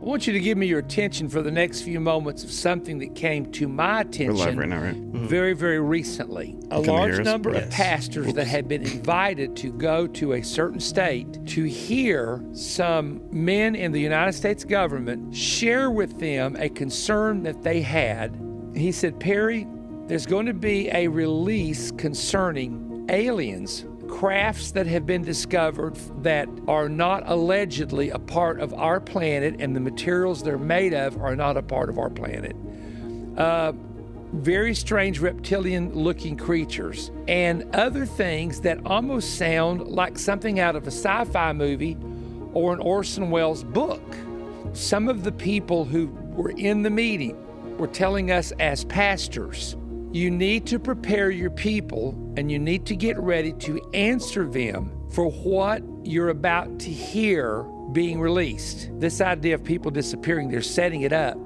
I want you to give me your attention for the next few moments of something that came to my attention We're live right now, right? very, very recently. A large number of pastors that had been invited to go to a certain state to hear some men in the United States government share with them a concern that they had. He said, Perry, there's going to be a release concerning aliens, crafts that have been discovered that are not allegedly a part of our planet, and the materials they're made of are not a part of our planet. Very strange reptilian-looking creatures and other things that almost sound like something out of a sci-fi movie or an Orson Welles book. Some of the people who were in the meeting were telling us as pastors, you need to prepare your people and you need to get ready to answer them for what you're about to hear being released. This idea of people disappearing, they're setting it up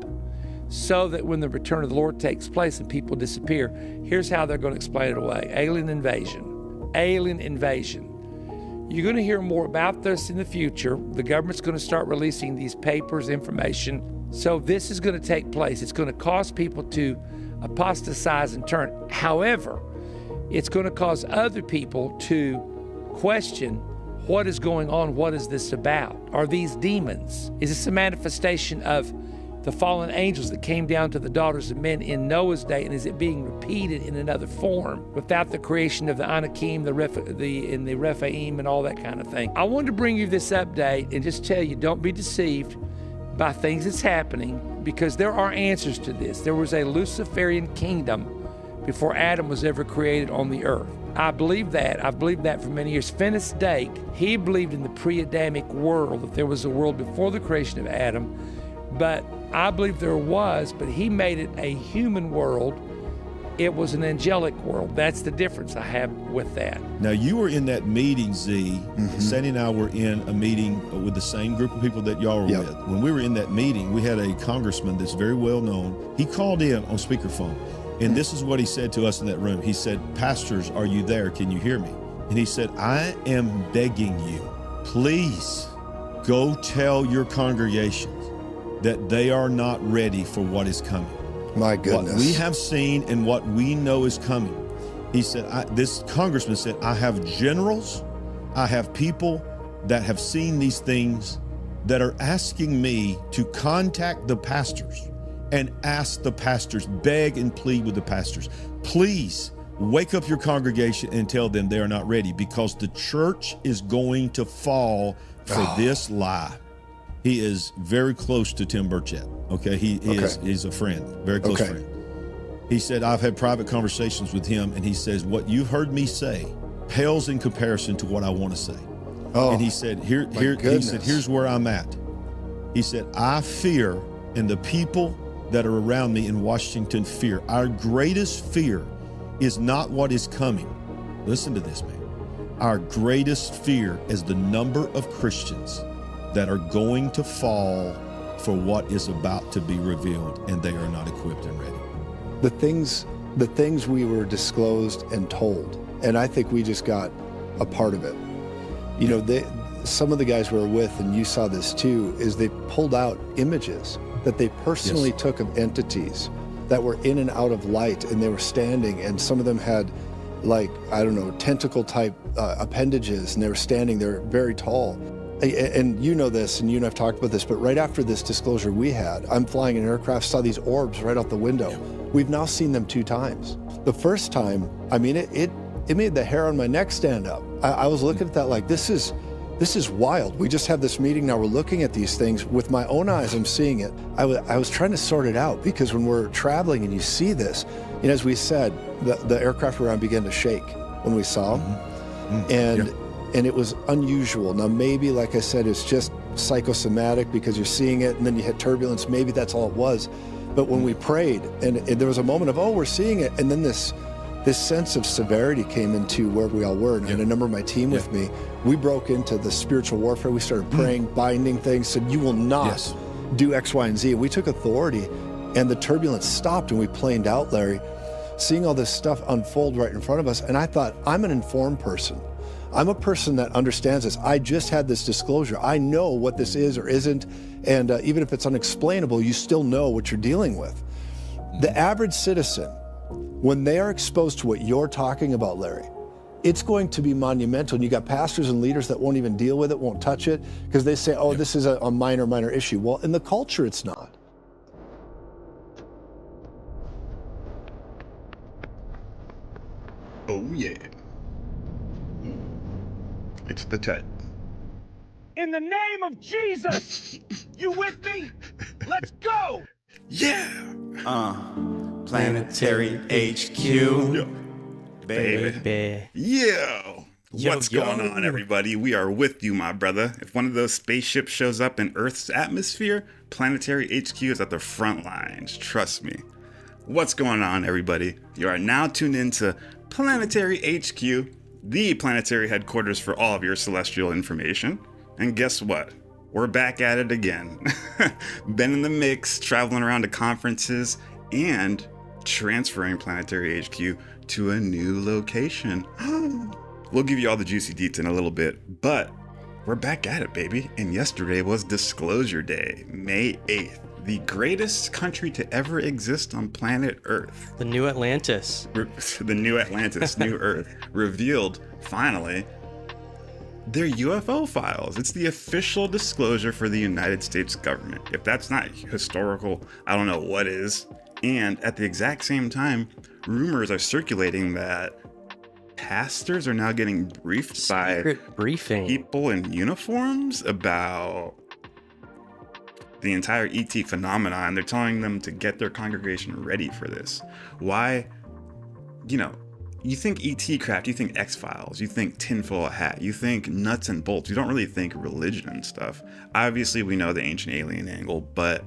so that when the return of the Lord takes place and people disappear, here's how they're going to explain it away. Alien invasion. Alien invasion. You're going to hear more about this in the future. The government's going to start releasing these papers, information. So this is going to take place. It's going to cause people to apostatize and turn. However, it's going to cause other people to question what is going on. What is this about? Are these demons? Is this a manifestation of the fallen angels that came down to the daughters of men in Noah's day, and is it being repeated in another form without the creation of the Anakim, the Rephaim, and all that kind of thing? I wanted to bring you this update and just tell you, don't be deceived by things that's happening, because there are answers to this. There was a Luciferian kingdom before Adam was ever created on the earth. I believe that. I've believed that for many years. Finis Dake, he believed in the pre-Adamic world, that there was a world before the creation of Adam, but I believe there was, but he made it a human world. It was an angelic world. That's the difference I have with that. Now, you were in that meeting, Z. Mm-hmm. Sandy and I were in a meeting with the same group of people that y'all were with. When we were in that meeting, we had a congressman that's very well known. He called in on speakerphone, and this is what he said to us in that room. He said, "Pastors, are you there? Can you hear me?" And he said, "I am begging you, please go tell your congregations that they are not ready for what is coming." My goodness. What we have seen and what we know is coming. He said, this congressman said, I have generals, I have people that have seen these things that are asking me to contact the pastors and ask the pastors, beg and plead with the pastors, please wake up your congregation and tell them they are not ready, because the church is going to fall for this lie. He is very close to Tim Burchett. Okay, he's a friend, very close friend. He said, I've had private conversations with him, and he says, what you heard me say pales in comparison to what I want to say. And he said, he said, here's where I'm at. He said, I fear, and the people that are around me in Washington fear. Our greatest fear is not what is coming. Listen to this, man. Our greatest fear is the number of Christians that are going to fall for what is about to be revealed, and they are not equipped and ready. The things we were disclosed and told, and I think we just got a part of it. You know, some of the guys we were with, and you saw this too, is they pulled out images that they personally took of entities that were in and out of light, and they were standing, and some of them had, like, I don't know, tentacle type appendages, and they were standing there very tall. And you know this, and you and I have talked about this, but right after this disclosure we had, I'm flying an aircraft, saw these orbs right out the window. We've now seen them 2 times. The first time, I mean, it made the hair on my neck stand up. I was looking at that like, this is wild. We just had this meeting, now we're looking at these things. With my own eyes, I'm seeing it. I was trying to sort it out, because when we're traveling and you see this, and as we said, the aircraft we were on began to shake when we saw them. And it was unusual. Now, maybe, like I said, it's just psychosomatic because you're seeing it and then you hit turbulence. Maybe that's all it was. But when we prayed, and there was a moment of, we're seeing it. And then this sense of severity came into where we all were. And I had a number of my team with me. We broke into the spiritual warfare. We started praying, binding things, said, you will not do X, Y, and Z. And we took authority, and the turbulence stopped, and we planed out, Larry, seeing all this stuff unfold right in front of us. And I thought, I'm an informed person. I'm a person that understands this. I just had this disclosure. I know what this is or isn't. And even if it's unexplainable, you still know what you're dealing with. The average citizen, when they are exposed to what you're talking about, Larry, it's going to be monumental. And you got pastors and leaders that won't even deal with it, won't touch it, because they say, oh, this is a minor issue. Well, in the culture, it's not. Oh, yeah. It's the Ted. In the name of Jesus, you with me? Let's go! Yeah! Planetary HQ. Yo, Baby. Yo! What's going on, everybody? We are with you, my brother. If one of those spaceships shows up in Earth's atmosphere, Planetary HQ is at the front lines. Trust me. What's going on, everybody? You are now tuned into Planetary HQ, the planetary headquarters for all of your celestial information. And guess what? We're back at it again. Been in the mix, traveling around to conferences, and transferring Planetary HQ to a new location. We'll give you all the juicy deets in a little bit, but we're back at it, baby. And yesterday was Disclosure Day, May 8th. The greatest country to ever exist on planet Earth. The new Atlantis. The new Atlantis, new Earth, revealed, finally, their UFO files. It's the official disclosure for the United States government. If that's not historical, I don't know what is. And at the exact same time, rumors are circulating that pastors are now getting briefed Secret by briefing. people in uniforms about the entire ET phenomenon. They're telling them to get their congregation ready for this. Why? You know, you think ET craft, you think X-Files, you think tinfoil hat, you think nuts and bolts. You don't really think religion and stuff. Obviously, we know the ancient alien angle, but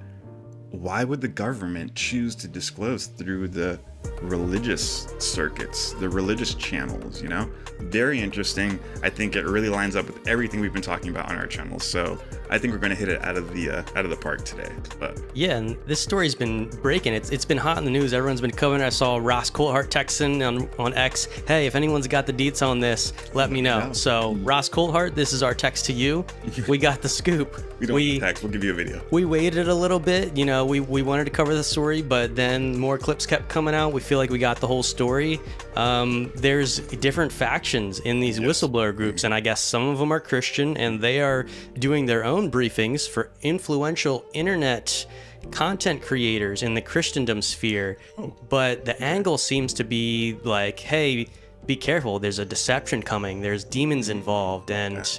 why would the government choose to disclose through the religious circuits, the religious channels, you know? Very interesting. I think it really lines up with everything we've been talking about on our channel. So I think we're going to hit it out of the park today. But Yeah, and this story's been breaking. It's been hot in the news. Everyone's been covering it. I saw Ross Coulthart texting on X, hey, if anyone's got the deets on this, let me know. So Ross Coulthart, this is our text to you. We got the scoop. we don't need text, we'll give you a video. We waited a little bit, you know, we wanted to cover the story, but then more clips kept coming out. We feel like we got the whole story. There's different factions in these whistleblower groups, and I guess some of them are Christian, and they are doing their own briefings for influential internet content creators in the Christendom sphere. But the angle seems to be like, hey, be careful, there's a deception coming, there's demons involved, and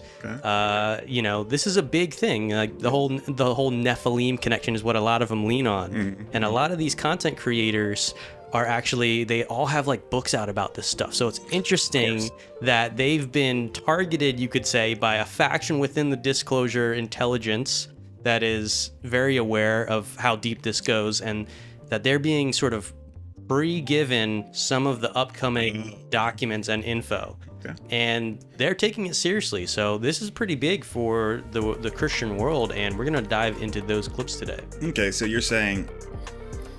you know, this is a big thing. Like the whole Nephilim connection is what a lot of them lean on. And a lot of these content creators are actually, they all have like books out about this stuff. So it's interesting that they've been targeted, you could say, by a faction within the disclosure intelligence that is very aware of how deep this goes, and that they're being sort of pre-given some of the upcoming documents and info. And they're taking it seriously. So this is pretty big for the Christian world, and we're going to dive into those clips today. Okay, so you're saying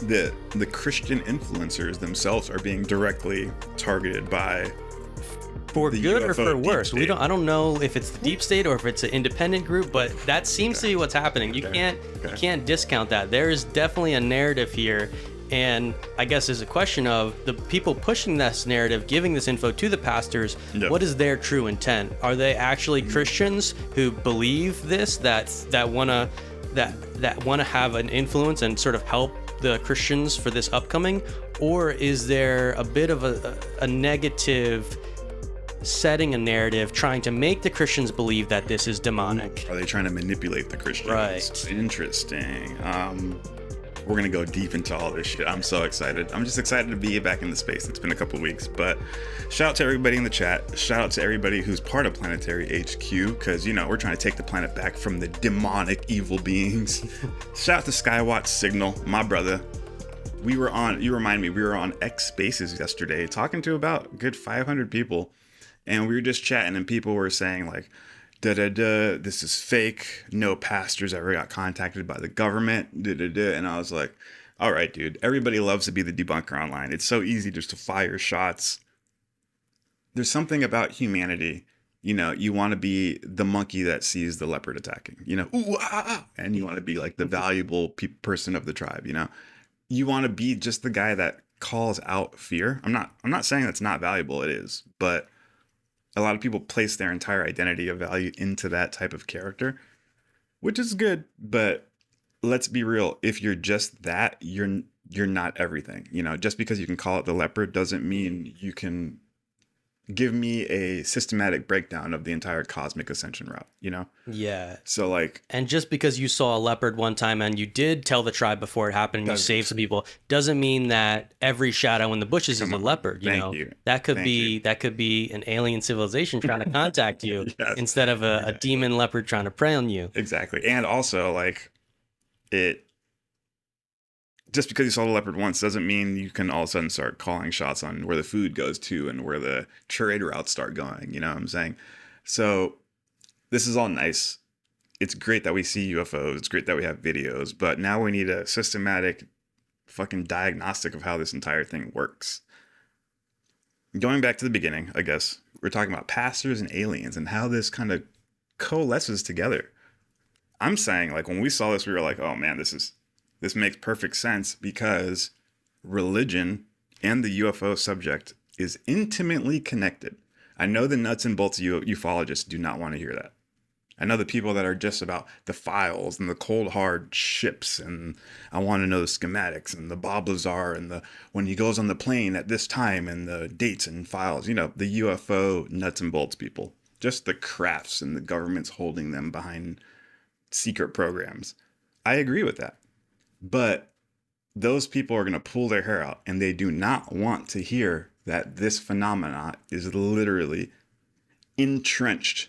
that the Christian influencers themselves are being directly targeted by for the good UFO or for worse. deep state. I don't know if it's the deep state or if it's an independent group, but that seems to be what's happening. You can't discount that. There is definitely a narrative here. And I guess there's a question of the people pushing this narrative, giving this info to the pastors. What is their true intent? Are they actually Christians who believe this, that wanna have an influence and sort of help the Christians for this upcoming? Or is there a bit of a negative setting a narrative, trying to make the Christians believe that this is demonic? Are they trying to manipulate the Christians? Right. Interesting. We're going to go deep into all this shit. I'm so excited. I'm just excited to be back in the space. It's been a couple weeks, but shout out to everybody in the chat. Shout out to everybody who's part of Planetary HQ, because, you know, we're trying to take the planet back from the demonic evil beings. Shout out to Skywatch Signal, my brother. We were on X Spaces yesterday talking to about a good 500 people, and we were just chatting, and people were saying like, this is fake. No pastors ever got contacted by the government. And I was like, all right, dude, everybody loves to be the debunker online. It's so easy just to fire shots. There's something about humanity, You know, you want to be the monkey that sees the leopard attacking, you know, ooh, ah, ah, and you want to be like the valuable person of the tribe, you know. You want to be just the guy that calls out fear. I'm not saying that's not valuable, it is, but a lot of people place their entire identity of value into that type of character, which is good, but let's be real, if you're just that, you're not everything. You know, just because you can call it the leopard doesn't mean you can give me a systematic breakdown of the entire cosmic ascension route, you know? Yeah. So like, And just because you saw a leopard one time and you did tell the tribe before it happened and you saved some people, doesn't mean that every shadow in the bushes is a leopard. You know, that could be an alien civilization trying to contact you instead of a demon leopard trying to prey on you. Exactly. And also like just because you saw the leopard once doesn't mean you can all of a sudden start calling shots on where the food goes to and where the trade routes start going. You know what I'm saying? So this is all nice. It's great that we see UFOs. It's great that we have videos, but now we need a systematic fucking diagnostic of how this entire thing works. Going back to the beginning, I guess, we're talking about pastors and aliens and how this kind of coalesces together. I'm saying, like, when we saw this, we were like, oh man, this makes perfect sense because religion and the UFO subject is intimately connected. I know the nuts and bolts ufologists do not want to hear that. I know the people that are just about the files and the cold hard ships and I want to know the schematics and the Bob Lazar and when he goes on the plane at this time and the dates and files, you know, the UFO nuts and bolts people, just the crafts and the government's holding them behind secret programs. I agree with that. But those people are going to pull their hair out and they do not want to hear that this phenomena is literally entrenched.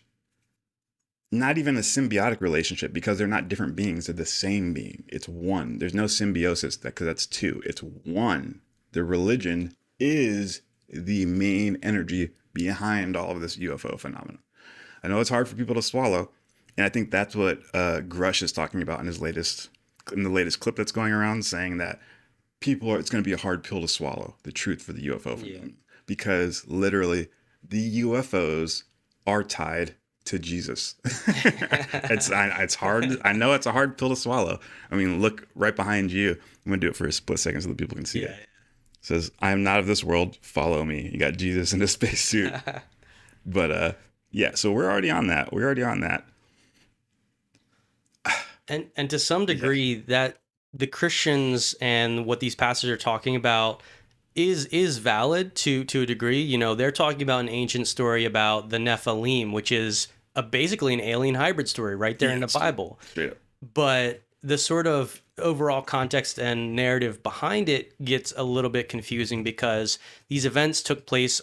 Not even a symbiotic relationship because they're not different beings. They're the same being. It's one. There's no symbiosis because that's two. It's one. The religion is the main energy behind all of this UFO phenomenon. I know it's hard for people to swallow. And I think that's what Grush is talking about in the latest clip that's going around, saying that it's going to be a hard pill to swallow, the truth for the UFO phenomenon. Because literally the UFOs are tied to Jesus. It's hard. I know it's a hard pill to swallow. I mean, look right behind you. I'm going to do it for a split second so that people can see it. It says, I am not of this world. Follow me. You got Jesus in a spacesuit. But yeah, so we're already on that. And to some degree, that the Christians and what these pastors are talking about is valid to a degree. You know, they're talking about an ancient story about the Nephilim, which is basically an alien hybrid story right there in the Bible. Straight up. But the sort of overall context and narrative behind it gets a little bit confusing because these events took place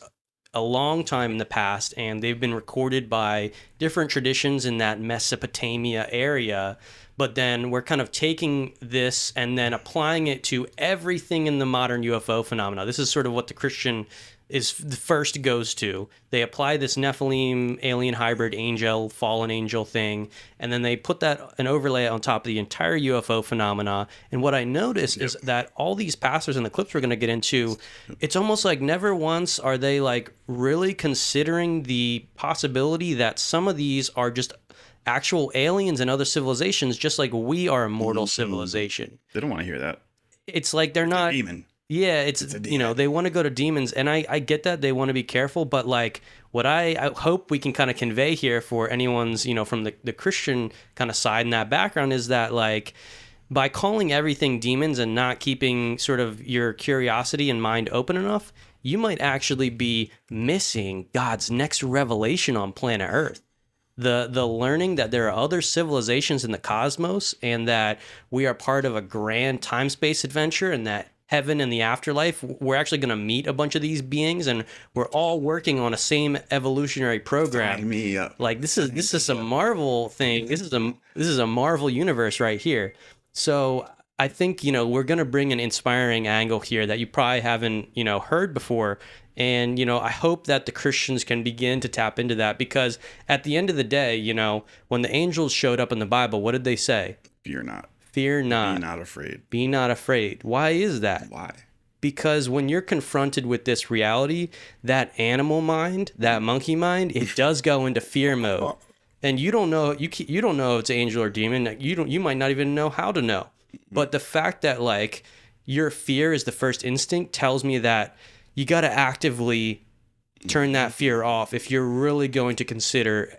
a long time in the past and they've been recorded by different traditions in that Mesopotamia area. But then we're kind of taking this and then applying it to everything in the modern UFO phenomena. This is sort of what the Christian is the first goes to. They apply this Nephilim, alien hybrid, angel, fallen angel thing, and then they put an overlay on top of the entire UFO phenomena. And what I noticed is that all these pastors in the clips we're going to get into, it's almost like never once are they like really considering the possibility that some of these are just actual aliens and other civilizations, just like we are a mortal civilization. They don't want to hear that. It's like they're not. Demon. Yeah, it's you know, they want to go to demons, and I get that they want to be careful, but like what I hope we can kind of convey here for anyone's, you know, from the Christian kind of side in that background is that like by calling everything demons and not keeping sort of your curiosity and mind open enough, you might actually be missing God's next revelation on planet Earth. The learning that there are other civilizations in the cosmos and that we are part of a grand time-space adventure and that heaven and the afterlife, we're actually going to meet a bunch of these beings and we're all working on a same evolutionary program. Sign me up. Like this is a Marvel thing. This is a Marvel universe right here. So I think, you know, we're going to bring an inspiring angle here that you probably haven't, you know, heard before. And, you know, I hope that the Christians can begin to tap into that because at the end of the day, you know, when the angels showed up in the Bible, what did they say? Fear not. Fear not. Be not afraid. Be not afraid. Why is that? Why? Because when you're confronted with this reality, that animal mind, that monkey mind, it does go into fear mode. And you don't know you don't know if it's angel or demon. You might not even know how to know. But the fact that like your fear is the first instinct tells me that you got to actively turn that fear off if you're really going to consider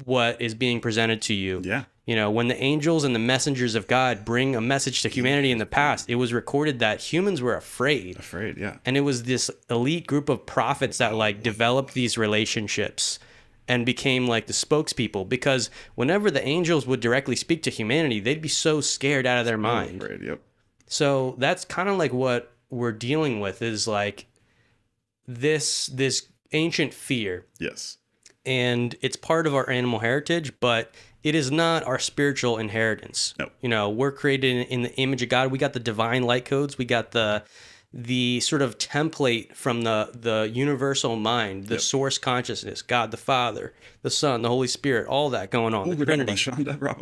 what is being presented to you. Yeah. You know, when the angels and the messengers of God bring a message to humanity in the past, it was recorded that humans were afraid. Afraid, yeah. And it was this elite group of prophets that like developed these relationships and became like the spokespeople, because whenever the angels would directly speak to humanity, they'd be so scared out of their mind. Afraid, yep. So that's kind of like what we're dealing with, is like this ancient fear. Yes. And it's part of our animal heritage, but it is not our spiritual inheritance. No. You know, we're created in the image of God. We got the divine light codes. We got the sort of template from the universal mind, the source consciousness, God the Father, the Son, the Holy Spirit, all that going on. The Trinity.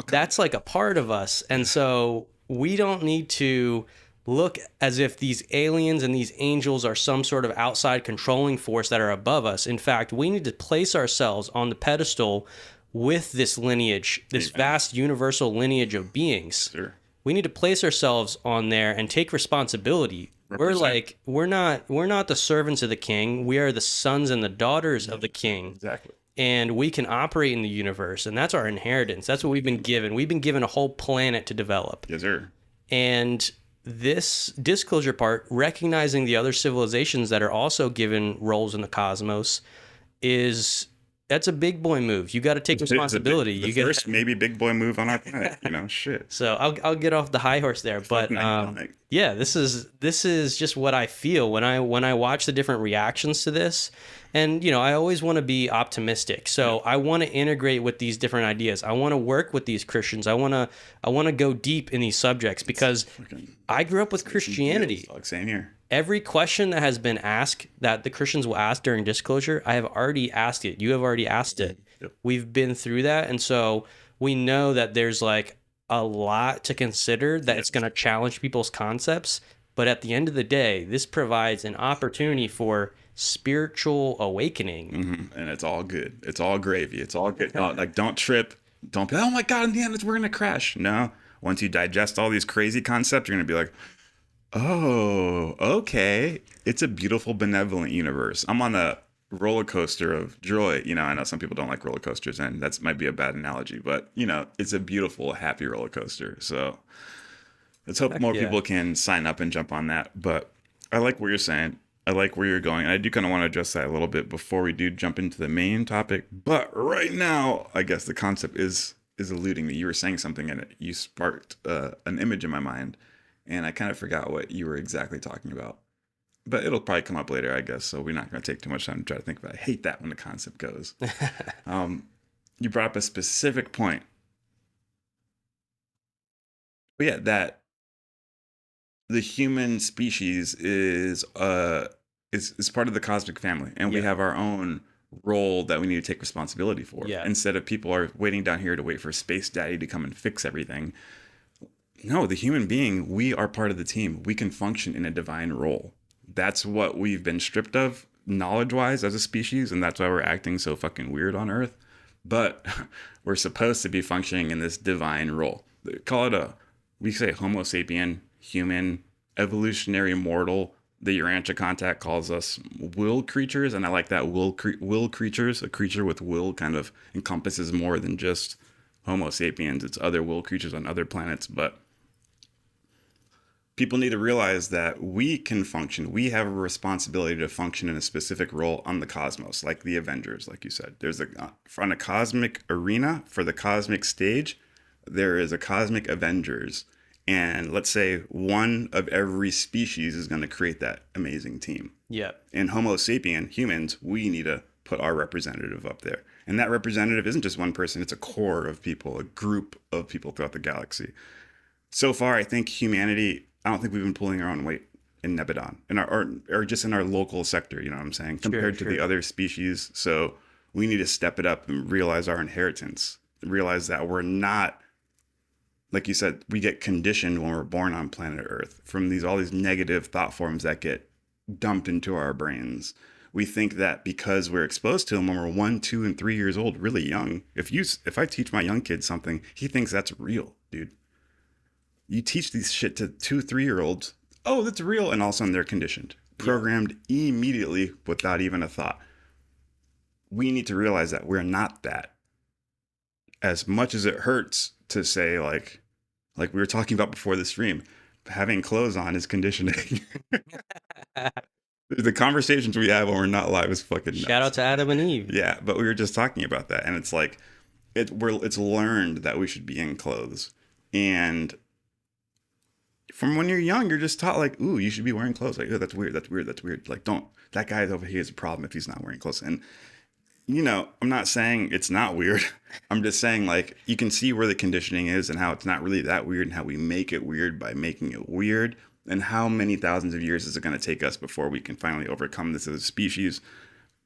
That's like a part of us. And so we don't need to look as if these aliens and these angels are some sort of outside controlling force that are above us. In fact, we need to place ourselves on the pedestal with this lineage, this vast universal lineage of beings. Sure. We need to place ourselves on there and take responsibility. Represent. We're not the servants of the king. We are the sons and the daughters of the king. Exactly. And we can operate in the universe, and that's our inheritance. That's what we've been given. We've been given a whole planet to develop. Yes, sir. And this disclosure part, recognizing the other civilizations that are also given roles in the cosmos, that's a big boy move. You got to take responsibility. The first maybe big boy move on our planet. You know, shit. So I'll get off the high horse there, but yeah, this is just what I feel when I watch the different reactions to this. And, you know, I always want to be optimistic. So I want to integrate with these different ideas. I want to work with these Christians. I want to go deep in these subjects, because I grew up with Christianity. Same here. Every question that has been asked, that the Christians will ask during disclosure, I have already asked it. You have already asked it. Yep. We've been through that. And so we know that there's like a lot to consider, that it's going to challenge people's concepts. But at the end of the day, this provides an opportunity for spiritual awakening. Mm-hmm. And it's all good. It's all gravy. It's all good. Don't trip. Don't be, oh my God, in the end, we're going to crash. No. Once you digest all these crazy concepts, you're going to be like, oh, okay. It's a beautiful, benevolent universe. I'm on a roller coaster of joy. You know, I know some people don't like roller coasters, and that might be a bad analogy, but, you know, it's a beautiful, happy roller coaster. So let's hope more people can sign up and jump on that. But I like what you're saying. I like where you're going. And I do kind of want to address that a little bit before we do jump into the main topic. But right now, I guess the concept is eluding me. You were saying something, and you sparked an image in my mind. And I kind of forgot what you were exactly talking about. But it'll probably come up later, I guess. So we're not going to take too much time to try to think about it. I hate that when the concept goes. You brought up a specific point. But yeah, that the human species is part of the cosmic family. And we have our own role that we need to take responsibility for. Yeah. Instead of people are waiting down here to wait for Space Daddy to come and fix everything. No, the human being, we are part of the team. We can function in a divine role. That's what we've been stripped of knowledge-wise as a species, and that's why we're acting so fucking weird on Earth. But we're supposed to be functioning in this divine role. Call it we say Homo sapien, human, evolutionary mortal. The Urantia contact calls us will creatures, and I like that will creatures. A creature with will kind of encompasses more than just Homo sapiens. It's other will creatures on other planets, but people need to realize that we can function. We have a responsibility to function in a specific role on the cosmos, like the Avengers, like you said. There's on a cosmic arena for the cosmic stage, there is a cosmic Avengers. And let's say one of every species is going to create that amazing team. Yeah. In Homo sapien, humans, we need to put our representative up there. And that representative isn't just one person. It's a core of people, a group of people throughout the galaxy. So far, I think humanity, I don't think we've been pulling our own weight in Nebadon, or just in our local sector, you know what I'm saying, compared to the other species. So we need to step it up and realize our inheritance, realize that we're not like you said, we get conditioned when we're born on planet Earth from all these negative thought forms that get dumped into our brains. We think that because we're exposed to them when we're 1, 2, and 3 years old, really young. If I teach my young kid something, he thinks that's real, dude. You teach these shit to 2, 3-year-olds. Oh, that's real, and all of a sudden they're conditioned, programmed immediately without even a thought. We need to realize that we're not that. As much as it hurts to say, like we were talking about before the stream, having clothes on is conditioning. The conversations we have when we're not live is fucking nuts. Shout out to Adam and Eve. Yeah, but we were just talking about that, and it's like it's learned that we should be in clothes, and from when you're young, you're just taught like, ooh, you should be wearing clothes. Like, oh, that's weird, that's weird, that's weird. Like, don't, that guy over here is a problem if he's not wearing clothes. And you know, I'm not saying it's not weird. I'm just saying, like, you can see where the conditioning is and how it's not really that weird, and how we make it weird by making it weird, and how many thousands of years is it going to take us before we can finally overcome this as a species.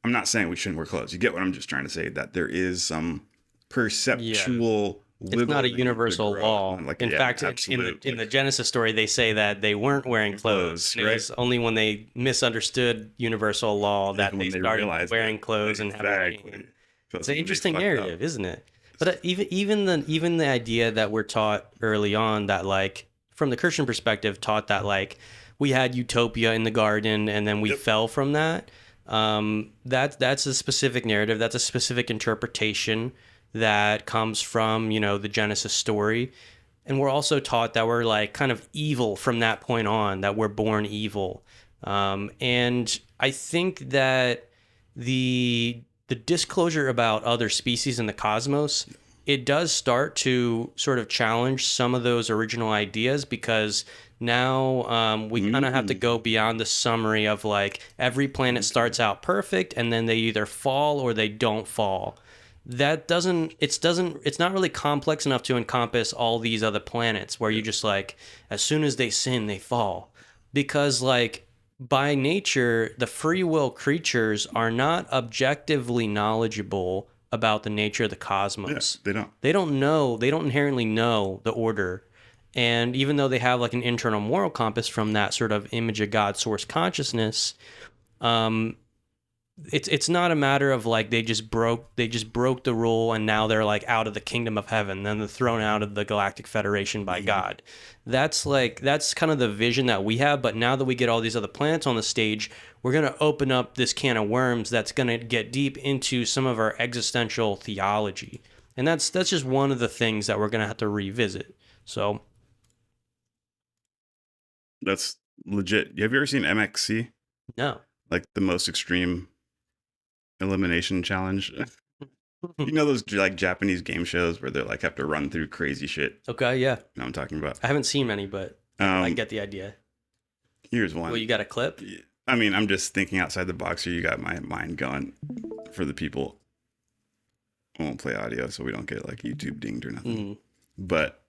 I'm not saying we shouldn't wear clothes. You get what I'm just trying to say, that there is some perceptual it's not a universal law. Like, in fact, in the Genesis story, they say that they weren't wearing clothes. It was only when they misunderstood universal law that they started wearing clothes and having. It's an interesting narrative, isn't it? But even the idea that we're taught early on that, like, from the Christian perspective, taught that, like, we had utopia in the garden and then we fell from that. That's a specific narrative. That's a specific interpretation that comes from, you know, the Genesis story. And we're also taught that we're, like, kind of evil from that point on, that we're born evil. And I think that the disclosure about other species in the cosmos, it does start to sort of challenge some of those original ideas, because now we kind of have to go beyond the summary of, like, every planet starts out perfect and then they either fall or they don't fall. It's not really complex enough to encompass all these other planets where you just, like, as soon as they sin, they fall. Because, like, by nature, the free will creatures are not objectively knowledgeable about the nature of the cosmos. Yeah, they don't. They don't inherently know the order. And even though they have, like, an internal moral compass from that sort of image of God source consciousness, it's not a matter of, like, they just broke the rule and now they're, like, out of the kingdom of heaven, then they're thrown out of the Galactic Federation by God. That's kind of the vision that we have. But now that we get all these other planets on the stage, we're going to open up this can of worms that's going to get deep into some of our existential theology. And that's just one of the things that we're going to have to revisit. So that's legit. Have you ever seen MXC? No. Like, the most extreme elimination challenge? You know those, like, Japanese game shows where they, like, have to run through crazy shit? Okay, yeah. You know what I'm talking about? I haven't seen many, but I get the idea. Here's one. Well, you got a clip? I mean, I'm just thinking outside the box here. You got my mind going for the people. I won't play audio so we don't get, like, YouTube dinged or nothing. But,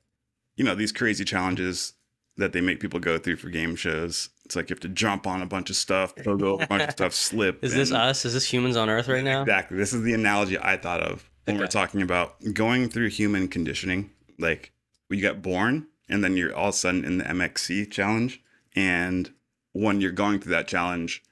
you know, these crazy challenges that they make people go through for game shows. It's like you have to jump on a bunch of stuff, go over a bunch of stuff, slip. Is this us? Is this humans on Earth right now? Exactly. This is the analogy I thought of when we're talking about going through human conditioning. Like, you got born and then you're all of a sudden in the MXC challenge. And when you're going through that challenge,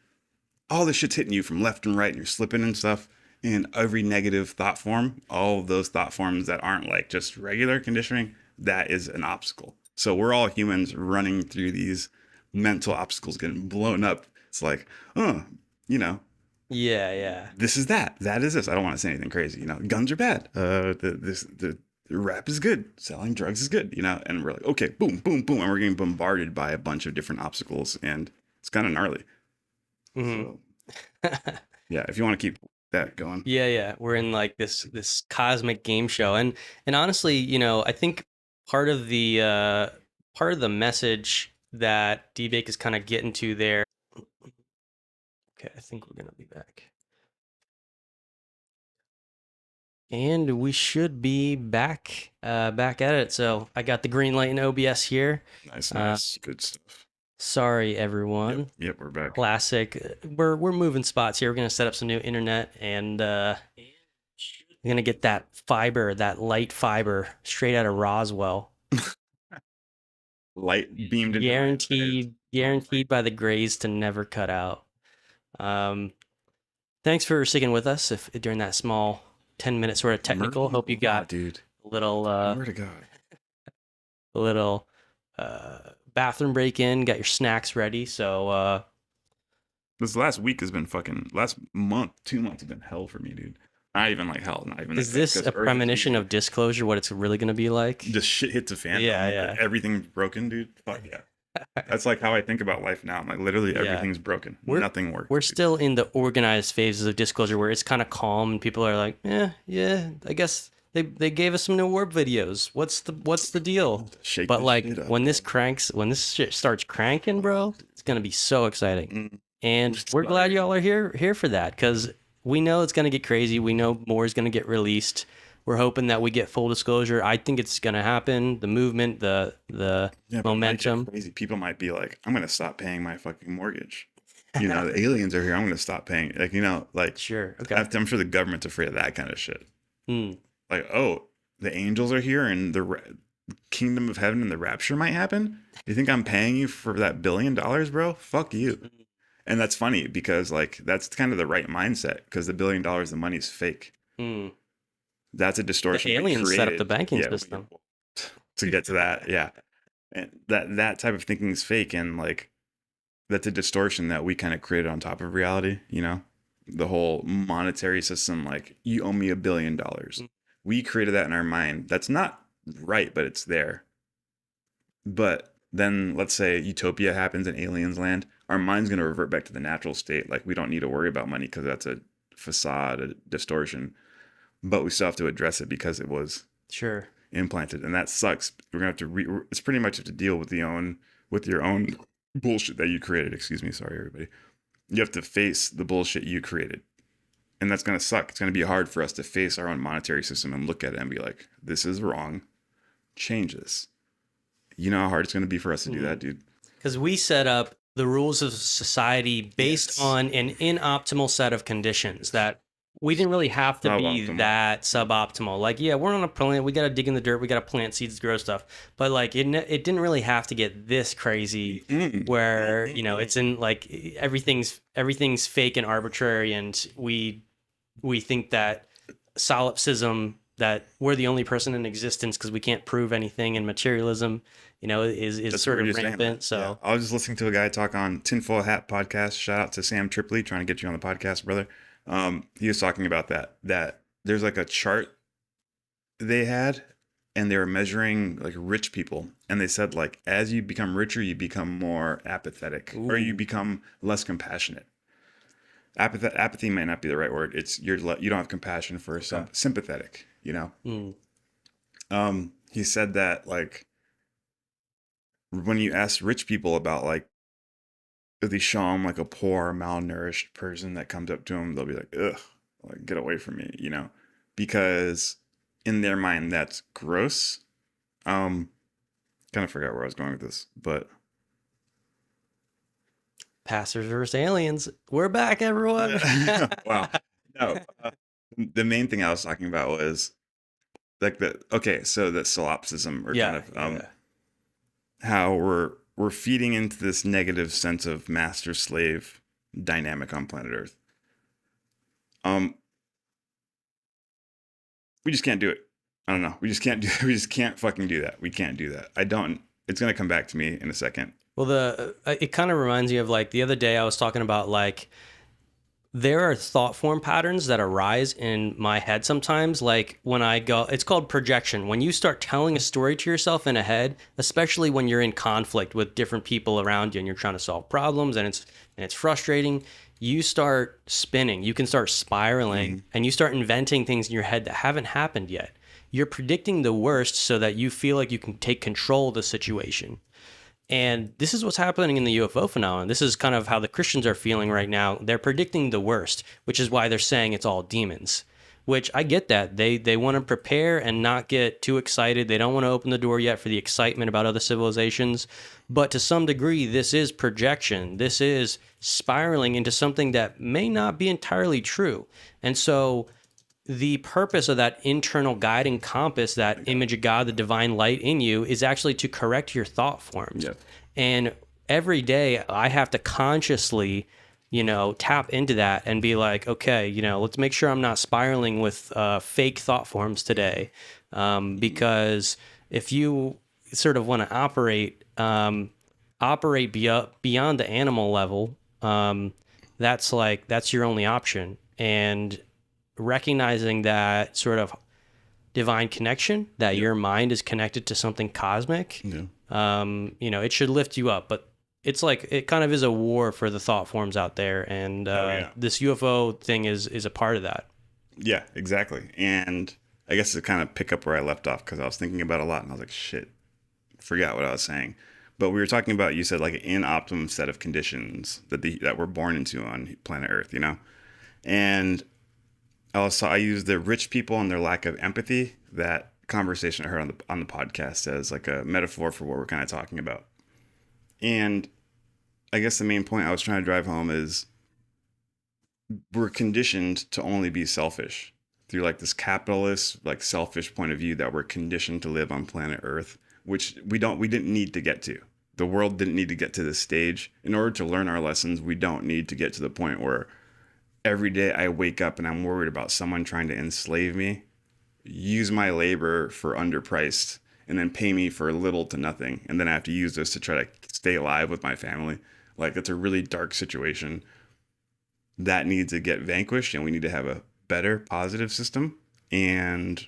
all this shit's hitting you from left and right and you're slipping and stuff. And every negative thought form, all of those thought forms that aren't, like, just regular conditioning, that is an obstacle. So we're all humans running through these mental obstacles, getting blown up. It's like, oh, you know. Yeah. This is that. That is this. I don't want to say anything crazy. You know, guns are bad. The rap is good. Selling drugs is good. You know, and we're like, okay, boom, boom, boom, and we're getting bombarded by a bunch of different obstacles, and it's kind of gnarly. So, yeah, if you want to keep that going. Yeah. We're in, like, this cosmic game show, and honestly, you know, I think part of the message that D-Bake is kind of getting to there. Okay, I think we're gonna be back, and we should be back at it. So I got the green light in OBS here. Nice, good stuff. Sorry, everyone. Yep, we're back. Classic. We're moving spots here. We're gonna set up some new internet, and we're gonna get that fiber, that light fiber, straight out of Roswell. Light beamed into my eyes. Guaranteed by the Grays to never cut out. Thanks for sticking with us during that small 10-minute sort of technical. Hope you got dude. a little Where to God. a little bathroom break in, got your snacks ready. So This last week has been last month, 2 months have been hell for me, dude. Not even like hell, not even. is this a premonition of disclosure? What it's really going to be like? Just shit hits a fan. Yeah, like, yeah. Everything's broken, dude. Fuck yeah. That's like how I think about life now. I'm like, literally everything's broken. Nothing works. We're dude. still in the organized phases of disclosure where it's kind of calm and people are like, yeah, I guess they gave us some new warp videos. What's the deal? Shake But this like shit up, when this bro. shit starts cranking, bro, it's gonna be so exciting. And we're glad Inspiring. y'all are here for that, because we know it's gonna get crazy. We know more is gonna get released. We're hoping that we get full disclosure. I think it's gonna happen. The movement, the Yeah, but it might get momentum. crazy. People might be like, I'm gonna stop paying my fucking mortgage. You know, the aliens are here. I'm gonna stop paying. Like, you know, like Sure. Okay. I'm sure the government's afraid of that kind of shit. Hmm. Like, oh, the angels are here and the kingdom of heaven and the rapture might happen. You think I'm paying you for that $1 billion, bro? Fuck you. And that's funny because like that's kind of the right mindset, because the $1 billion of money is fake. Hmm. That's a distortion. The we aliens set up created. the banking Yeah, system. to get to that, yeah. And that type of thinking is fake, and like that's a distortion that we kind of created on top of reality, you know? The whole monetary system, like you owe me $1 billion. We created that in our mind. That's not right, but it's there. But then let's say utopia happens in aliens land, our mind's going to revert back to the natural state. Like we don't need to worry about money because that's a facade, a distortion. But we still have to address it because it was Sure. implanted, and that sucks. We're gonna have to. It's pretty much have to deal with your own bullshit that you created. Excuse me, sorry everybody. You have to face the bullshit you created, and that's gonna suck. It's gonna be hard for us to face our own monetary system and look at it and be like, "This is wrong. Change this." You know how hard it's gonna be for us to do that, dude. Because we set up the rules of society based Yes. on an inoptimal set of conditions that we didn't really have to be Suboptimal. that suboptimal. Like, yeah, we're on a planet. We got to dig in the dirt. We got to plant seeds, grow stuff. But like, it didn't really have to get this crazy where, you know, it's in like everything's fake and arbitrary. And we think that solipsism, that we're the only person in existence because we can't prove anything, and materialism, you know, is That's sort what of you're saying. rampant. So Yeah. I was just listening to a guy talk on Tinfoil Hat podcast. Shout out to Sam Tripoli, trying to get you on the podcast, brother. He was talking about that there's like a chart they had, and they were measuring like rich people, and they said like as you become richer, you become more apathetic, or you become less compassionate. Apathy might not be the right word. It's you don't have compassion for sympathetic. You know. He said that like when you ask rich people about like if they show them like a poor, malnourished person that comes up to them, they'll be like, ugh, like, get away from me, you know, because in their mind, that's gross. Kind of forgot where I was going with this, but. Pastors versus aliens. We're back, everyone. Wow. No, the main thing I was talking about was like so the solipsism, or kind of how we're feeding into this negative sense of master slave dynamic on planet Earth. We just can't do it. I don't know. We just can't fucking do that. We can't do that. It's going to come back to me in a second. Well, it kind of reminds me of like the other day I was talking about like there are thought form patterns that arise in my head sometimes. Like when I go, it's called projection. When you start telling a story to yourself in a head, especially when you're in conflict with different people around you and you're trying to solve problems and it's frustrating, you start spinning. You can start spiraling and you start inventing things in your head that haven't happened yet. You're predicting the worst so that you feel like you can take control of the situation. And this is what's happening in the UFO phenomenon. This is kind of how the Christians are feeling right now. They're predicting the worst, which is why they're saying it's all demons, which I get that. They want to prepare and not get too excited. They don't want to open the door yet for the excitement about other civilizations. But to some degree, this is projection. This is spiraling into something that may not be entirely true. And so the purpose of that internal guiding compass, that image of God, the divine light in you, is actually to correct your thought forms. Yep. And every day I have to consciously, tap into that and be like, okay, let's make sure I'm not spiraling with fake thought forms today. Because if you sort of want to operate beyond the animal level, that's your only option. And recognizing that sort of divine connection, that your mind is connected to something cosmic, it should lift you up. But it's like, it kind of is a war for the thought forms out there. And this UFO thing is a part of that. Yeah, exactly. And I guess to kind of pick up where I left off, because I was thinking about it a lot and I was like, shit, forgot what I was saying. But we were talking about, you said like an inoptimum set of conditions that we're born into on planet Earth, And I use the rich people and their lack of empathy. That conversation I heard on the podcast as like a metaphor for what we're kind of talking about. And I guess the main point I was trying to drive home is we're conditioned to only be selfish through like this capitalist, like selfish point of view that we're conditioned to live on planet Earth, which we didn't need to get to. The world didn't need to get to this stage. In order to learn our lessons, we don't need to get to the point where every day I wake up and I'm worried about someone trying to enslave me, use my labor for underpriced, and then pay me for little to nothing. And then I have to use this to try to stay alive with my family. Like, it's a really dark situation that needs to get vanquished, and we need to have a better positive system. And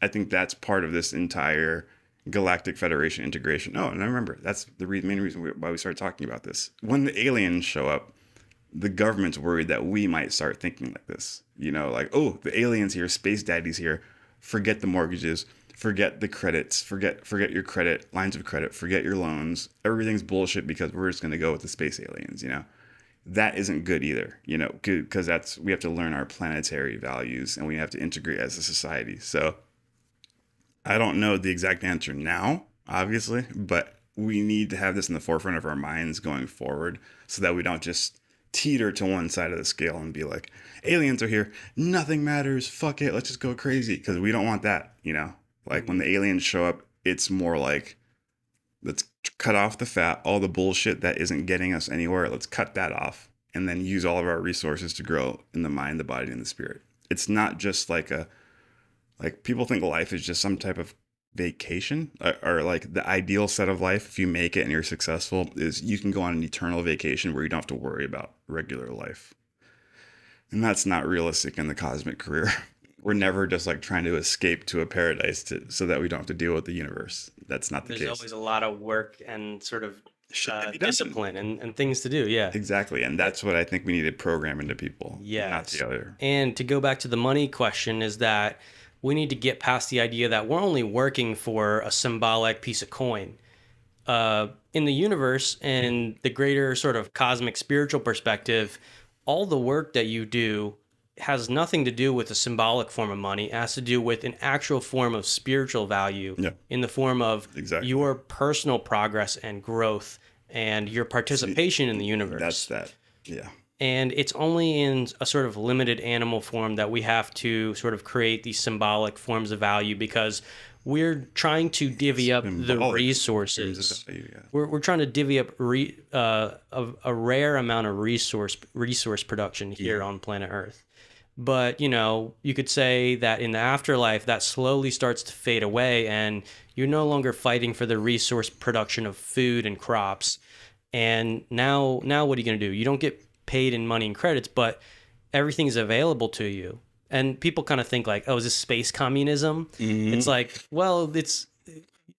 I think that's part of this entire Galactic Federation integration. Oh, and I remember, that's the main reason why we started talking about this. When the aliens show up, the government's worried that we might start thinking like this. Like, oh, the aliens here, space daddy's here. Forget the mortgages, forget the credits, forget your credit, lines of credit, forget your loans. Everything's bullshit because we're just going to go with the space aliens, That isn't good either, because we have to learn our planetary values and we have to integrate as a society. So I don't know the exact answer now, obviously, but we need to have this in the forefront of our minds going forward so that we don't just teeter to one side of the scale and be like, aliens are here, nothing matters, fuck it, let's just go crazy, because we don't want that. Like when the aliens show up, it's more like, let's cut off the fat, all the bullshit that isn't getting us anywhere, let's cut that off and then use all of our resources to grow in the mind, the body, and the spirit. It's not just like people think life is just some type of vacation, or like the ideal set of life, if you make it and you're successful, is you can go on an eternal vacation where you don't have to worry about regular life. And that's not realistic in the cosmic career. We're never just like trying to escape to a paradise so that we don't have to deal with the universe. That's not the case. There's always a lot of work and sort of discipline and things to do. Yeah, exactly. And that's what I think we need to program into people. Yeah, not the other. And to go back to the money question, is that we need to get past the idea that we're only working for a symbolic piece of coin. In the universe and the greater sort of cosmic spiritual perspective, all the work that you do has nothing to do with a symbolic form of money. It has to do with an actual form of spiritual value in the form of your personal progress and growth and your participation in the universe. That's that. Yeah. And it's only in a sort of limited animal form that we have to sort of create these symbolic forms of value, because we're trying to divvy up the resources. We're trying to divvy up a rare amount of resource production here on planet Earth. But, you could say that in the afterlife, that slowly starts to fade away, and you're no longer fighting for the resource production of food and crops. And now what are you going to do? You don't get paid in money and credits, but everything's available to you. And people kind of think like, oh, is this space communism? Mm-hmm. It's like, well,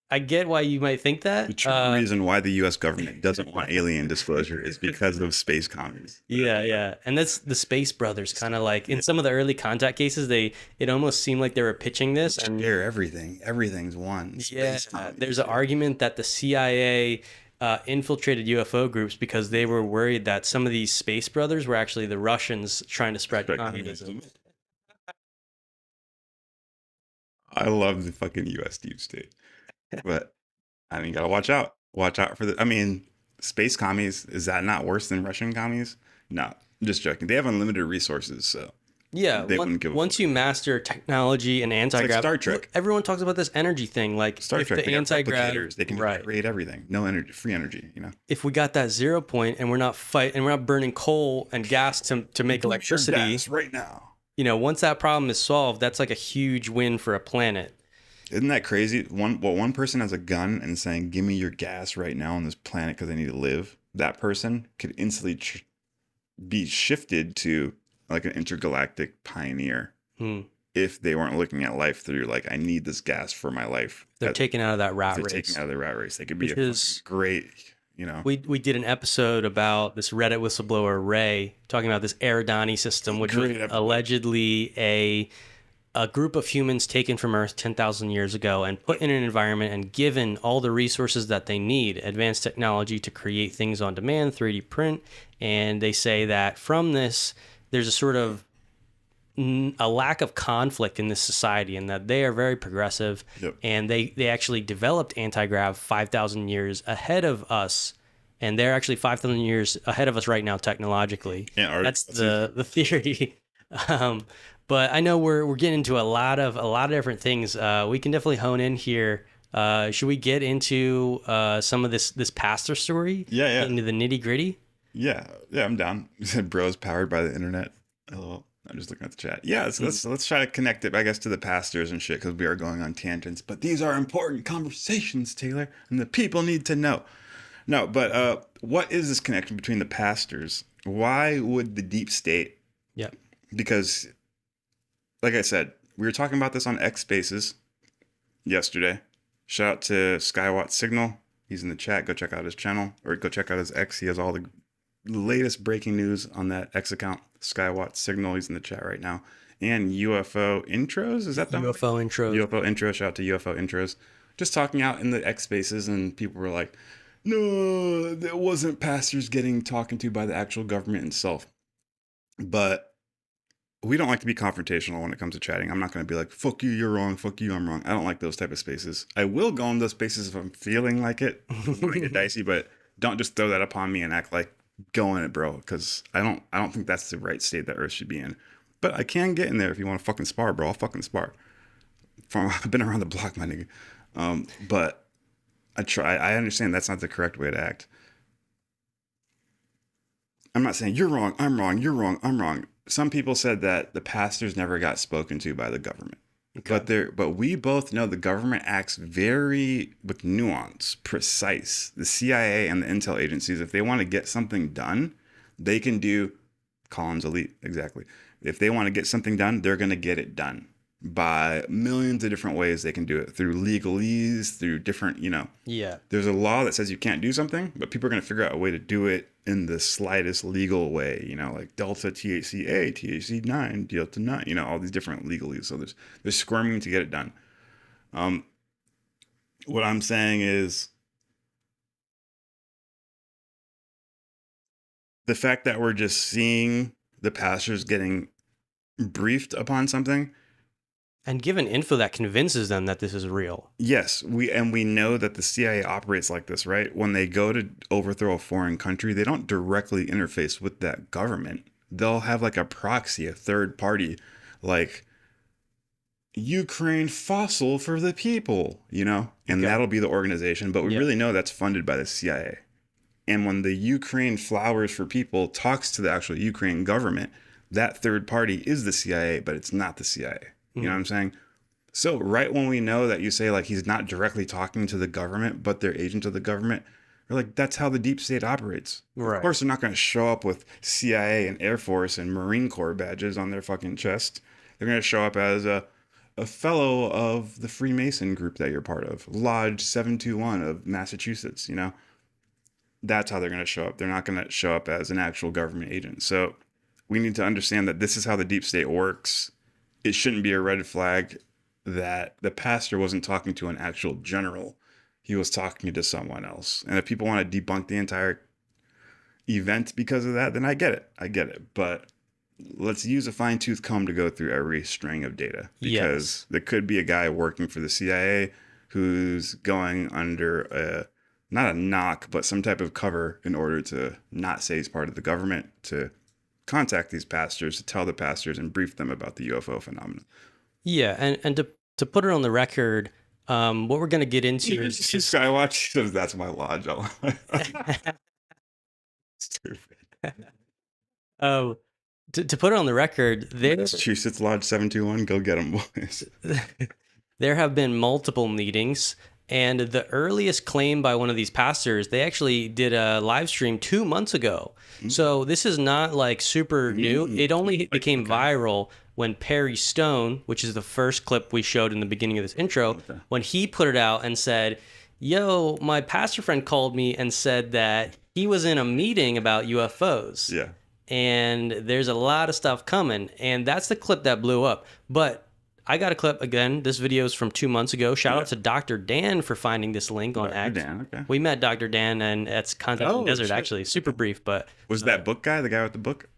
I get why you might think that. The true reason why the U.S. government doesn't want alien disclosure is because of space communism. Yeah. And that's the Space Brothers, kind of like in some of the early contact cases, it almost seemed like they were pitching this. And share everything. Everything's one. Yeah. There's an argument that the CIA infiltrated UFO groups because they were worried that some of these Space Brothers were actually the Russians trying to spread communism. I love the fucking U.S. deep state. But, I mean, gotta watch out. Watch out for space commies, is that not worse than Russian commies? No, I'm just joking. They have unlimited resources, so Yeah, they wouldn't give a once fuck. you master technology and anti-grav, Star Trek. look, everyone talks about this energy thing. Like Star if Trek, the they got anti-grav, replicators. They can right? create everything. No energy, free energy. You know, If we got that 0 point and we're not burning coal and gas to make electricity, Gas right now. once that problem is solved, that's like a huge win for a planet. Isn't that crazy? One person has a gun and saying, "Give me your gas right now on this planet because I need to live." That person could instantly be shifted to like an intergalactic pioneer if they weren't looking at life through like, I need this gas for my life. They're taken out of that rat They're race. taken out of the rat race. They could be Because a great, We did an episode about this Reddit whistleblower Ray talking about this Eridani system, which was allegedly a group of humans taken from Earth 10,000 years ago and put in an environment and given all the resources that they need, advanced technology to create things on demand, 3D print. And they say that from this, there's a sort of a lack of conflict in this society, and that they are very progressive. Yep. And they actually developed anti-grav 5,000 years ahead of us. And they're actually 5,000 years ahead of us right now technologically. Yeah, that's the theory. But I know we're getting into a lot of different things. We can definitely hone in here. Should we get into some of this pastor story? Yeah. Into the nitty gritty. Yeah, I'm down. You said bros powered by the internet. LOL. I'm just looking at the chat. Yeah, let's try to connect it, I guess, to the pastors and shit, because we are going on tangents. But these are important conversations, Taylor, and the people need to know. No, but what is this connection between the pastors? Why would the deep state? Yeah. Because, like I said, we were talking about this on X Spaces yesterday. Shout out to Skywatt Signal. He's in the chat. Go check out his channel, or go check out his X. He has all the latest breaking news on that X account. Skywatt Signal. He's in the chat right now. And UFO Intros. Is that the UFO Intros? UFO Intros. Shout out to UFO Intros. Just talking out in the X Spaces, and people were like, no, there wasn't pastors getting talking to by the actual government itself. But we don't like to be confrontational when it comes to chatting. I'm not going to be like, fuck you, you're wrong. Fuck you, I'm wrong. I don't like those type of spaces. I will go in those spaces if I'm feeling like it. It's going to get dicey, but don't just throw that upon me and act like go in it, bro. Because I don't think that's the right state that Earth should be in. But I can get in there if you want to fucking spar, bro. I'll fucking spar. I've been around the block, my nigga. But I understand that's not the correct way to act. I'm not saying you're wrong, I'm wrong, you're wrong, I'm wrong. Some people said that the pastors never got spoken to by the government. Okay. But we both know the government acts very with nuance, precise. The CIA and the intel agencies, if they want to get something done, they can do Collins Elite, exactly. If they want to get something done, they're going to get it done by millions of different ways. They can do it through legalese, through different, Yeah. There's a law that says you can't do something, but people are going to figure out a way to do it in the slightest legal way, like Delta THC-A, THC-9, Delta 9, all these different legalese. So they're squirming to get it done. What I'm saying is the fact that we're just seeing the pastors getting briefed upon something and given info that convinces them that this is real. Yes, we know that the CIA operates like this, right? When they go to overthrow a foreign country, they don't directly interface with that government. They'll have like a proxy, a third party, like Ukraine Fossil for the People, and that'll be the organization. But we really know that's funded by the CIA. And when the Ukraine Flowers for People talks to the actual Ukraine government, that third party is the CIA, but it's not the CIA. You know what I'm saying? So right when we know that you say like he's not directly talking to the government, but they're agents of the government, we're like, that's how the deep state operates. Right. Of course, they're not going to show up with CIA and Air Force and Marine Corps badges on their fucking chest. They're going to show up as a fellow of the Freemason group that you're part of, Lodge 721 of Massachusetts, That's how they're going to show up. They're not going to show up as an actual government agent. So we need to understand that this is how the deep state works. It shouldn't be a red flag that the pastor wasn't talking to an actual general. He was talking to someone else. And if people want to debunk the entire event because of that, then I get it. But let's use a fine-tooth comb to go through every string of data. Because there could be a guy working for the CIA who's going under not a knock, but some type of cover in order to not say he's part of the government, to contact these pastors to tell the pastors and brief them about the UFO phenomenon. Yeah, and to put it on the record, what we're going to get into is Skywatch says that's my lodge. Stupid. To put it on the record, Massachusetts Lodge 721, go get them, boys. There have been multiple meetings, and the earliest claim by one of these pastors, they actually did a live stream 2 months ago. So this is not like super new. It only became viral when Perry Stone, which is the first clip we showed in the beginning of this intro, when he put it out and said, yo, my pastor friend called me and said that he was in a meeting about UFOs. Yeah. And there's a lot of stuff coming. And that's the clip that blew up. But I got a clip again. This video is from 2 months ago. Shout out to Dr. Dan for finding this link on X. Dan, okay. We met Dr. Dan and at Consultation Desert, shit. Actually. Super brief, but... Was that book guy, the guy with the book?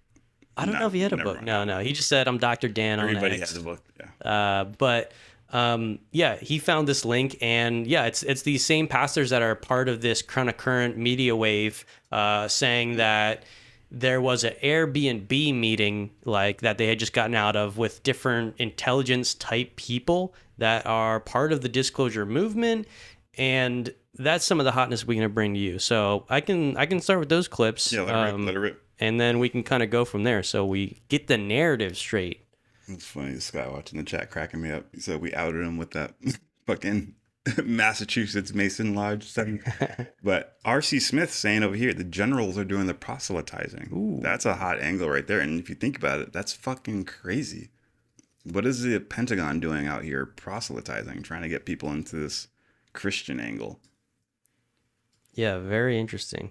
I don't know if he had a book. No. He just said, I'm Dr. Dan on X. Everybody has a book, yeah. Yeah, he found this link, and yeah, it's these same pastors that are part of this kind of current media wave, saying that there was an Airbnb meeting like that they had just gotten out of with different intelligence type people that are part of the disclosure movement, and that's some of the hotness we're gonna bring to you. So I can start with those clips. Yeah, let it rip. And then we can kind of go from there. So we get the narrative straight. It's funny, this guy watching the chat cracking me up. He said we outed him with that fucking Massachusetts Mason Lodge 7. But R.C. Smith saying over here, the generals are doing the proselytizing. Ooh. That's a hot angle right there. And if you think about it, that's fucking crazy. What is the Pentagon doing out here proselytizing, trying to get people into this Christian angle? Yeah, very interesting.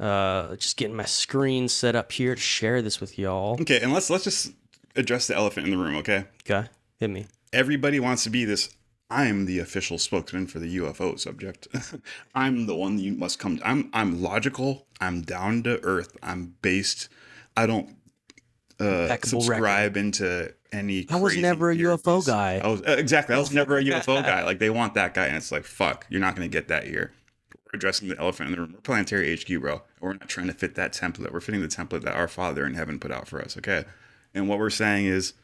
Just getting my screen set up here to share this with y'all. Okay, and let's just address the elephant in the room, okay? Okay, hit me. Everybody wants to be this, I'm the official spokesman for the UFO subject. I'm the one that you must come to. I'm logical. I'm down to earth. I'm based. I don't subscribe into any I was never a UFO guy. Exactly. I was never a UFO guy. Like, they want that guy, and it's like, fuck, you're not going to get that here. We're addressing the elephant in the room. We're Planetary HQ, bro. We're not trying to fit that template. We're fitting the template that our Father in heaven put out for us, okay? And what we're saying is,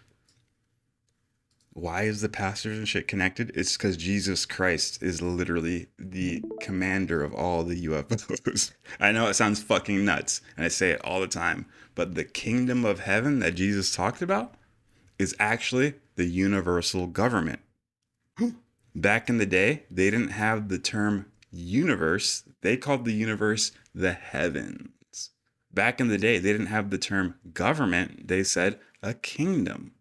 why is the pastors and shit connected? It's because Jesus Christ is literally the commander of all the UFOs. I know it sounds fucking nuts, and I say it all the time, but the kingdom of heaven that Jesus talked about is actually the universal government. Back in the day, they didn't have the term universe. They called the universe the heavens. Back in the day, they didn't have the term government. They said a kingdom.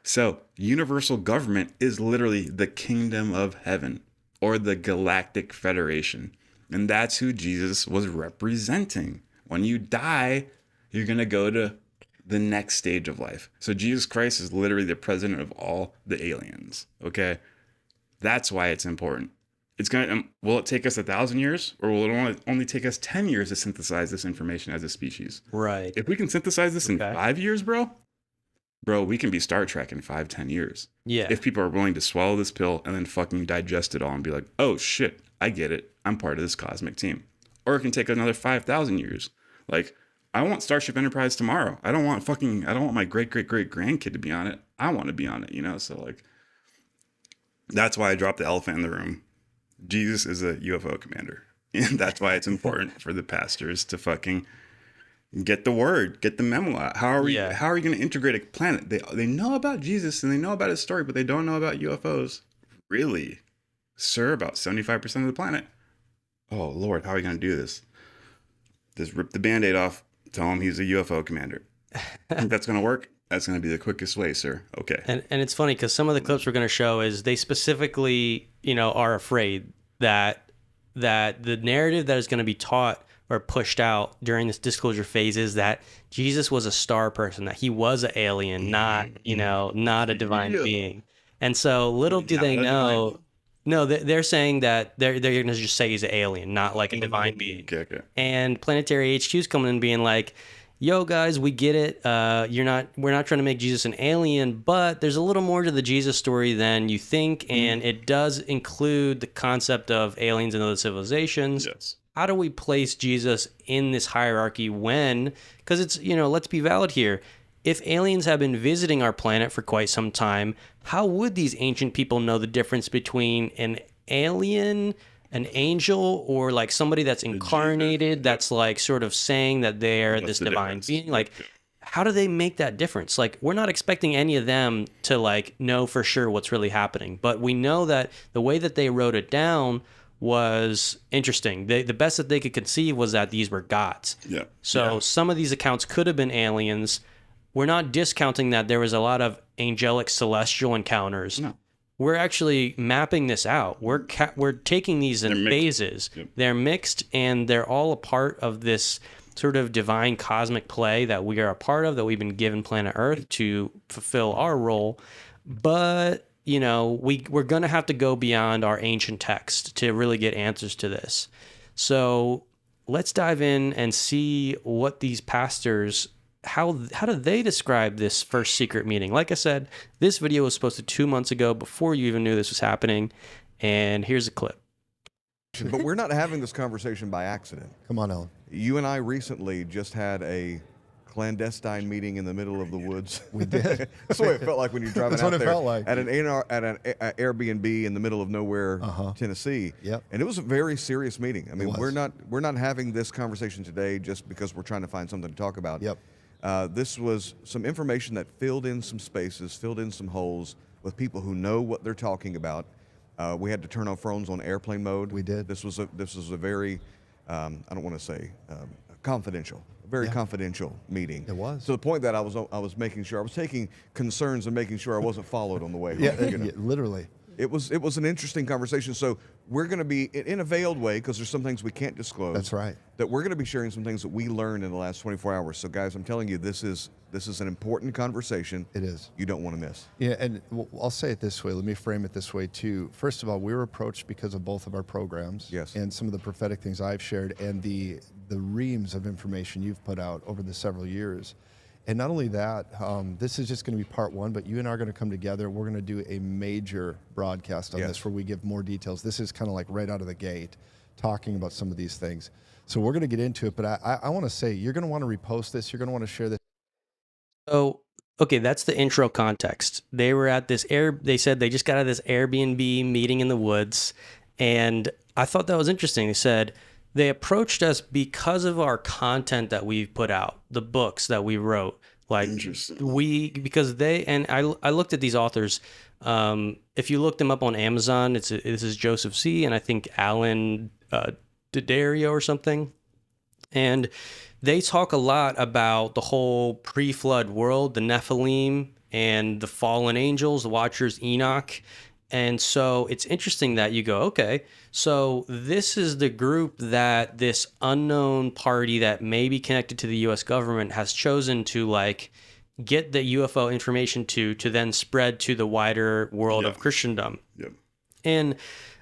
So universal government is literally the kingdom of heaven, or the Galactic Federation. And that's who Jesus was representing. When you die, you're going to go to the next stage of life. So Jesus Christ is literally the president of all the aliens. Okay. That's why it's important. It's going to, will it take us 1,000 years, or will it only take us 10 years to synthesize this information as a species? Right. If we can synthesize this in 5 years, bro, we can be Star Trek in 5-10 years. Yeah. If people are willing to swallow this pill and then fucking digest it all and be like, oh shit, I get it. I'm part of this cosmic team. Or it can take another 5,000 years. Like, I want Starship Enterprise tomorrow. I don't want my great grandkid to be on it. I want to be on it, you know? So like, that's why I dropped the elephant in the room. Jesus is a UFO commander. And that's why it's important for the pastors to fucking get the word, get the memo out. How are you going to integrate a planet? They know about Jesus and they know about his story, but they don't know about UFOs. Really? Sir, about 75% of the planet. Oh, Lord, how are we going to do this? Just rip the Band-Aid off, tell him he's a UFO commander. Think that's going to work? That's going to be the quickest way, sir. Okay. And it's funny because some of the clips we're going to show is they specifically, are afraid that the narrative that is going to be taught or pushed out during this disclosure phase is that Jesus was a star person, that he was an alien, not a divine being. And so little do they know. No, they're saying that they're going to just say he's an alien, not like a divine being. Okay. And Planetary HQ's coming in being like, yo guys, we get it. We're not trying to make Jesus an alien, but there's a little more to the Jesus story than you think, and it does include the concept of aliens and other civilizations. Yes. how do we place Jesus in this hierarchy when, because it's, let's be valid here. If aliens have been visiting our planet for quite some time, how would these ancient people know the difference between an alien, an angel, or like somebody that's incarnated, that's like sort of saying that they're this divine being? Like, how do they make that difference? Like, we're not expecting any of them to like know for sure what's really happening, but we know that the way that they wrote it down was interesting. The best that they could conceive was that these were gods. Yeah. So some of these accounts could have been aliens. We're not discounting that there was a lot of angelic celestial encounters. No. We're actually mapping this out. We're taking these in phases. Yep. They're mixed, and they're all a part of this sort of divine cosmic play that we are a part of, that we've been given planet Earth to fulfill our role. But, we're going to have to go beyond our ancient text to really get answers to this. So let's dive in and see what these pastors, how do they describe this first secret meeting? Like I said, this video was posted 2 months ago before you even knew this was happening. And here's a clip. But we're not having this conversation by accident. Come on, Ellen. You and I recently just had a clandestine meeting in the middle of the woods. We did. That's the way it felt like when you're driving That's out what it there felt like. at an Airbnb in the middle of nowhere, Tennessee. Yep. And it was a very serious meeting. I mean, was. we're not having this conversation today just because we're trying to find something to talk about. Yep. This was some information that filled in some spaces, filled in some holes with people who know what they're talking about. We had to turn our phones on airplane mode. We did. This was a very, I don't want to say confidential, very confidential meeting. It was. To the point that I was making sure, I was taking concerns and making sure I wasn't followed on the way home. Yeah, literally. It was an interesting conversation. So we're going to be, in a veiled way, because there's some things we can't disclose. That's right. That we're going to be sharing some things that we learned in the last 24 hours. So guys, I'm telling you, this is an important conversation. It is. You don't want to miss. Yeah, and I'll say it this way. Let me frame it this way too. First of all, we were approached because of both of our programs. Yes. And some of the prophetic things I've shared and the reams of information you've put out over the several years. And not only that, this is just going to be part one, but you and I are going to come together. We're going to do a major broadcast on this where we give more details. This is kind of like right out of the gate talking about some of these things. So we're going to get into it, but I want to say you're going to want to repost this. You're going to want to share this. So, okay, that's the intro context. They were at this they said they just got out of this Airbnb meeting in the woods, and I thought that was interesting. They said they approached us because of our content that we've put out, the books that we wrote. Like because they, and I looked at these authors. If you look them up on Amazon, this is Joseph C. and I think Alan Daddario or something. And they talk a lot about the whole pre-flood world, the Nephilim and the fallen angels, the Watchers, Enoch. And so it's interesting that you go, okay, so this is the group that this unknown party that may be connected to the U.S. government has chosen to like get the UFO information to then spread to the wider world of Christendom. Yep. And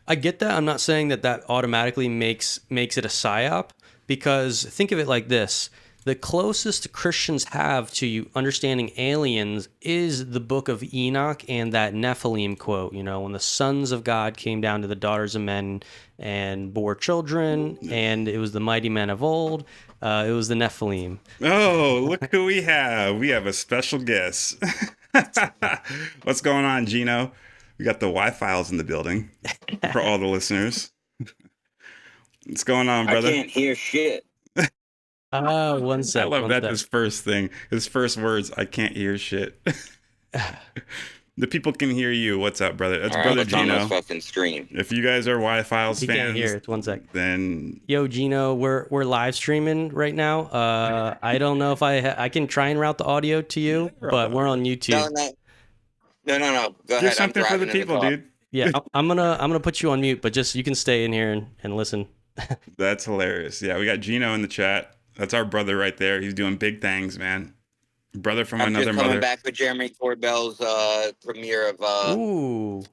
I get that. I'm not saying that automatically makes it a psyop, because think of it like this. The closest Christians have to understanding aliens is the book of Enoch and that Nephilim quote, when the sons of God came down to the daughters of men and bore children, and it was the mighty men of old. It was the Nephilim. Oh, look who we have. We have a special guest. What's going on, Gino? We got the Y-Files in the building for all the listeners. What's going on, brother? I can't hear shit. One sec. I love one that. sec. His first words, I can't hear shit. The people can hear you. What's up, brother? That's All brother right, Gino. on this fucking stream. If you guys are Y-Files He fans, can't hear it. 1 sec. then Yo, Gino, we're live streaming right now. I don't know if I can try and route the audio to you, but we're on YouTube. No. Go do ahead. something for the people, dude. Yeah, I'm gonna put you on mute, but just you can stay in here and listen. That's hilarious. Yeah, we got Gino in the chat. That's our brother right there. He's doing big things, man. Brother from I'm another just coming mother. back for Jeremy Corbell's premiere Ooh,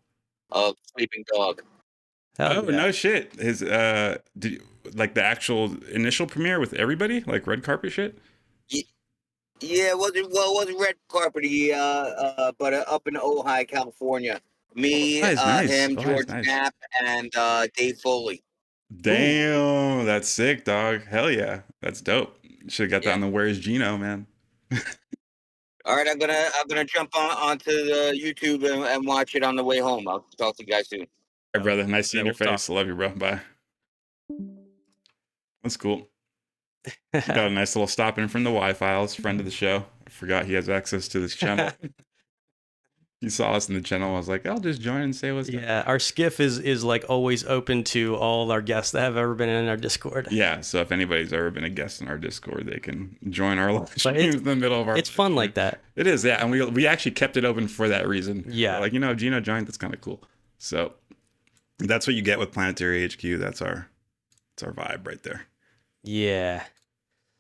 of Sleeping Dog. hell Oh, yeah. no shit. His like the actual initial premiere with everybody, like red carpet shit. Yeah, it wasn't red carpety, but up in Ojai, California. Me, Nice. him, Nice. George Nice. Knapp, and Dave Foley. Damn, that's sick, dog. Hell yeah, that's dope. Should have got that Yeah. on the Where's Gino, man. All right, I'm gonna jump onto the YouTube and watch it on the way home. I'll talk to you guys soon. Hey, brother, nice seeing Yeah, your we'll face. Love you, bro. Bye. That's cool. Got a nice little stop in from the Y-Files, friend of the show. I forgot he has access to this channel. He saw us in the channel. I was like, I'll just join and say what's up. Yeah, our skiff is like always open to all our guests that have ever been in our Discord. Yeah, so if anybody's ever been a guest in our Discord, they can join our live But streams in the middle of our. It's fun like that. It is, yeah, and we actually kept it open for that reason. Yeah. We're like, if Gino joined, that's kind of cool. So that's what you get with Planetary HQ. That's our vibe right there. Yeah.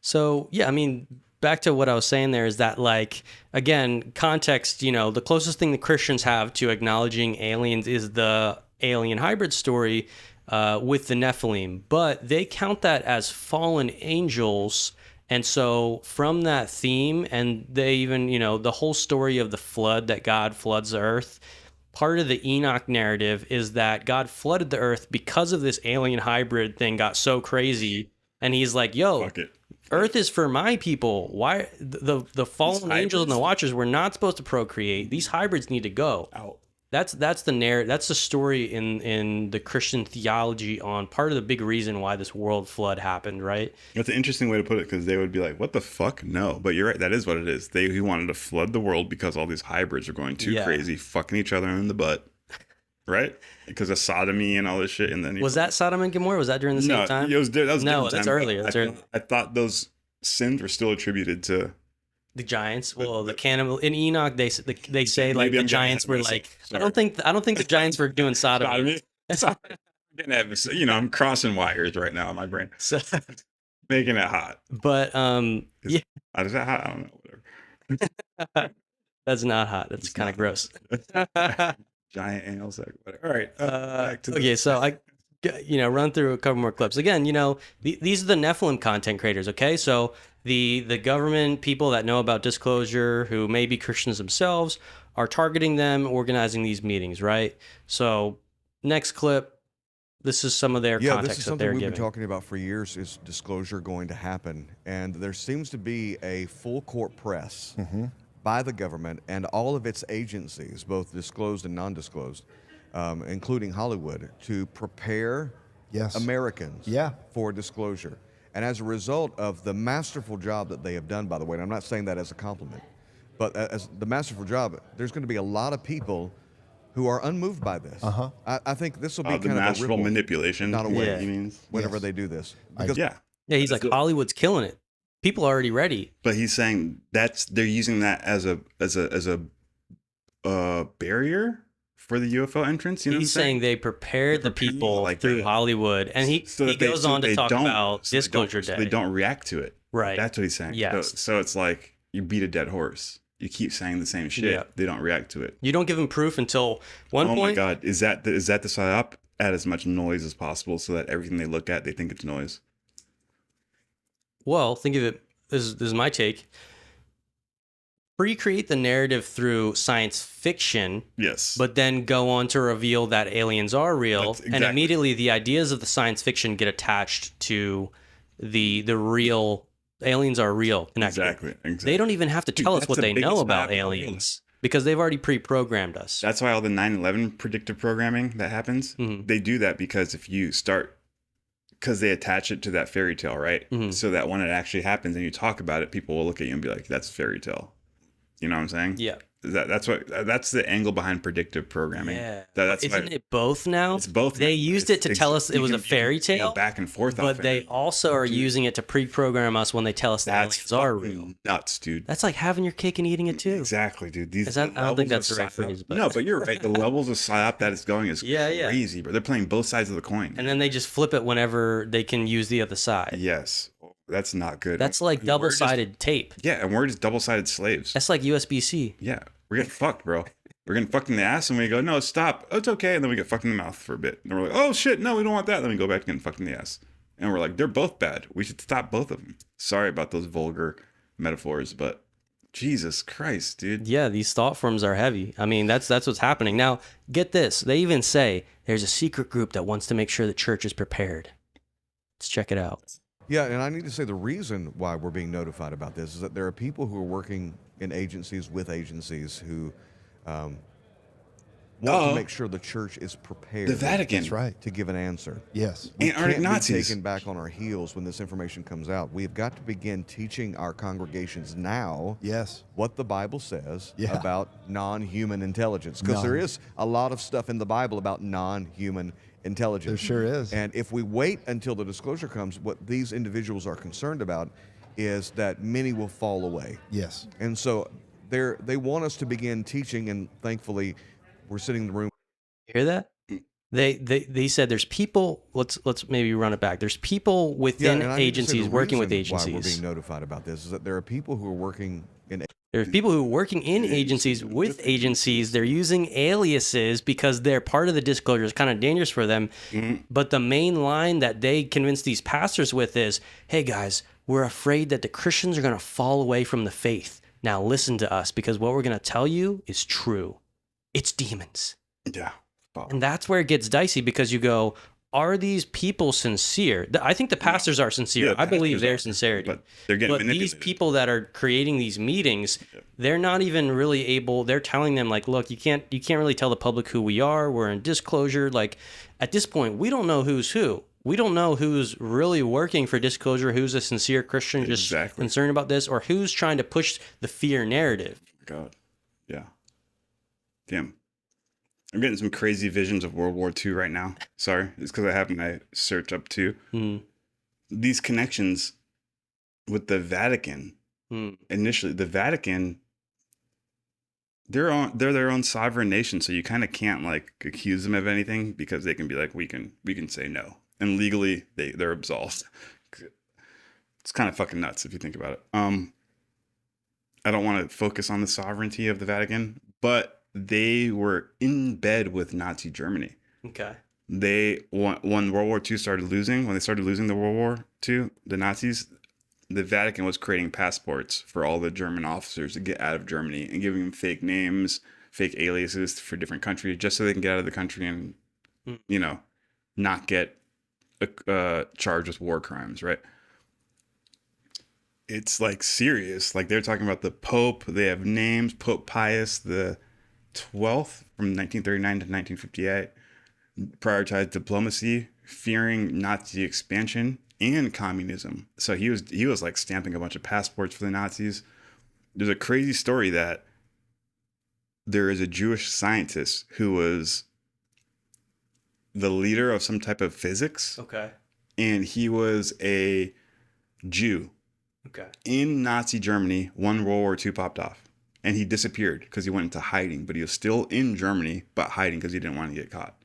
So, yeah, I mean, back to what I was saying there is that, like, again, context, the closest thing the Christians have to acknowledging aliens is the alien hybrid story with the Nephilim, but they count that as fallen angels. And so from that theme, and they even, the whole story of the flood, that God floods the earth, part of the Enoch narrative is that God flooded the earth because of this alien hybrid thing got so crazy. And he's like, yo, Fuck it. Earth is for my people. Why the fallen angels and the Watchers were not supposed to procreate. These hybrids need to go. Out. That's the narrative. That's the story in the Christian theology on part of the big reason why this world flood happened. Right? That's an interesting way to put it, because they would be like, "What the fuck?" No, but you're right. That is what it is. He wanted to flood the world because all these hybrids are going too crazy, fucking each other in the butt. Right? Because of sodomy and all this shit. And then Was that Sodom and Gomorrah? Was that during the same time? That was No, different that's time. earlier. I thought those sins were still attributed to The giants. Well, the cannibal in Enoch, they say like Maybe the I'm giants were getting ahead of like. myself. I don't think the giants were doing sodomy. sodomy. I'm crossing wires right now in my brain, So, making it hot. but yeah, Is that hot? I don't know. Whatever. that's not hot. That's kind of gross. Giant anal sack. All right. Back to Okay, so I, run through a couple more clips. Again, these are the Nephilim content creators. Okay, so the government people that know about disclosure, who may be Christians themselves, are targeting them, organizing these meetings. Right. So next clip. This is some of their Yeah, context this is that something they're we've giving. been talking about for years. Is disclosure going to happen? And there seems to be a full court press by the government and all of its agencies, both disclosed and non-disclosed, including Hollywood, to prepare Americans for disclosure. And as a result of the masterful job that they have done, by the way, and I'm not saying that as a compliment, but as the masterful job, there's going to be a lot of people who are unmoved by this. I think this will be the kind of a masterful ripple, manipulation. not a is what wave, he means. whenever they do this. Because Yeah. Yeah, he's like, Hollywood's killing it. People are already ready. But he's saying they're using that as a barrier for the UFO entrance. You know, He's saying they prepared the preparing people like through that. Hollywood, and he goes on to talk about Disclosure so Day. they don't react to it. Right. That's what he's saying. Yes. So it's like you beat a dead horse. You keep saying the same shit. Yeah. They don't react to it. You don't give them proof until one Oh point. my God. Is that the psyop? Add as much noise as possible so that everything they look at, they think it's noise. Well, think of it. This is my take. Recreate the narrative through science fiction, Yes. but then go on to reveal that aliens are real, That's and exactly. immediately the ideas of the science fiction get attached to the real. Aliens are real. Connected. Exactly. They don't even have to Dude, tell us that's what the they know biggest about map in the world. aliens because they've already pre-programmed us. That's why all the 9/11 predictive programming that happens, they do that because if you start, because they attach it to that fairy tale, right? So that when it actually happens and you talk about it, people will look at you and be like, "That's fairy tale." You know what I'm saying? Yeah. That's the angle behind predictive programming. Yeah. That's Isn't why it both now? it's both. They used it to tell us it was a fairy You can tale, go back and forth, but they also are using it to pre-program us when they tell us the that's aliens are fucking real. nuts, dude. That's like having your cake and eating it too. Exactly, dude. These Is that- I don't think levels that's of the right psyop- phrase, but- No, but you're right. The levels of psyop that it's going is Yeah. crazy, bro. They're playing both sides of the coin. And then they just flip it whenever they can use the other side. Yes, that's not good. That's like And we're just- double-sided tape. Yeah, and we're just double-sided slaves. That's like USB-C. Yeah, we're getting fucked, bro. We're getting fucked in the ass, and we go, no, stop. Oh, it's okay. And then we get fucked in the mouth for a bit. And we're like, oh, shit, no, we don't want that. Then we go back to getting fucked in the ass. And we're like, they're both bad. We should stop both of them. Sorry about those vulgar metaphors, but Jesus Christ, dude. Yeah, these thought forms are heavy. I mean, that's what's happening. Now, get this. They even say there's a secret group that wants to make sure the church is prepared. Let's check it out. Yeah, and I need to say the reason why we're being notified about this is that there are people who are working in agencies with agencies who want to make sure the church is prepared. The Vatican. That's right. To give an answer. Yes. We Antarctic can't Nazis. be taken back on our heels when this information comes out. We've got to begin teaching our congregations now Yes. what the Bible says Yeah. about non-human intelligence. Because there is a lot of stuff in the Bible about non-human intelligence. There sure is. And if we wait until the disclosure comes, what these individuals are concerned about is that many will fall away. Yes. And so they want us to begin teaching, and thankfully we're sitting in the room. Hear that? They said there's people. Let's maybe run it back. There's people within and I need to say agencies the working with reason Why we're agencies. being notified about this is that there are people who are working in. There's people who are working in agencies with agencies. They're using aliases because they're part of the disclosure. It's kind of dangerous for them. But the main line that they convince these pastors with is, hey guys, we're afraid that the Christians are going to fall away from the faith. Now listen to us, because what we're going to tell you is true. It's demons. Yeah. And that's where it gets dicey, because you go, are these people sincere? I think the pastors are sincere. Yeah, I believe pastors their are, sincerity. but they're getting these manipulated. people that are creating these meetings, they're not even really able. They're telling them, like, look, you can't really tell the public who we are. We're in disclosure. Like, at this point, we don't know who's who. We don't know who's really working for disclosure, who's a sincere Christian just concerned about this, or who's trying to push the fear narrative. God. Yeah. Damn. I'm getting some crazy visions of World War II right now. Sorry. It's because I have my search up too. These connections with the Vatican. Initially, the Vatican, they're their own sovereign nation, so you kind of can't like accuse them of anything, because they can be like, we can say no, and legally they're absolved. It's kind of fucking nuts if you think about it. I don't want to focus on the sovereignty of the Vatican, but they were in bed with Nazi Germany. Okay. When World War II started losing, when they started losing the World War II, the Nazis, the Vatican was creating passports for all the German officers to get out of Germany and giving them fake names, fake aliases for different countries, just so they can get out of the country and, not get charged with war crimes, right? It's like serious. Like they're talking about the Pope. They have names. Pope Pius the 12th from 1939 to 1958 prioritized diplomacy, fearing Nazi expansion and communism. So he was like stamping a bunch of passports for the Nazis. There's a crazy story that there is a Jewish scientist who was the leader of some type of physics. Okay. And he was a Jew. Okay. In Nazi Germany when World War II popped off. And he disappeared because he went into hiding, but he was still in Germany, but hiding because he didn't want to get caught.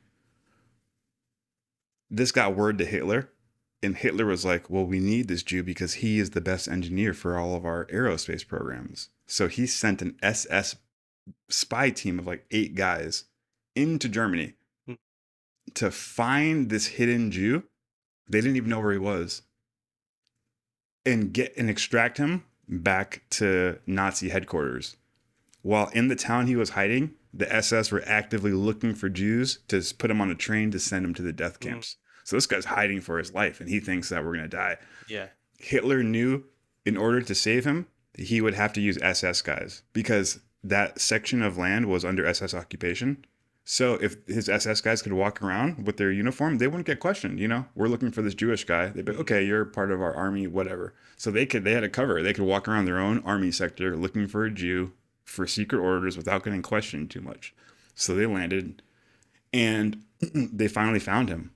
This got word to Hitler, and Hitler was like, well, we need this Jew because he is the best engineer for all of our aerospace programs. So he sent an SS spy team of like 8 guys into Germany to find this hidden Jew. They didn't even know where he was. And extract him back to Nazi headquarters. While in the town he was hiding, the SS were actively looking for Jews to put him on a train to send him to the death camps. So this guy's hiding for his life, and he thinks that we're going to die. Yeah. Hitler knew in order to save him, he would have to use SS guys, because that section of land was under SS occupation. So if his SS guys could walk around with their uniform, they wouldn't get questioned. We're looking for this Jewish guy. They'd be, okay, you're part of our army, whatever. So they had a cover. They could walk around their own army sector looking for a Jew for secret orders without getting questioned too much. So they landed, and they finally found him.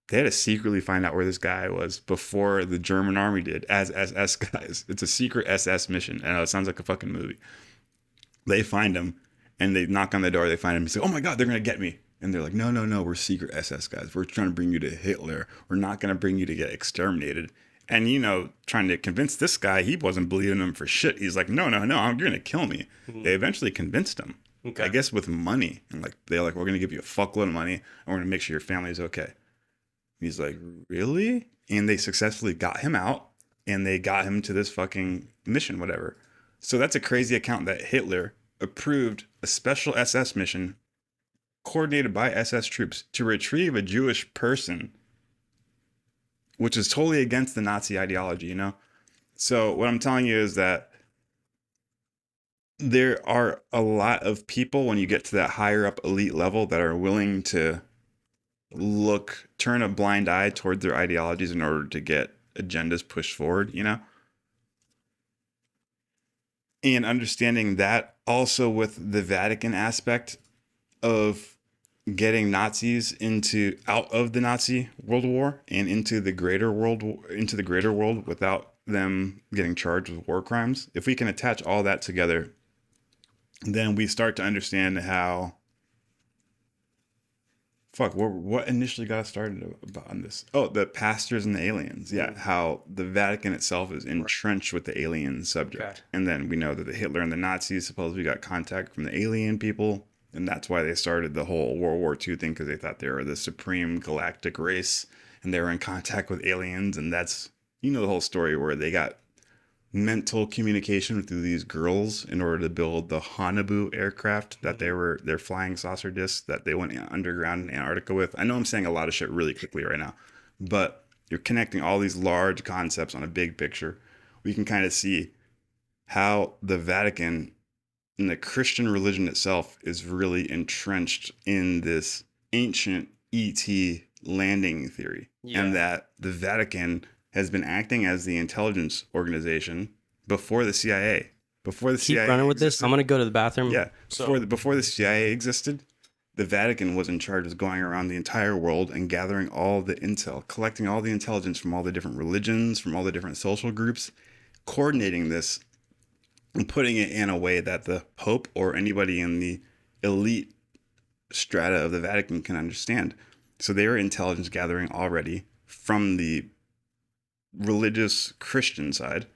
They had to secretly find out where this guy was before the German army did as SS guys. It's a secret SS mission. I know it sounds like a fucking movie. They find him. And they knock on the door, they find him and say, oh my God, they're going to get me. And they're like, no, we're secret SS guys. We're trying to bring you to Hitler. We're not going to bring you to get exterminated. And, trying to convince this guy, he wasn't believing him for shit. He's like, no, you're going to kill me. They eventually convinced him, I guess with money. And they're like, we're going to give you a fuckload of money, and we're going to make sure your family is okay. He's like, really? And they successfully got him out, and they got him to this fucking mission, whatever. So that's a crazy account that Hitler approved a special SS mission coordinated by SS troops to retrieve a Jewish person which is totally against the Nazi ideology, you know? So what I'm telling you is that there are a lot of people when you get to that higher up elite level that are willing to turn a blind eye toward their ideologies in order to get agendas pushed forward, you know? And understanding that also with the Vatican aspect of getting Nazis out of the Nazi World War and into the greater world without them getting charged with war crimes. If we can attach all that together, then we start to understand how what initially got us started on this. Oh, the pastors and the aliens. Yeah, how the Vatican itself is entrenched with the alien subject. Okay. And then we know that the Hitler and the Nazis supposedly got contact from the alien people. And that's why they started the whole World War II thing, because they thought they were the supreme galactic race and they were in contact with aliens. And that's, you know, the whole story where they got mental communication through these girls in order to build the Hanabu aircraft that their flying saucer discs that they went underground in Antarctica with. I know I'm saying a lot of shit really quickly right now, but you're connecting all these large concepts on a big picture. We can kind of see how the Vatican and the Christian religion itself is really entrenched in this ancient ET landing theory, and that the Vatican has been acting as the intelligence organization before the CIA. Before the CIA running with existed. this. I'm gonna go to the bathroom. Yeah, before the CIA existed, the Vatican was in charge of going around the entire world and gathering all the intel, collecting all the intelligence from all the different religions, from all the different social groups, coordinating this and putting it in a way that the Pope or anybody in the elite strata of the Vatican can understand. So they were intelligence gathering already from the religious Christian side.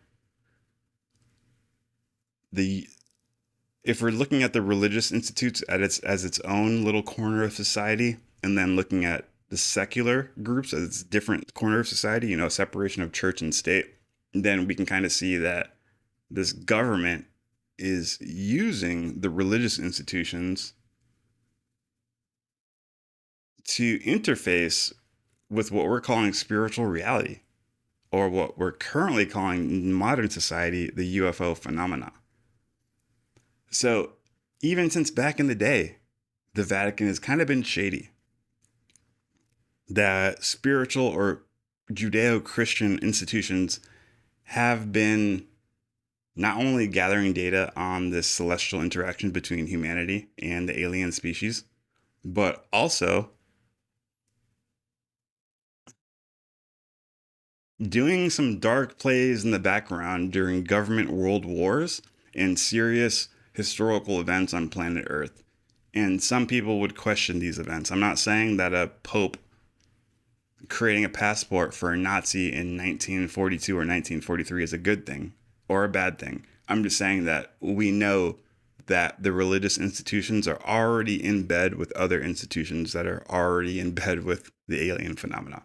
If we're looking at the religious institutes as its own little corner of society, and then looking at the secular groups as its different corner of society, you know, separation of church and state, then we can kind of see that this government is using the religious institutions to interface with what we're calling spiritual reality, or what we're currently calling in modern society the UFO phenomena. So even since back in the day, the Vatican has kind of been shady. That spiritual or Judeo-Christian institutions have been not only gathering data on this celestial interaction between humanity and the alien species, but also doing some dark plays in the background during government world wars and serious historical events on planet Earth. And some people would question these events. I'm not saying that a pope creating a passport for a Nazi in 1942 or 1943 is a good thing or a bad thing. I'm just saying that we know that the religious institutions are already in bed with other institutions that are already in bed with the alien phenomena.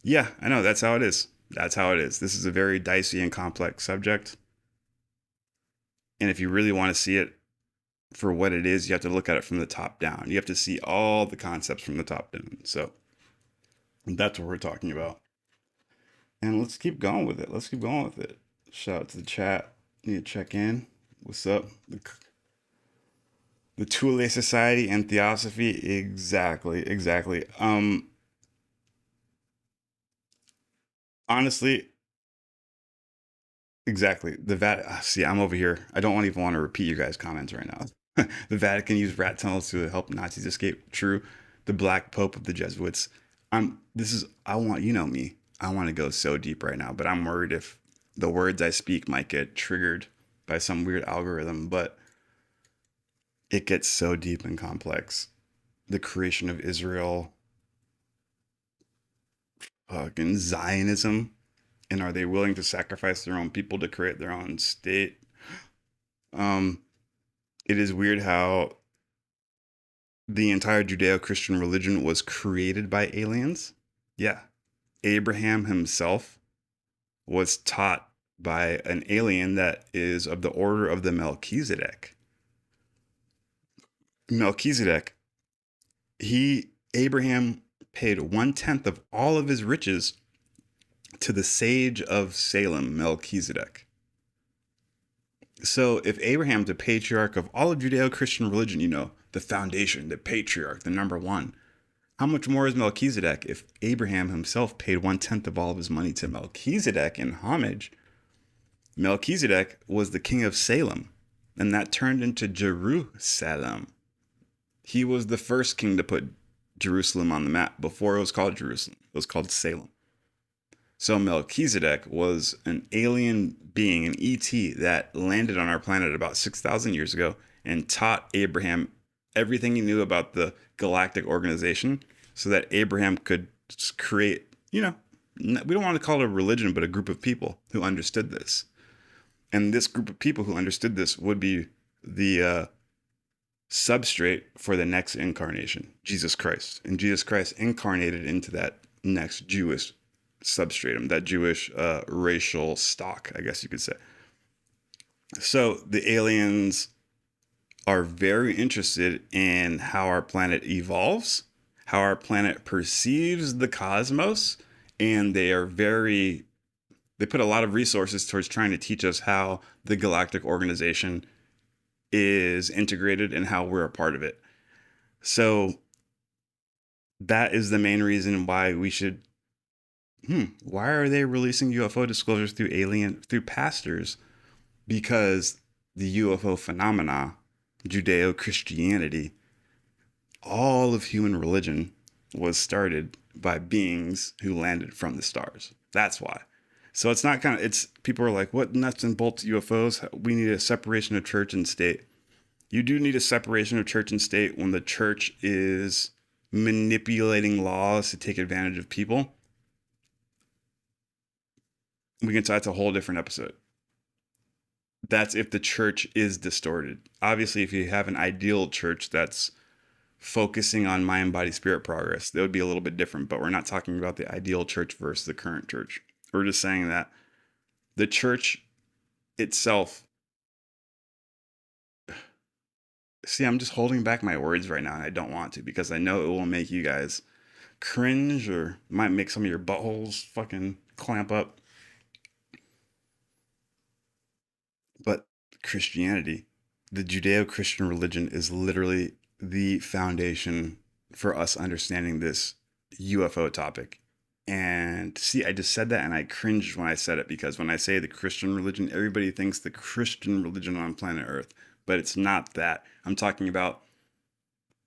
Yeah, I know, that's how it is. That's how it is. This is a very dicey and complex subject. And if you really want to see it for what it is, you have to look at it from the top down. You have to see all the concepts from the top down. So that's what we're talking about. And let's keep going with it. Shout out to the chat. Need to check in. What's up? The Thule Society and Theosophy. Exactly. Honestly, exactly. See, I'm over here. I don't even want to repeat you guys' comments right now. The Vatican used rat tunnels to help Nazis escape. True. The Black Pope of the Jesuits. You know me. I want to go so deep right now, but I'm worried if the words I speak might get triggered by some weird algorithm, but it gets so deep and complex. The creation of Israel, fucking Zionism, and are they willing to sacrifice their own people to create their own state? It is weird how the entire Judeo-Christian religion was created by aliens. Yeah. Abraham himself was taught by an alien that is of the order of the Melchizedek. Abraham paid 1/10 of all of his riches to the sage of Salem, Melchizedek. So if Abraham, the patriarch of all of Judeo-Christian religion, you know, the foundation, the patriarch, the number one, how much more is Melchizedek if Abraham himself paid 1/10 of all of his money to Melchizedek in homage? Melchizedek was the king of Salem, and that turned into Jerusalem. He was the first king to put Jerusalem on the map. Before it was called Jerusalem, it was called Salem. So Melchizedek was an alien being, an ET, that landed on our planet about 6,000 years ago and taught Abraham everything he knew about the galactic organization so that Abraham could create, you know, we don't want to call it a religion, but a group of people who understood this. And this group of people who understood this would be the substrate for the next incarnation, Jesus Christ. And Jesus Christ incarnated into that next Jewish substratum, that Jewish racial stock, I guess you could say. So the aliens are very interested in how our planet evolves, how our planet perceives the cosmos, and they put a lot of resources towards trying to teach us how the galactic organization is integrated and how we're a part of it. So that is the main reason why we should why are they releasing UFO disclosures through pastors? Because the UFO phenomena, Judeo-Christianity, all of human religion was started by beings who landed from the stars. That's why. So it's not people are like, what nuts and bolts UFOs? We need a separation of church and state. You do need a separation of church and state when the church is manipulating laws to take advantage of people. That's a whole different episode. That's if the church is distorted. Obviously, if you have an ideal church that's focusing on mind, body, spirit progress, that would be a little bit different. But we're not talking about the ideal church versus the current church. We're just saying that the church itself. See, I'm just holding back my words right now, and I don't want to because I know it will make you guys cringe or might make some of your buttholes fucking clamp up. But Christianity, the Judeo-Christian religion, is literally the foundation for us understanding this UFO topic. And see, I just said that and I cringed when I said it, because when I say the Christian religion, everybody thinks the Christian religion on planet Earth, but it's not that. I'm talking about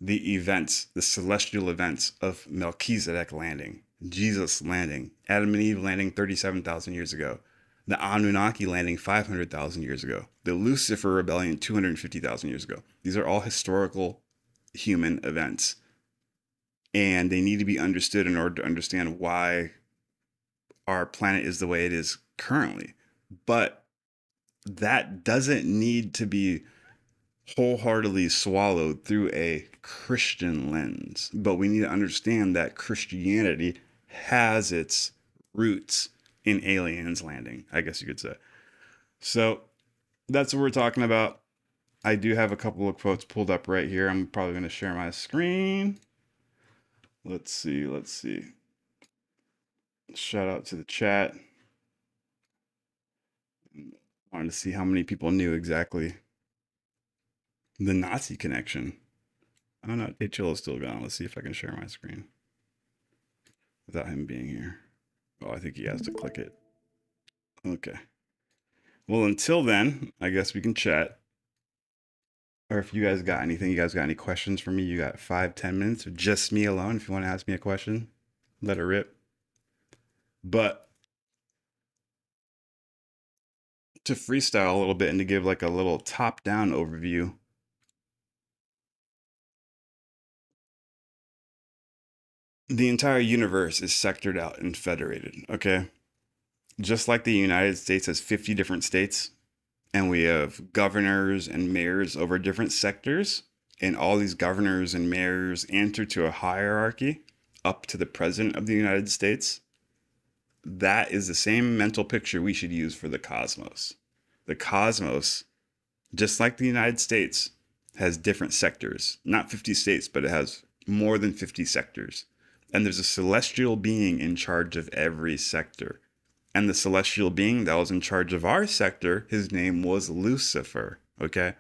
the events, the celestial events of Melchizedek landing, Jesus landing, Adam and Eve landing 37,000 years ago, the Anunnaki landing 500,000 years ago, the Lucifer rebellion 250,000 years ago. These are all historical human events. And they need to be understood in order to understand why our planet is the way it is currently. But that doesn't need to be wholeheartedly swallowed through a Christian lens. But we need to understand that Christianity has its roots in aliens landing, I guess you could say. So that's what we're talking about. I do have a couple of quotes pulled up right here. I'm probably going to share my screen. Let's see. Shout out to the chat. Wanted to see how many people knew exactly the Nazi connection. Oh no, HL is still gone. Let's see if I can share my screen without him being here. Oh, I think he has to click it. Okay. Well, until then, I guess we can chat. Or if you guys got anything, you guys got any questions for me, you got 5-10 minutes, or just me alone. If you want to ask me a question, let it rip. But to freestyle a little bit and to give like a little top-down overview, the entire universe is sectored out and federated, okay? Just like the United States has 50 different states, and we have governors and mayors over different sectors, and all these governors and mayors answer to a hierarchy up to the president of the United States. That is the same mental picture we should use for the cosmos. The cosmos, just like the United States, has different sectors. Not 50 states, but it has more than 50 sectors. And there's a celestial being in charge of every sector And the celestial being that was in charge of our sector, his name was Lucifer. Okay.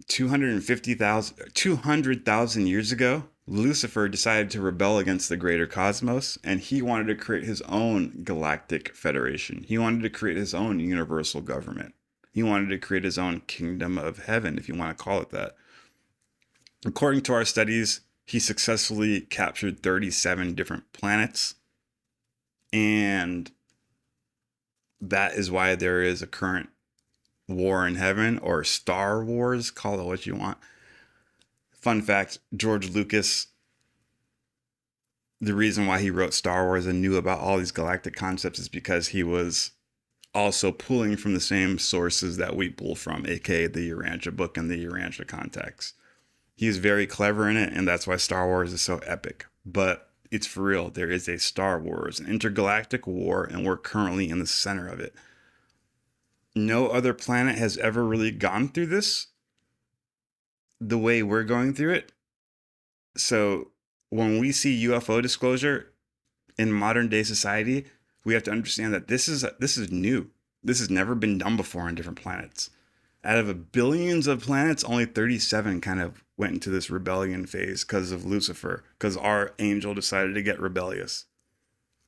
200,000 years ago, Lucifer decided to rebel against the greater cosmos, and he wanted to create his own galactic federation. He wanted to create his own universal government. He wanted to create his own kingdom of heaven, if you want to call it that. According to our studies, he successfully captured 37 different planets, and that is why there is a current war in heaven, or Star Wars, call it what you want. Fun fact, George Lucas, the reason why he wrote Star Wars and knew about all these galactic concepts is because he was also pulling from the same sources that we pull from, aka the Urantia book and the Urantia contacts. He's very clever in it, and that's why Star Wars is so epic. But it's for real. There is a Star Wars, an intergalactic war, and we're currently in the center of it. No other planet has ever really gone through this the way we're going through it. So when we see UFO disclosure in modern day society, we have to understand that this is new. This has never been done before on different planets. Out of a billions of planets, only 37 kind of went into this rebellion phase because of Lucifer, because our angel decided to get rebellious.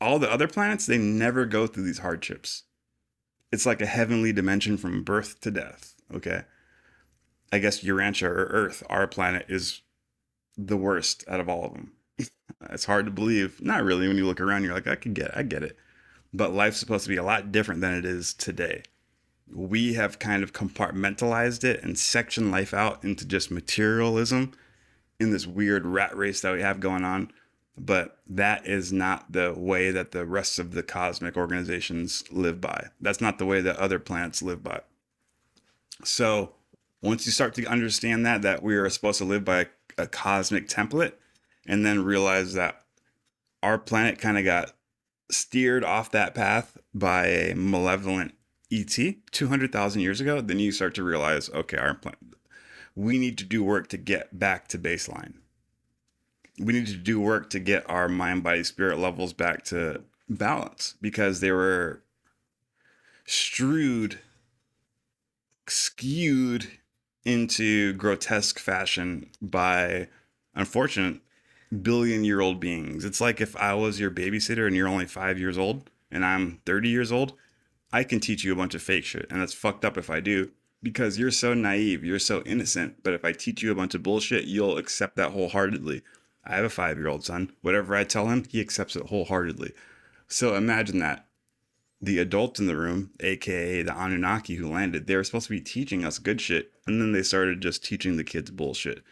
All the other planets, they never go through these hardships. It's like a heavenly dimension from birth to death, okay? I guess Urantia or Earth, our planet, is the worst out of all of them. It's hard to believe. Not really. When you look around, you're like, I get it. But life's supposed to be a lot different than it is today. We have kind of compartmentalized it and sectioned life out into just materialism in this weird rat race that we have going on. But that is not the way that the rest of the cosmic organizations live by. That's not the way that other planets live by. So once you start to understand that we are supposed to live by a cosmic template, and then realize that our planet kind of got steered off that path by a malevolent ET 200,000 years ago, then you start to realize, okay, our planet, we need to do work to get back to baseline. We need to do work to get our mind, body, spirit levels back to balance, because they were skewed into grotesque fashion by unfortunate billion-year-old beings. It's like if I was your babysitter and you're only 5 years old and I'm 30 years old, I can teach you a bunch of fake shit, and that's fucked up if I do, because you're so naive, you're so innocent. But if I teach you a bunch of bullshit, you'll accept that wholeheartedly. I have a 5-year-old son. Whatever I tell him, he accepts it wholeheartedly. So imagine that. The adults in the room, aka the Anunnaki who landed, they were supposed to be teaching us good shit, and then they started just teaching the kids bullshit.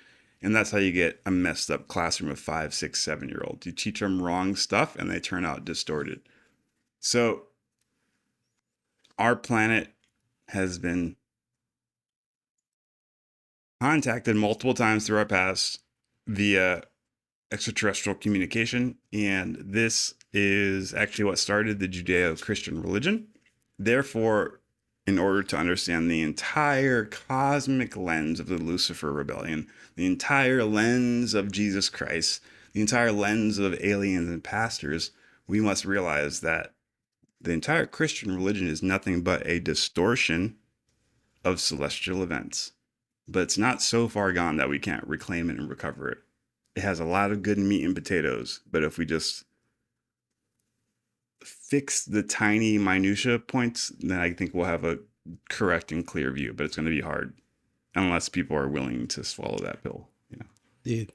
And that's how you get a messed up classroom of 5, 6, 7-year-olds. You teach them wrong stuff and they turn out distorted. So our planet has been contacted multiple times through our past via extraterrestrial communication, and this is actually what started the Judeo-Christian religion. Therefore, in order to understand the entire cosmic lens of the Lucifer rebellion, the entire lens of Jesus Christ, the entire lens of aliens and pastors, we must realize that the entire Christian religion is nothing but a distortion of celestial events. But it's not so far gone that we can't reclaim it and recover it. It has a lot of good meat and potatoes, but if we just fix the tiny minutia points, then I think we'll have a correct and clear view. But it's going to be hard unless people are willing to swallow that pill. You know, dude,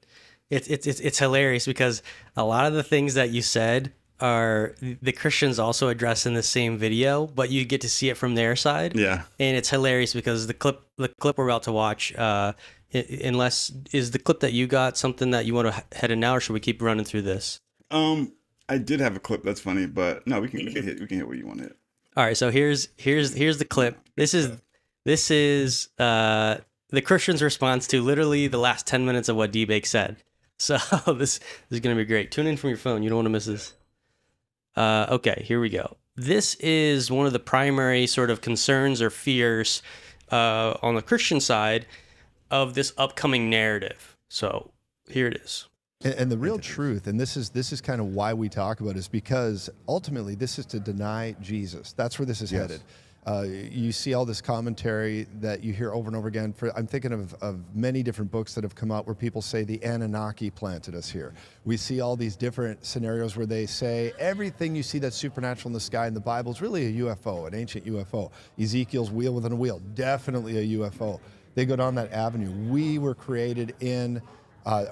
it's hilarious because a lot of the things that you said are the Christians also address in the same video, but you get to see it from their side. Yeah, and it's hilarious because the clip we're about to watch. Unless is the clip that you got something that you want to head in now, or should we keep running through this? I did have a clip that's funny, but no, we can hit what you want to hit. All right, so here's the clip. This is the Christian's response to literally the last 10 minutes of what D-Bake said. So this is gonna be great. Tune in from your phone. You don't want to miss this. Okay, here we go. This is one of the primary sort of concerns or fears on the Christian side of this upcoming narrative. So here it is. And the real truth, and this is kind of why we talk about it, is because ultimately this is to deny Jesus. That's where this is headed. You see all this commentary that you hear over and over again. I'm thinking of many different books that have come out where people say the Anunnaki planted us here. We see all these different scenarios where they say everything you see that's supernatural in the sky in the Bible is really a UFO, an ancient UFO. Ezekiel's wheel within a wheel, definitely a UFO. They go down that avenue. We were created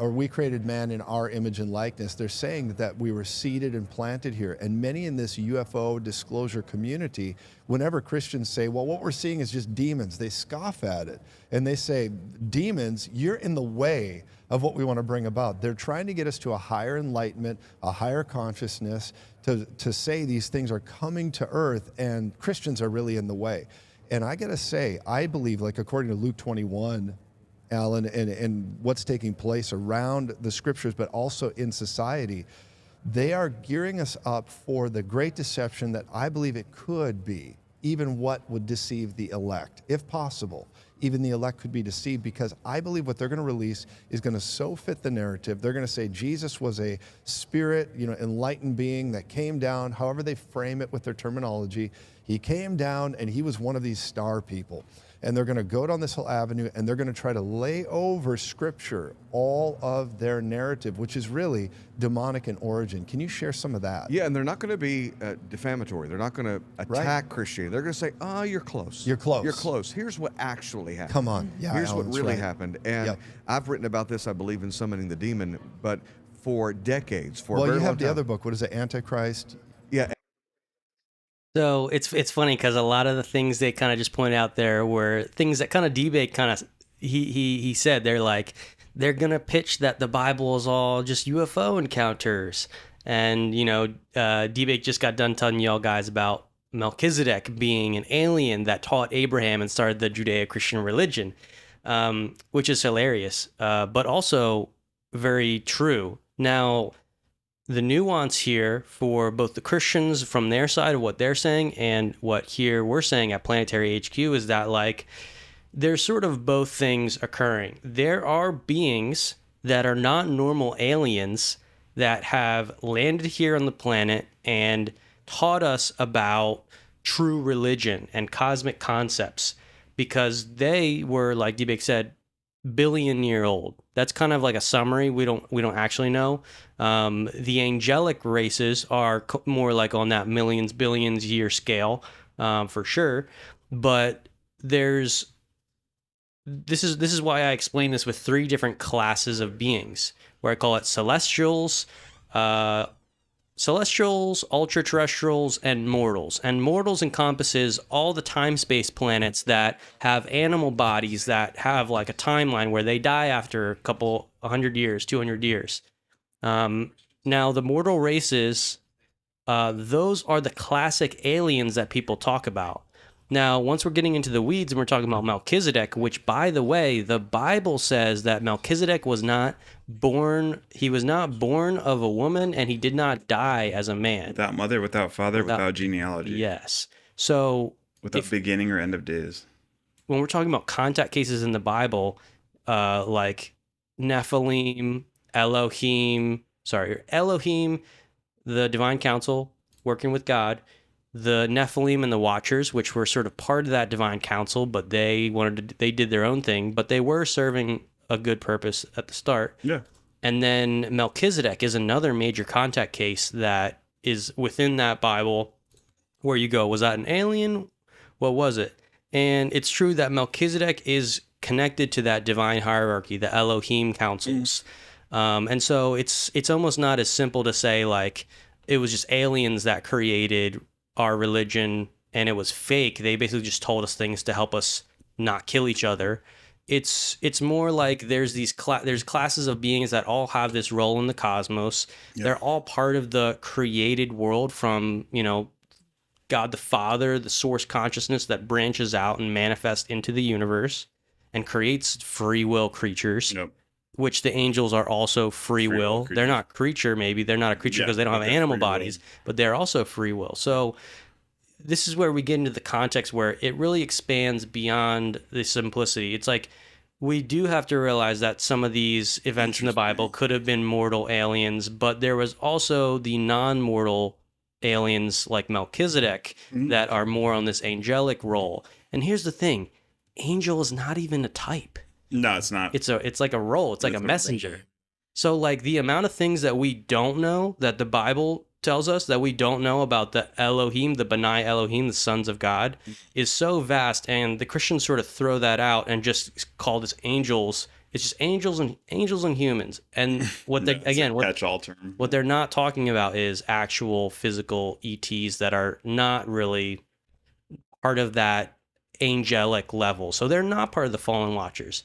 we created man in our image and likeness. They're saying that we were seeded and planted here. And many in this UFO disclosure community, whenever Christians say, well, what we're seeing is just demons, they scoff at it. And they say, demons, you're in the way of what we want to bring about. They're trying to get us to a higher enlightenment, a higher consciousness, to say these things are coming to earth, and Christians are really in the way. And I got to say, I believe, like according to Luke 21, Alan, and what's taking place around the scriptures, but also in society, they are gearing us up for the great deception that I believe it could be, even what would deceive the elect. If possible, even the elect could be deceived, because I believe what they're going to release is going to so fit the narrative. They're going to say Jesus was a spirit, enlightened being that came down, however they frame it with their terminology. He came down and he was one of these star people. And they're going to go down this whole avenue, and they're going to try to lay over Scripture all of their narrative, which is really demonic in origin. Can you share some of that? Yeah, and they're not going to be defamatory. They're not going to attack Christianity. They're going to say, oh, you're close. You're close. You're close. Here's what actually happened. Come on. Yeah, Here's Alan, what really right. happened. And I've written about this, I believe, in Summoning the Demon, but for decades, for a well, very you long have the time. other book. What is it? Antichrist? Yeah. So it's funny because a lot of the things they kind of just point out there were things that kind of D-Bake kind of he said. They're like, they're gonna pitch that the Bible is all just UFO encounters, and D-Bake just got done telling y'all guys about Melchizedek being an alien that taught Abraham and started the Judeo-Christian religion, which is hilarious, but also very true. Now, the nuance here for both the Christians from their side of what they're saying and what here we're saying at Planetary HQ is that, like, there's sort of both things occurring. There are beings that are not normal aliens that have landed here on the planet and taught us about true religion and cosmic concepts, because they were, like D-Bake said, billion-year-old. That's kind of like a summary. We don't actually know. The angelic races are more like on that millions, billions year scale, for sure. But this is why I explain this with 3 different classes of beings, where I call it celestials, ultra-terrestrials, and mortals. And mortals encompasses all the time-space planets that have animal bodies that have like a timeline where they die after a couple 100 years, 200 years. Now, the mortal races, those are the classic aliens that people talk about. Now, once we're getting into the weeds and we're talking about Melchizedek, which, by the way, the Bible says that Melchizedek was not born of a woman, and he did not die as a man. Without mother, without father, without genealogy. Yes. So without beginning or end of days. When we're talking about contact cases in the Bible, like Nephilim, Elohim, the divine council working with God, the Nephilim and the Watchers, which were sort of part of that divine council, but they did their own thing, but they were serving a good purpose at the start. Yeah. And then Melchizedek is another major contact case that is within that Bible, where you go, was that an alien? What was it? And it's true that Melchizedek is connected to that divine hierarchy, the Elohim councils. And so it's almost not as simple to say, like, it was just aliens that created our religion and it was fake. They basically just told us things to help us not kill each other. It's more like there's there's classes of beings that all have this role in the cosmos. Yep. They're all part of the created world from, God the Father, the source consciousness that branches out and manifests into the universe and creates free will creatures. Yep. Which the angels are also free will. They're not creature, maybe. They're not a creature because they don't have animal bodies, but they're also free will. So this is where we get into the context where it really expands beyond the simplicity. It's like we do have to realize that some of these events in the Bible could have been mortal aliens, but there was also the non-mortal aliens like Melchizedek that are more on this angelic role. And here's the thing, angel is not even a type. No, it's not. It's like a role. It's like a It's a messenger. role. So like the amount of things that we don't know that the Bible tells us that we don't know about the Elohim, the Benai Elohim, the sons of God, is so vast, and the Christians sort of throw that out and just call this angels. It's just angels and humans. And what they catch-all term. what they're not talking about is actual physical ETs that are not really part of that angelic level. So they're not part of the fallen watchers.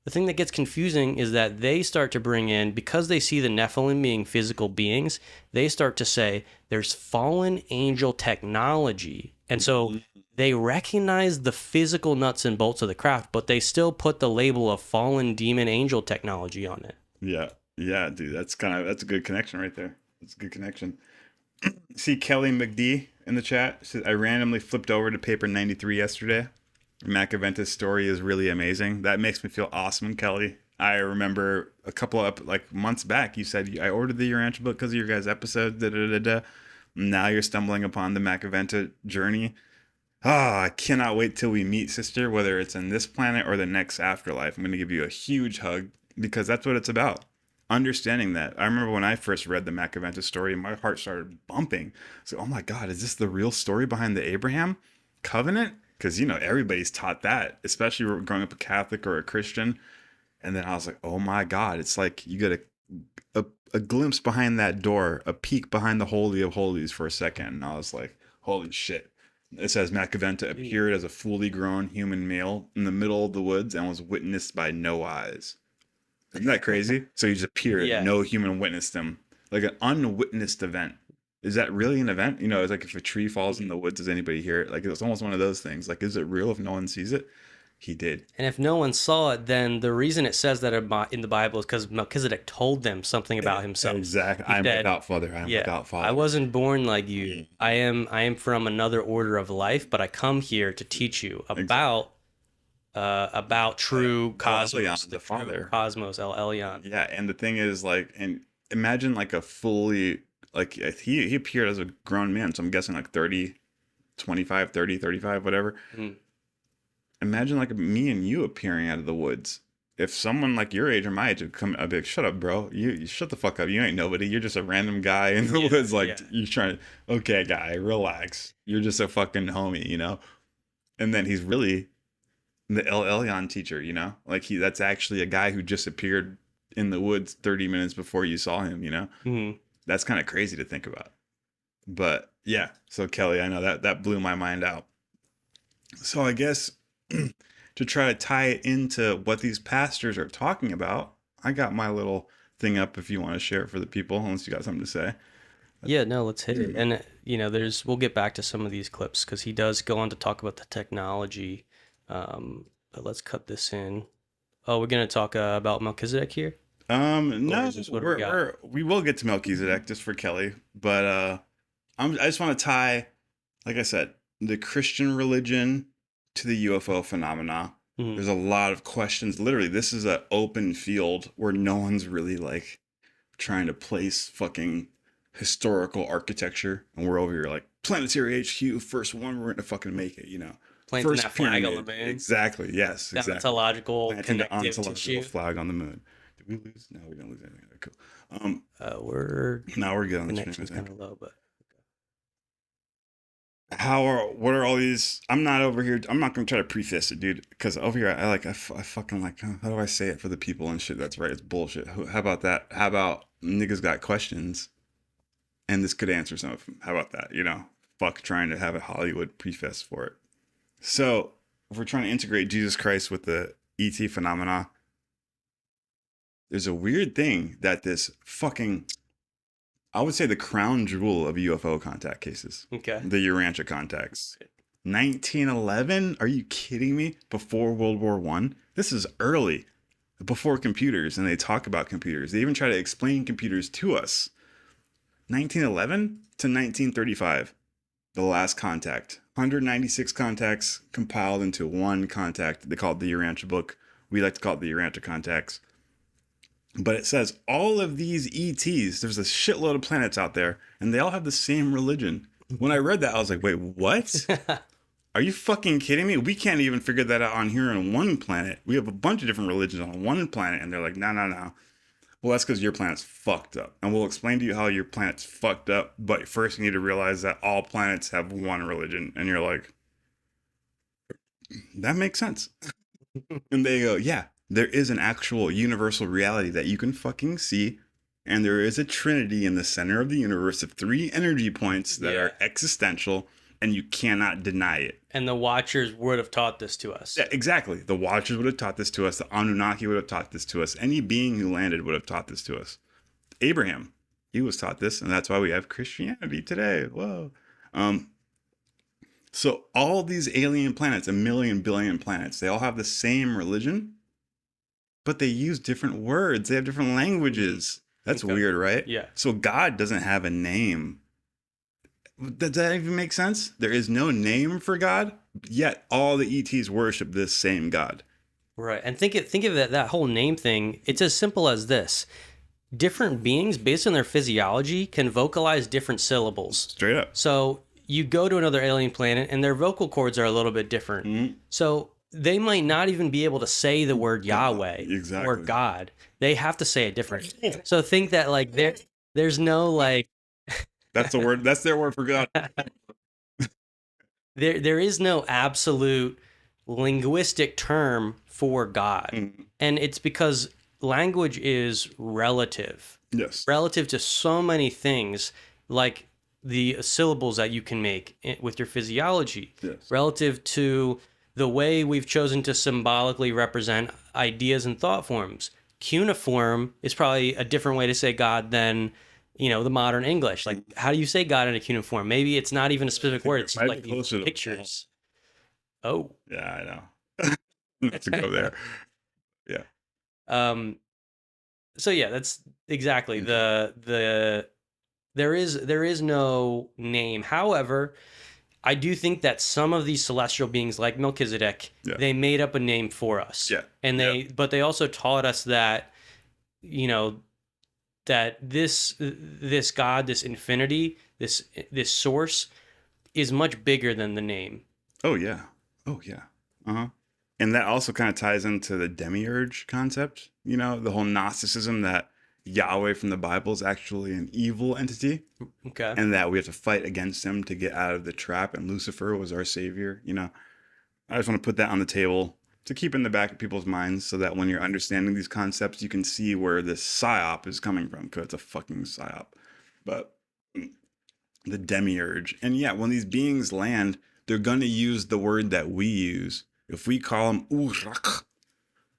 The thing that gets confusing is that they start to bring in, because they see the Nephilim being physical beings, they start to say there's fallen angel technology. And so they recognize the physical nuts and bolts of the craft, but they still put the label of fallen demon angel technology on it. Yeah. Yeah, dude. That's a good connection right there. That's a good connection. See Kelly McD in the chat. Says, I randomly flipped over to paper 93 yesterday. Macaventa's story is really amazing. That makes me feel awesome, Kelly. I remember a couple of months back, you said, I ordered the Urantia book because of your guys' episode. Now you're stumbling upon the Macaventa journey. I cannot wait till we meet, sister, whether it's in this planet or the next afterlife. I'm going to give you a huge hug because that's what it's about. Understanding that. I remember when I first read the Macaventa story, my heart started bumping. So, oh my God, is this the real story behind the Abraham covenant? Because, everybody's taught that, especially growing up a Catholic or a Christian. And then I was like, oh my God, it's like you get a glimpse behind that door, a peek behind the Holy of Holies for a second. And I was like, holy shit. It says Macaventa appeared as a fully grown human male in the middle of the woods and was witnessed by no eyes. Isn't that crazy? So he just appeared. Yeah. No human witnessed him. Like an unwitnessed event. Is that really an event? It's like if a tree falls in the woods, does anybody hear it? Like it's almost one of those things. Like, is it real if no one sees it? He did. And if no one saw it, then the reason it says that in the Bible is because Melchizedek told them something about himself. Exactly. I am without father. I am without father. I wasn't born like you. I am from another order of life, but I come here to teach you about true cosmos, the father. Cosmos, El Elyon. Yeah, and the thing is, and imagine a fully, he appeared as a grown man, so I'm guessing 30, 25, 30, 35, whatever. Mm-hmm. Imagine me and you appearing out of the woods. If someone your age or my age would come, I'd be like, shut up, bro. You shut the fuck up. You ain't nobody. You're just a random guy in the woods. You're trying to, okay, guy, relax. You're just a fucking homie, And then he's really the El Elyon teacher, that's actually a guy who just appeared in the woods 30 minutes before you saw him, Mm-hmm. That's kind of crazy to think about. But yeah, so Kelly, I know that blew my mind out. So I guess to try to tie it into what these pastors are talking about, I got my little thing up if you want to share it for the people, unless you got something to say. Yeah, no, let's hit it. And, we'll get back to some of these clips because he does go on to talk about the technology. But let's cut this in. Oh, we're going to talk about Melchizedek here? No, we will get to Melchizedek just for Kelly. But I just want to tie, like I said, the Christian religion to the UFO phenomena. Mm-hmm. There's a lot of questions. Literally, this is an open field where no one's really trying to place fucking historical architecture, and we're over here Planetary HQ, first one, we're gonna fucking make it, Planting first that flag pyramid. on the moon. Exactly. Yes. That exactly. ontological Planting connective the ontological tissue. flag on the moon. Did we lose? No, we didn't lose anything. Cool. We're good on the connection's kind of low, but. What are all these? I'm not over here. I'm not gonna try to preface it, dude. Because over here, I fucking how do I say it for the people and shit? That's right. It's bullshit. How about that? How about niggas got questions, and this could answer some of them? How about that? Fuck trying to have a Hollywood preface for it. So if we're trying to integrate Jesus Christ with the ET phenomena, there's a weird thing that this fucking, I would say, the crown jewel of UFO contact cases. Okay. The Urantia contacts. 1911? Are you kidding me? Before World War I? This is early. Before computers, and they talk about computers. They even try to explain computers to us. 1911 to 1935. The last contact. 196 contacts compiled into one contact. They call it the Urantia book. We like to call it the Urantia contacts. But it says all of these ETs, there's a shitload of planets out there, and they all have the same religion. When I read that, I was like, wait, what? Are you fucking kidding me? We can't even figure that out on here on one planet. We have a bunch of different religions on one planet, and they're like, no. Well, that's because your planet's fucked up. And we'll explain to you how your planet's fucked up, but first you need to realize that all planets have one religion. And you're like, that makes sense. And they go, yeah, there is an actual universal reality that you can fucking see. And there is a trinity in the center of the universe of 3 energy points that are existential, and you cannot deny it. And the Watchers would have taught this to us. Yeah, exactly. The Watchers would have taught this to us. The Anunnaki would have taught this to us. Any being who landed would have taught this to us. Abraham, he was taught this, and that's why we have Christianity today. Whoa. So all these alien planets, 1 million billion planets, they all have the same religion, but they use different words. They have different languages. That's weird, right? Yeah. So God doesn't have a name. Does that even make sense? There is no name for God, yet all the ETs worship this same God. Right. And think of that whole name thing. It's as simple as this. Different beings, based on their physiology, can vocalize different syllables. Straight up. So you go to another alien planet and their vocal cords are a little bit different. Mm-hmm. So they might not even be able to say the word Yahweh or God. They have to say it different. So think that like there's no like that's the word. That's their word for God. There is no absolute linguistic term for God. And it's because language is relative. Yes. Relative to so many things, like the syllables that you can make with your physiology. Yes. Relative to the way we've chosen to symbolically represent ideas and thought forms. Cuneiform is probably a different way to say God than, the modern English. Like, how do you say God in a cuneiform? Maybe it's not even a specific word. It's like these pictures. Oh. Yeah, I know. Not to go there. Yeah. So yeah, that's exactly there is no name. However, I do think that some of these celestial beings, like Melchizedek, they made up a name for us. Yeah. And but they also taught us that, that this God, this infinity, this source, is much bigger than the name. Oh yeah. Uh-huh. And that also kind of ties into the demiurge concept, the whole Gnosticism that Yahweh from the Bible is actually an evil entity. Okay. And that we have to fight against him to get out of the trap, and Lucifer was our savior. I just want to put that on the table to keep in the back of people's minds so that when you're understanding these concepts, you can see where this psyop is coming from, because it's a fucking psyop. But the demiurge. And yeah, when these beings land, they're going to use the word that we use. If we call them Urak,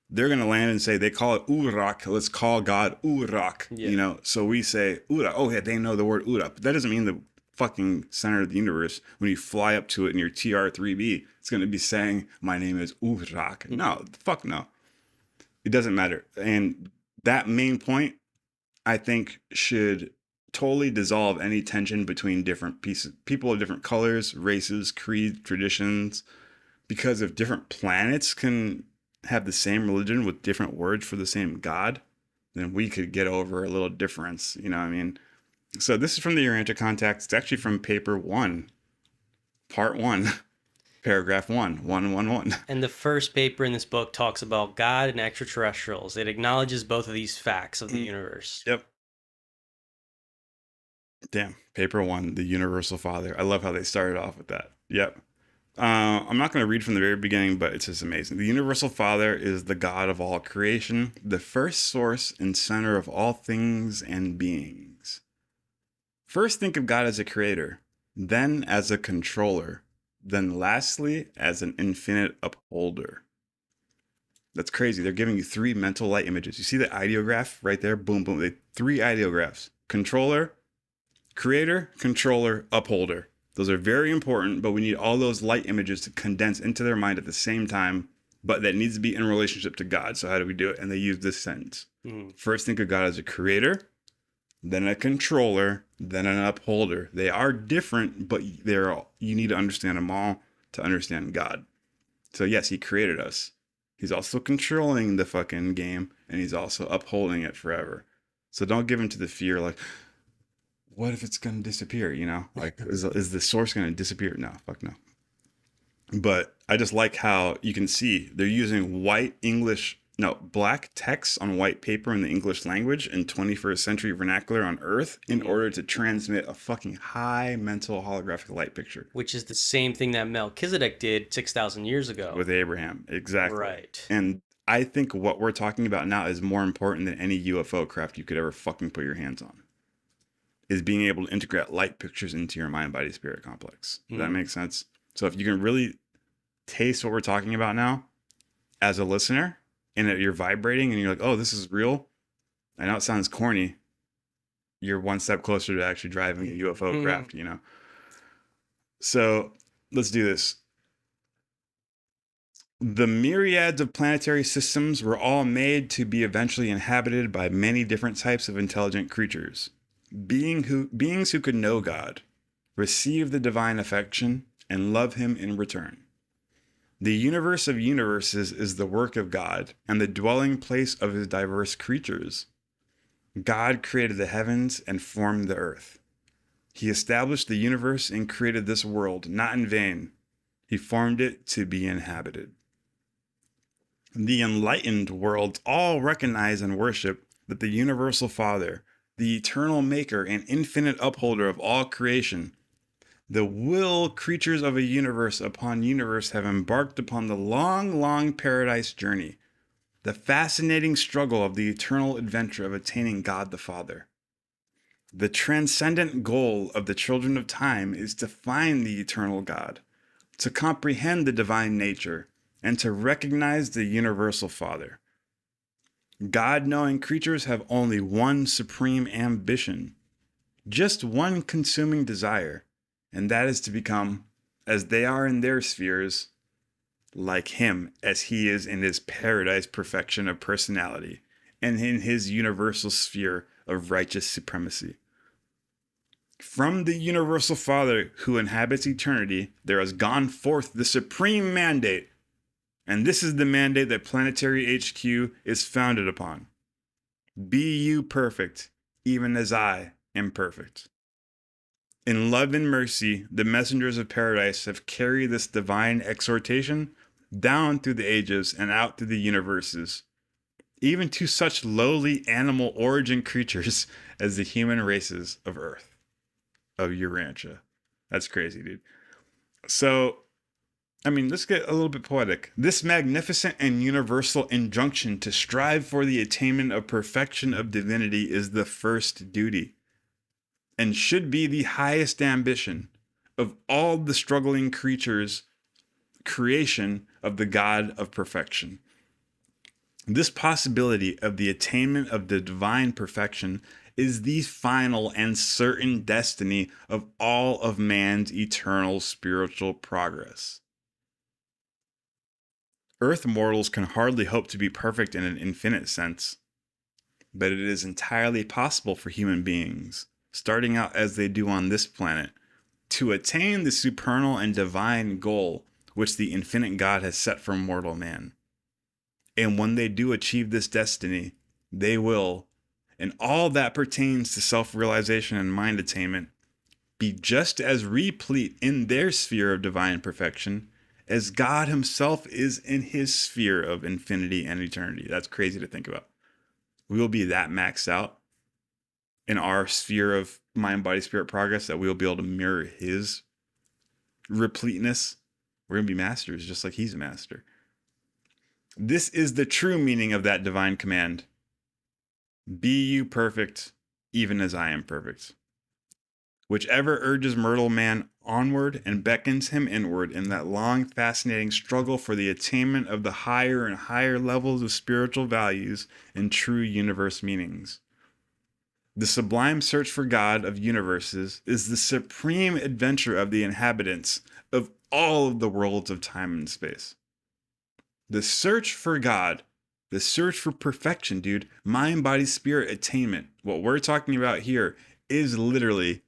they're going to land and say, they call it Urak. Let's call God Urak. Yeah. So we say Urak. Oh, yeah, they know the word Urak. But that doesn't mean the fucking center of the universe. When you fly up to it in your TR-3B, it's going to be saying, my name is Urak. No, fuck no. It doesn't matter. And that main point, I think, should totally dissolve any tension between different people of different colors, races, creed, traditions. Because if different planets can have the same religion with different words for the same God, then we could get over a little difference. You know what I mean? So this is from the Urantia Contacts. It's actually from paper 1, part 1, paragraph 111. And the first paper in this book talks about God and extraterrestrials. It acknowledges both of these facts of the universe. Yep. Damn. Paper 1, the Universal Father. I love how they started off with that. Yep. I'm not going to read from the very beginning, but it's just amazing. The Universal Father is the God of all creation, the first source and center of all things and beings. First, think of God as a creator, then as a controller, then lastly, as an infinite upholder. That's crazy. They're giving you 3 mental light images. You see the ideograph right there? Boom, boom. 3 ideographs. Controller, creator, controller, upholder. Those are very important, but we need all those light images to condense into their mind at the same time, but that needs to be in relationship to God. So how do we do it? And they use this sentence. First, think of God as a creator, then a controller, then an upholder. They are different, but you need to understand them all to understand God. So yes, he created us. He's also controlling the fucking game, and he's also upholding it forever. So don't give in to the fear, like, what if it's going to disappear, you know? Like, is the source going to disappear? No, fuck no. But I just like how you can see they're using black text on white paper in the English language in 21st century vernacular on Earth in order to transmit a fucking high mental holographic light picture. Which is the same thing that Melchizedek did 6,000 years ago. With Abraham, exactly. Right. And I think what we're talking about now is more important than any UFO craft you could ever fucking put your hands on. Is being able to integrate light pictures into your mind, body, spirit complex. Does that make sense? So if you can really taste what we're talking about now as a listener, and that you're vibrating and you're like, oh, this is real. I know it sounds corny. You're one step closer to actually driving a UFO craft, you know? So let's do this. The myriads of planetary systems were all made to be eventually inhabited by many different types of intelligent creatures. Beings who could know God, receive the divine affection, and love him in return. The universe of universes is the work of God and the dwelling place of his diverse creatures. God created the heavens and formed the earth. He established the universe and created this world, not in vain. He formed it to be inhabited. The enlightened worlds all recognize and worship that the universal Father, the eternal maker and infinite upholder of all creation, the will creatures of a universe upon universe have embarked upon the long, long paradise journey, the fascinating struggle of the eternal adventure of attaining God the Father. The transcendent goal of the children of time is to find the eternal God, to comprehend the divine nature, and to recognize the universal Father. God-knowing creatures have only one supreme ambition, just one consuming desire, and that is to become, as they are in their spheres, like him as he is in his paradise perfection of personality and in his universal sphere of righteous supremacy. From the universal Father who inhabits eternity, there has gone forth the supreme mandate, and this is the mandate that Planetary HQ is founded upon. Be you perfect, even as I am perfect. In love and mercy, the messengers of paradise have carried this divine exhortation down through the ages and out through the universes, even to such lowly animal origin creatures as the human races of Earth, of Urantia. That's crazy, dude. So, I mean, let's get a little bit poetic. This magnificent and universal injunction to strive for the attainment of perfection of divinity is the first duty, and should be the highest ambition of all the struggling creatures' creation of the God of perfection. This possibility of the attainment of the divine perfection is the final and certain destiny of all of man's eternal spiritual progress. Earth mortals can hardly hope to be perfect in an infinite sense, but it is entirely possible for human beings, starting out as they do on this planet, to attain the supernal and divine goal which the infinite God has set for mortal man. And when they do achieve this destiny, they will, in all that pertains to self-realization and mind attainment, be just as replete in their sphere of divine perfection as God himself is in his sphere of infinity and eternity. That's crazy to think about. We will be that maxed out in our sphere of mind, body, spirit progress that we'll be able to mirror his repleteness. We're going to be masters just like he's a master. This is the true meaning of that divine command. Be you perfect, even as I am perfect. Whichever urges mortal man onward and beckons him inward in that long, fascinating struggle for the attainment of the higher and higher levels of spiritual values and true universe meanings. The sublime search for God of universes is the supreme adventure of the inhabitants of all of the worlds of time and space. The search for God, the search for perfection, dude, mind, body, spirit attainment, what we're talking about here is literally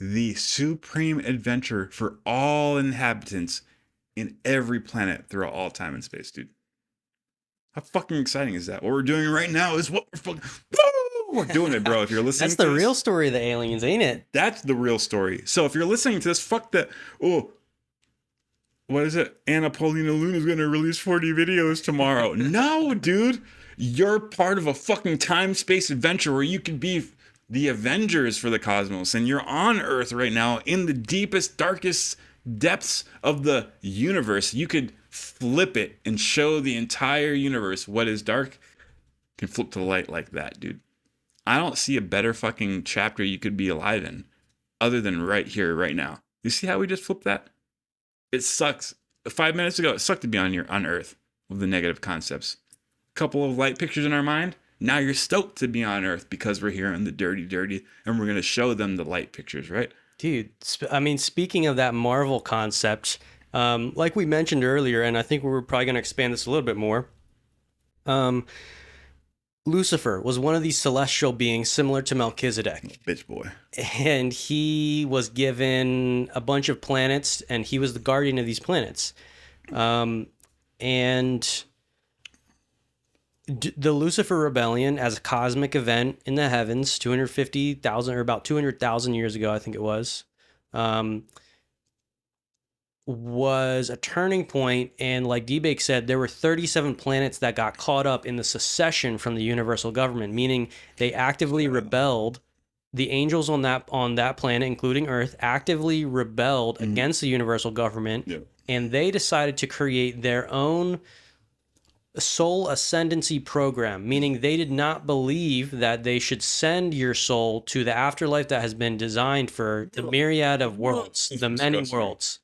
the supreme adventure for all inhabitants in every planet throughout all time and space, dude. How fucking exciting is that? What we're doing right now is what we're fucking... Woo! We're doing it, bro. If you're listening That's to the this, real story of the aliens, ain't it? that's the real story. So if you're listening to this, fuck that. Oh, what is it? Anna Paulina Luna is going to release 40 videos tomorrow. No, dude. You're part of a fucking time-space adventure where you could be the Avengers for the cosmos. And you're on Earth right now in the deepest, darkest depths of the universe. You could flip it and show the entire universe what is dark. Can flip to the light like that, dude. I don't see a better fucking chapter you could be alive in other than right here, right now. You see how we just flipped that? It sucks. 5 minutes ago, it sucked to be on Earth with the negative concepts. A couple of light pictures in our mind. Now you're stoked to be on Earth because we're here in the dirty, and we're going to show them the light pictures, right? Dude, I mean, speaking of that Marvel concept, like we mentioned earlier, and I think we're probably going to expand this a little bit more. Lucifer was one of these celestial beings similar to Melchizedek. Bitch boy. And he was given a bunch of planets, and he was the guardian of these planets. And the Lucifer Rebellion, as a cosmic event in the heavens, 250,000 or about 200,000 years ago, I think it was a turning point. And like D-Bake said, there were 37 planets that got caught up in the secession from the universal government, meaning they actively rebelled. The angels on that planet, including Earth, actively rebelled against the universal government, and they decided to create their own soul ascendancy program, meaning they did not believe that they should send your soul to the afterlife that has been designed for the myriad of worlds, the many worlds.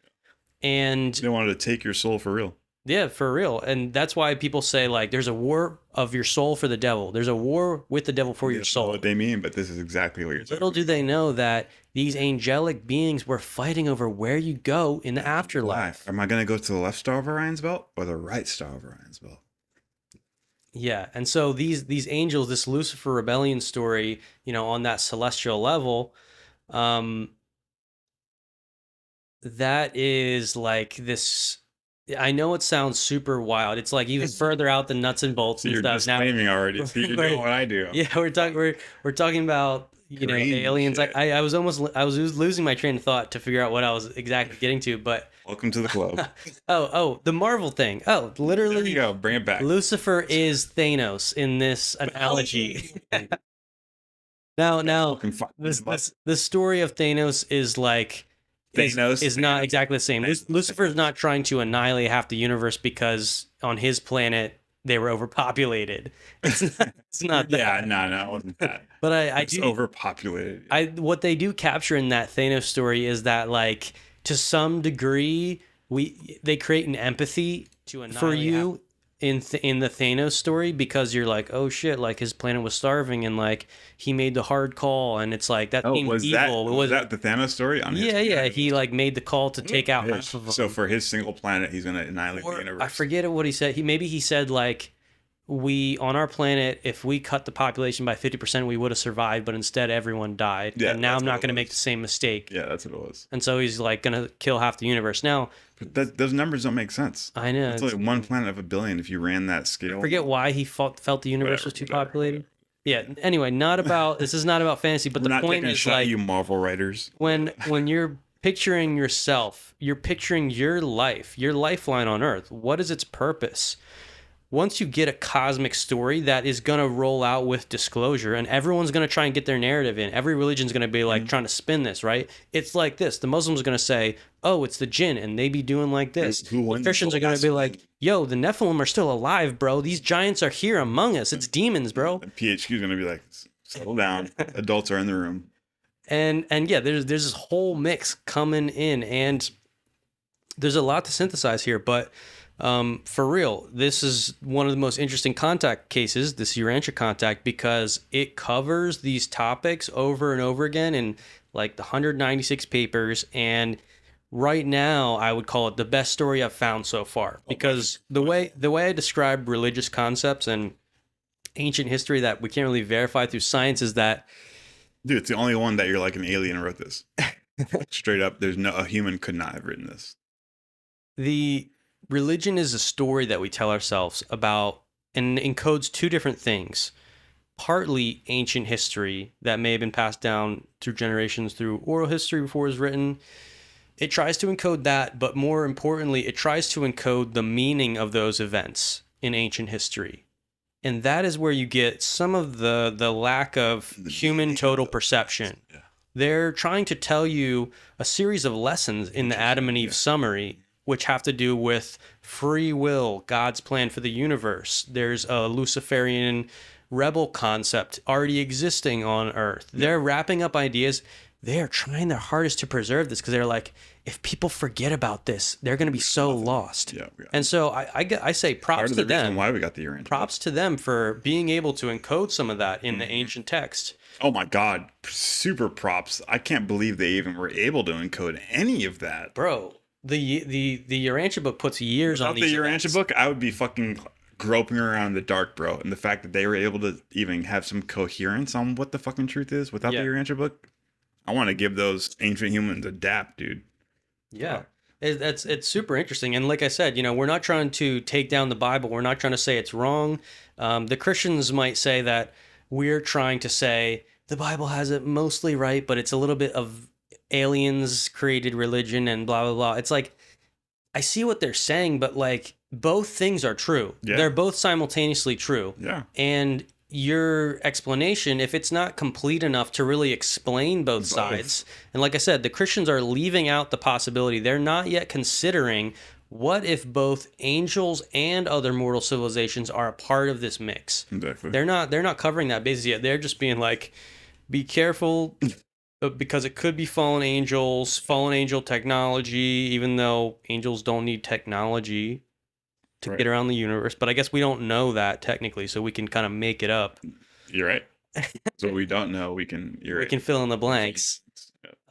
And they wanted to take your soul for real. Yeah, for real. And that's why people say, like, there's a war of your soul for the devil. There's a war with the devil for your soul. What they mean, but this is exactly what you're talking Little do they know that these angelic beings were fighting over where you go in the afterlife. Am I going to go to the left star of Orion's belt or the right star of Orion's belt? Yeah, and so these angels, this Lucifer rebellion story, on that celestial level, that is like this. I know it sounds super wild. It's like even further out than nuts and bolts and You're stuff. disclaiming already. So you're doing what I do. Yeah, we're talking about aliens. Shit. Like I was losing my train of thought to figure out what I was exactly getting to. But welcome to the club. the Marvel thing. Oh, literally. There you go. Bring it back. Lucifer is Thanos in this analogy. Now, the story of Thanos is like. Is not exactly the same. Lucifer is not trying to annihilate half the universe because on his planet they were overpopulated. It's not that. Yeah, no, it wasn't that. But it's overpopulated. What they do capture in that Thanos story is that, like, to some degree, they create an empathy for you in the Thanos story, because you're like, oh shit, like his planet was starving and like he made the hard call, and it's like that seemed evil. Was that the Thanos story? Yeah, he like made the call to take out half of them. So for his single planet, he's gonna annihilate the universe. I forget what he said. He said like, we on our planet, if we cut the population by 50%, we would have survived, but instead everyone died. Yeah, and now I'm not going to make the same mistake. Yeah, that's what it was. And so he's like going to kill half the universe. Now, but those numbers don't make sense. I know. It's like one planet of a billion if you ran that scale. I forget why he felt the universe was too populated. Yeah. Anyway, this is not about fantasy, but the point is, like, you Marvel writers, when you're picturing yourself, you're picturing your life, your lifeline on Earth. What is its purpose? Once you get a cosmic story that is going to roll out with disclosure, and everyone's going to try and get their narrative in, every religion's going to be like trying to spin this, right? It's like this. The Muslims are going to say, oh, it's the jinn, and they be doing like this. The Christians are going to be like, yo, the Nephilim are still alive, bro. These giants are here among us. It's demons, bro. And PHQ is going to be like, settle down. Adults are in the room. And yeah, there's this whole mix coming in, and there's a lot to synthesize here, but for real, this is one of the most interesting contact cases, this Urantia contact, because it covers these topics over and over again in like the 196 papers. And right now, I would call it the best story I've found so far, because the way I describe religious concepts and ancient history that we can't really verify through science is that, dude, it's the only one that you're like an alien wrote this. Straight up, a human could not have written this. The religion is a story that we tell ourselves about and encodes two different things. Partly ancient history that may have been passed down through generations through oral history before it was written. It tries to encode that, but more importantly, it tries to encode the meaning of those events in ancient history. And that is where you get some of the lack of human total perception. They're trying to tell you a series of lessons in the Adam and Eve summary, which have to do with free will, God's plan for the universe. There's a Luciferian rebel concept already existing on Earth. They're wrapping up ideas. They're trying their hardest to preserve this because they're like, if people forget about this, they're going to be so lost. Yeah. And so I say props to them. Why we got the Urantia. Props to them for being able to encode some of that in the ancient text. Oh my God, super props! I can't believe they even were able to encode any of that, Bro. The Urantia book puts years on these the events. Urantia book, I would be fucking groping around in the dark, bro. And the fact that they were able to even have some coherence on what the fucking truth is without the Urantia book, I want to give those ancient humans a dap, dude. Yeah. It's super interesting. And like I said, we're not trying to take down the Bible. We're not trying to say it's wrong. The Christians might say that we're trying to say the Bible has it mostly right, but it's a little bit of aliens created religion and blah, blah, blah. It's like, I see what they're saying, but like both things are true. Yeah. They're both simultaneously true. Yeah. And your explanation, if it's not complete enough to really explain both sides, and like I said, the Christians are leaving out the possibility. They're not yet considering what if both angels and other mortal civilizations are a part of this mix. Exactly. They're not covering that base yet. They're just being like, be careful because it could be fallen angel technology, even though angels don't need technology to get around the universe. But I guess we don't know that technically, so we can kind of make it up. You're right. So we don't know. We can. We can fill in the blanks.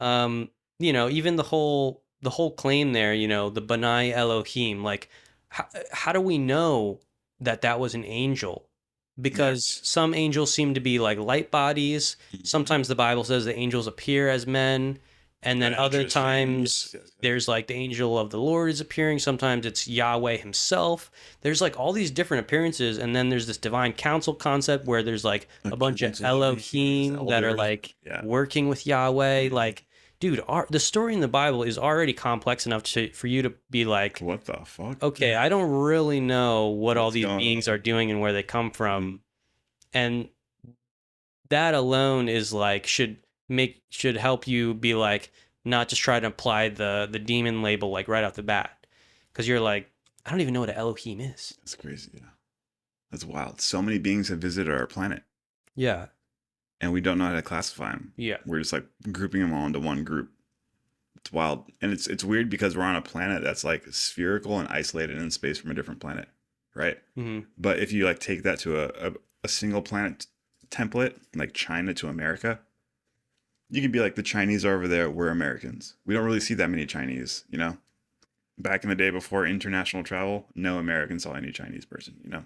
Even the whole claim there. The Benai Elohim. Like, how do we know that was an angel? Because some angels seem to be like light bodies. Sometimes the Bible says the angels appear as men. And then other times there's like the angel of the Lord is appearing. Sometimes it's Yahweh himself. There's like all these different appearances. And then there's this divine council concept where there's like a bunch of Elohim that are like working with Yahweh. Like, dude, the story in the Bible is already complex enough for you to be like, what the fuck? Okay, I don't really know what all these beings are doing and where they come from. And that alone is like, should help you be like, not just try to apply the demon label like right off the bat, because you're like, I don't even know what an Elohim is. That's crazy. Yeah, that's wild. So many beings have visited our planet. Yeah, and we don't know how to classify them. Yeah, we're just like grouping them all into one group. It's wild, and it's weird because we're on a planet that's like spherical and isolated in space from a different planet, right? Mm-hmm. But if you like take that to a single planet template, like China to America, you can be like, the Chinese are over there, we're Americans. We don't really see that many Chinese, Back in the day before international travel, no American saw any Chinese person,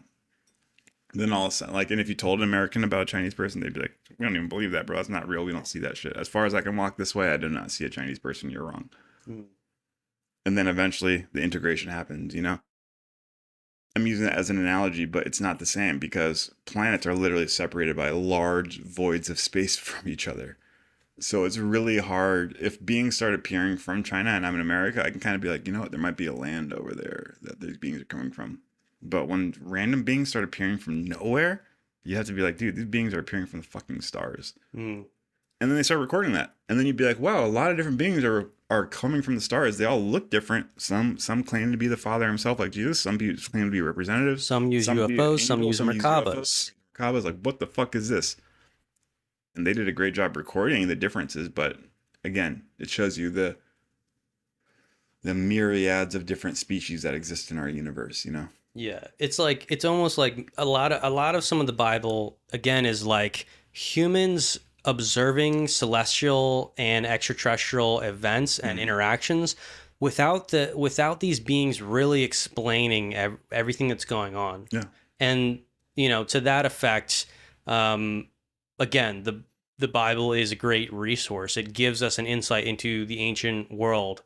Then all of a sudden, and if you told an American about a Chinese person, they'd be like, we don't even believe that, bro. That's not real. We don't see that shit. As far as I can walk this way, I do not see a Chinese person. You're wrong. Mm. And then eventually the integration happens, I'm using that as an analogy, but it's not the same because planets are literally separated by large voids of space from each other. So it's really hard. If beings start appearing from China and I'm in America, I can kind of be like, there might be a land over there that these beings are coming from. But when random beings start appearing from nowhere, you have to be like, dude, these beings are appearing from the fucking stars. Mm. And then they start recording that. And then you'd be like, wow, a lot of different beings are coming from the stars. They all look different. Some claim to be the Father himself, like Jesus. Some people claim to be representatives. Some use UFOs. Some use Merkabas. Merkabas, like, what the fuck is this? And they did a great job recording the differences, but again, it shows you the myriads of different species that exist in our universe, Yeah, it's almost like a lot of some of the Bible again is like humans observing celestial and extraterrestrial events and interactions without these beings really explaining everything that's going on. Yeah, and to that effect. Again, the Bible is a great resource. It gives us an insight into the ancient world,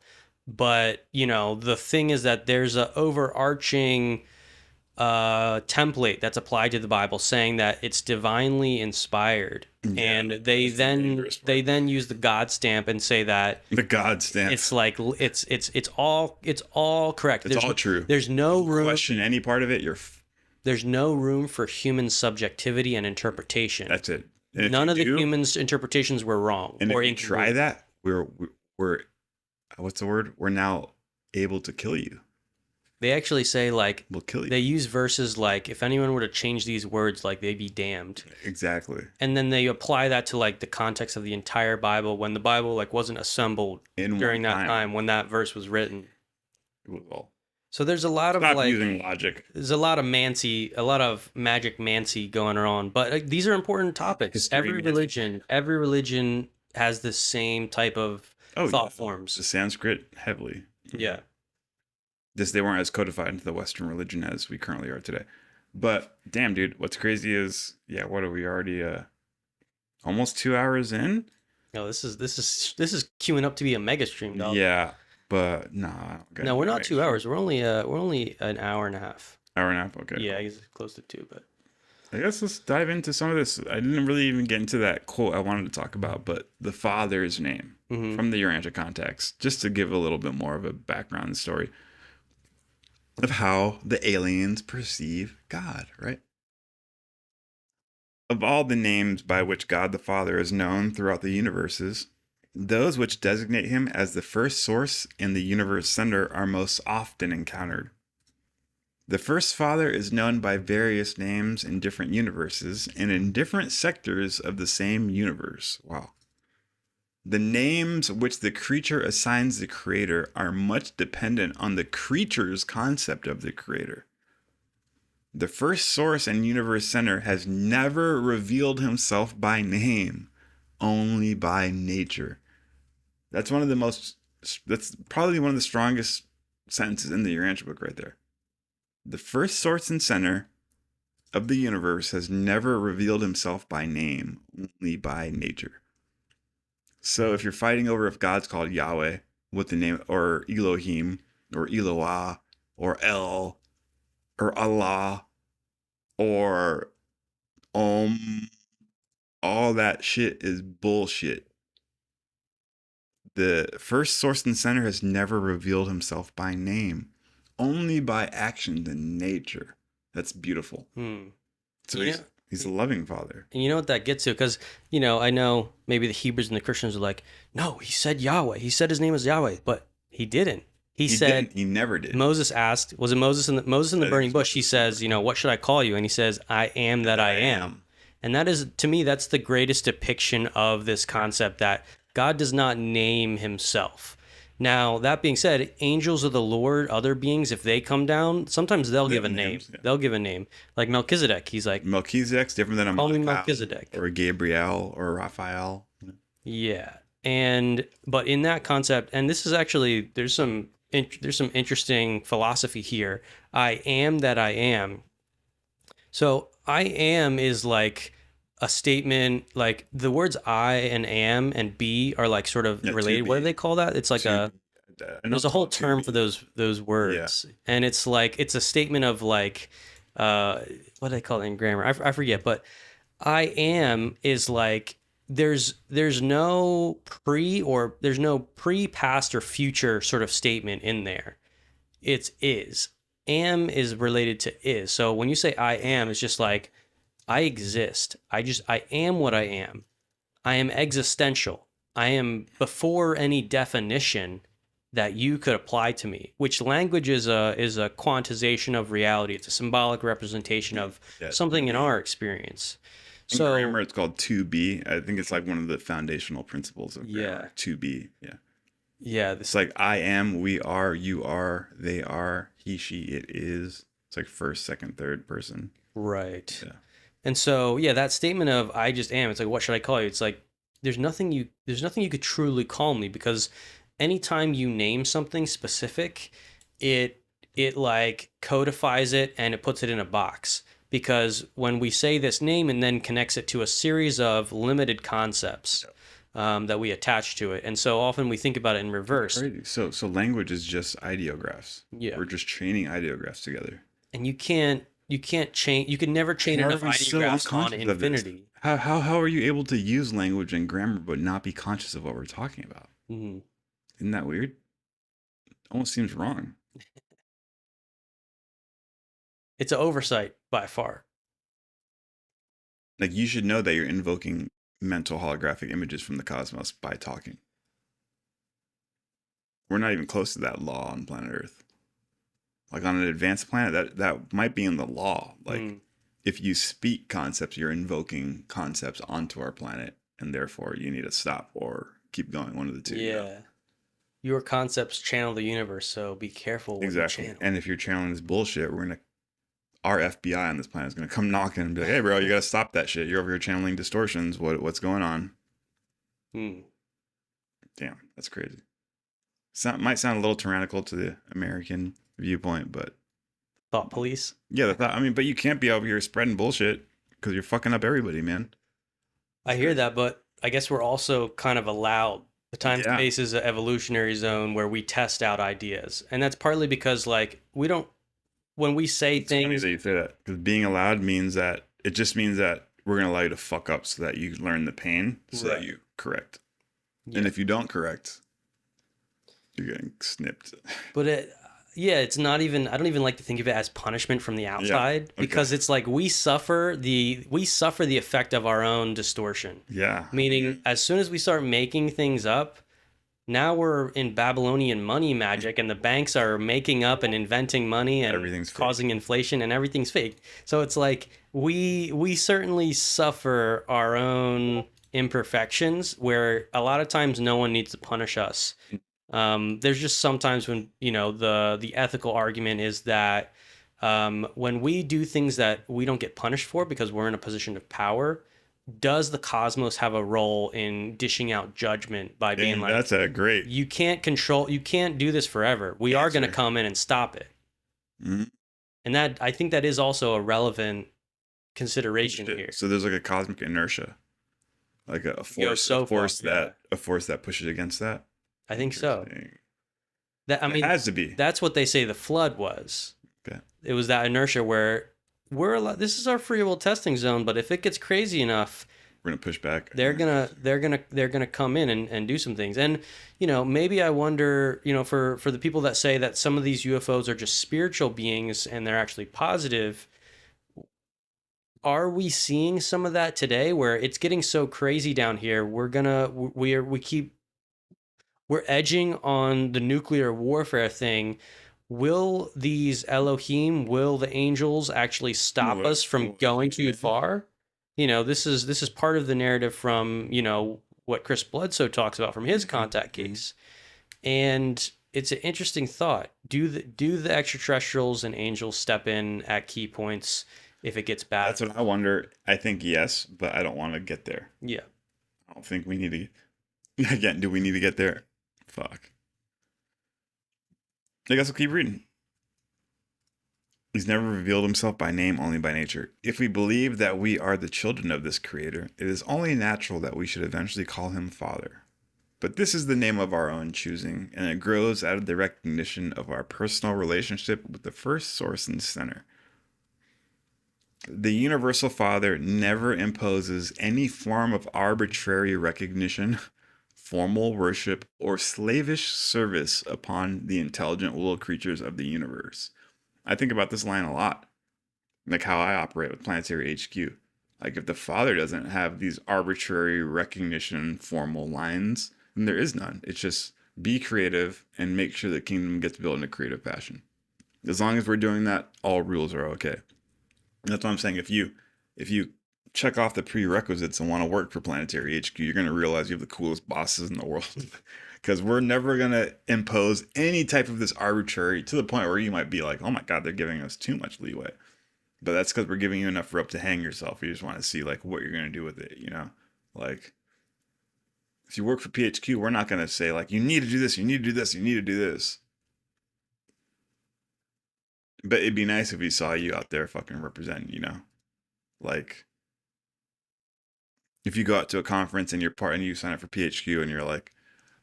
But, you know, the thing is that there's a overarching template that's applied to the Bible saying that it's divinely inspired. Yeah, and they then use the God stamp and say that the God stamp. it's like it's all correct. It's all true. There's no room Question any part of it, there's no room for human subjectivity and interpretation. that's it. And if None you of the do, humans' interpretations were wrong and or if you try incongruent. that, we're what's the word? We're now able to kill you. They actually say, like, We'll kill you. they use verses like, if anyone were to change these words, like, they'd be damned. Exactly. And then they apply that to, like, the context of the entire Bible when the Bible, like, wasn't assembled In during one that time when that verse was written. It was all. So there's a lot of, Stop like, using logic. there's a lot of magic mancy going on. But these are important topics. History Every religion has the same type of thought Yeah. forms. The Sanskrit heavily. Yeah. Just they weren't as codified into the Western religion as we currently are today. But damn, dude, what's crazy is, what are we already almost 2 hours in? No, this is queuing up to be a mega stream, dog. Yeah, but nah. I don't get No, it. we're not 2 hours. We're only an hour and a half. Hour and a half. Okay. Yeah, I guess it's close to 2, but I guess let's dive into some of this. I didn't really even get into that quote I wanted to talk about, but the father's name from the Urantia context, just to give a little bit more of a background story of how the aliens perceive God, right? Of all the names by which God the Father is known throughout the universes, those which designate him as the first source and the universe center are most often encountered. The first Father is known by various names in different universes and in different sectors of the same universe. Wow. The names which the creature assigns the creator are much dependent on the creature's concept of the creator. The first source and universe center has never revealed himself by name, only by nature. That's probably one of the strongest sentences in the Urantia book right there. The first source and center of the universe has never revealed himself by name, only by nature. So if you're fighting over if God's called Yahweh with the name, or Elohim, or Eloah, or El, or Allah, or all that shit is bullshit. The first source and center has never revealed himself by name, only by actions in nature. That's beautiful. So he's a loving father. And you know what that gets to? Because, you know, I know maybe the Hebrews and the Christians are like, no, he said Yahweh. He said his name was Yahweh, but he didn't. He never did. Moses asked, was it Moses in the burning bush? He says, you know, what should I call you? And he says, I am that I am. And that is, to me, that's the greatest depiction of this concept that God does not name himself. Now, that being said, angels of the Lord, other beings, if they come down, sometimes they'll give a name. Names, yeah. They'll give a name. Like Melchizedek, he's like, Melchizedek's different than a call me Michael, Melchizedek. or a Gabriel, or a Raphael. Yeah. But in that concept, and this is actually, there's some interesting philosophy here. I am that I am. So I am is like a statement, like the words I and am and be are like sort of related. What do they call that? It's like there's a whole term for those words. Yeah. And it's like, it's a statement of like, what do they call it in grammar? I forget, but I am is like, there's no pre, past, or future sort of statement in there. It's is. Am is related to is. So when you say I am, it's just like, I exist. I am what I am. I am existential. I am before any definition that you could apply to me, which language is a quantization of reality. It's a symbolic representation of something in our experience. In grammar, it's called to be. I think it's like one of the foundational principles of grammar. To be. Yeah. Yeah. It's like I am, we are, you are, they are, he, she, it is. It's like first, second, third person. Right. Yeah. And so, that statement of I just am, it's like, what should I call you? It's like, there's nothing you could truly call me, because anytime you name something specific, it like codifies it and it puts it in a box. Because when we say this name and then connects it to a series of limited concepts, that we attach to it. And so often we think about it in reverse. Crazy. So language is just ideographs. Yeah. We're just chaining ideographs together. And you can't chain. You can never chain How enough are we so ideographs on unconscious of this? infinity. How are you able to use language and grammar but not be conscious of what we're talking about? Mm-hmm. Isn't that weird? Almost seems wrong. It's an oversight by far. Like, you should know that you're invoking mental holographic images from the cosmos by talking. We're not even close to that law on planet Earth. Like, on an advanced planet, that might be in the law. Like, if you speak concepts, you're invoking concepts onto our planet, and therefore you need to stop or keep going, one of the two. Yeah. You know? Your concepts channel the universe, so be careful what Exactly. you channel. And if you're channeling this bullshit, our FBI on this planet is gonna come knocking and be like, "Hey, bro, you gotta stop that shit. You're over here channeling distortions. What's going on?" Damn, that's crazy. Might sound a little tyrannical to the American viewpoint, but Thought police. yeah, but you can't be over here spreading bullshit because you're fucking up everybody, man. I hear that, but I guess we're also kind of allowed. The time space is an evolutionary zone where we test out ideas, and that's partly because we don't. When we say It's funny things, that you say that, because being allowed means that it just means that we're gonna allow you to fuck up so that you learn the pain, so that you correct. Yeah. And if you don't correct, you're getting snipped. But it's not even. I don't even like to think of it as punishment from the outside, because it's like we suffer the effect of our own distortion. Yeah. Meaning, as soon as we start making things up, now we're in Babylonian money magic, and the banks are making up and inventing money, and Everything's fake. causing inflation, and everything's fake. So it's like we certainly suffer our own imperfections, where a lot of times no one needs to punish us. There's just sometimes when the ethical argument is that when we do things that we don't get punished for because we're in a position of power, does the cosmos have a role in dishing out judgment by being like, that's a great. You can't do this forever. We are going to come in and stop it. Mm-hmm. And I think that is also a relevant consideration here. So there's like a cosmic inertia, like a force that pushes against that. I think so. It has to be. That's what they say the flood was. Okay. It was that inertia where this is our free will testing zone, but if it gets crazy enough, we're gonna push back. They're gonna come in and do some things. And maybe I wonder, for the people that say that some of these UFOs are just spiritual beings and they're actually positive, are we seeing some of that today where it's getting so crazy down here? We're edging on the nuclear warfare thing. Will these Elohim, will the angels actually stop us from going too far? This is part of the narrative from, what Chris Bledsoe talks about from his contact case. And it's an interesting thought. Do the extraterrestrials and angels step in at key points if it gets bad? That's what I wonder. I think yes, but I don't want to get there. Yeah. I don't think we need to. Again, do we need to get there? Fuck. I guess we'll keep reading. He's never revealed himself by name, only by nature. If we believe that we are the children of this creator, it is only natural that we should eventually call him Father. But this is the name of our own choosing, and it grows out of the recognition of our personal relationship with the first source and center. The Universal Father never imposes any form of arbitrary recognition, formal worship, or slavish service upon the intelligent little creatures of the universe. I think about this line a lot, like how I operate with Planetary HQ. Like, if the Father doesn't have these arbitrary recognition formal lines, then there is none. It's just be creative and make sure the kingdom gets built in a creative fashion. As long as we're doing that, all rules are okay. That's what I'm saying. If you check off the prerequisites and want to work for Planetary HQ, you're going to realize you have the coolest bosses in the world. Because we're never going to impose any type of this arbitrary, to the point where you might be like, oh my God, they're giving us too much leeway. But that's because we're giving you enough rope to hang yourself. You just want to see like what you're going to do with it, Like, if you work for PHQ, we're not going to say like, you need to do this, you need to do this, you need to do this. But it'd be nice if we saw you out there fucking representing, Like, if you go out to a conference and you sign up for PHQ and you're like,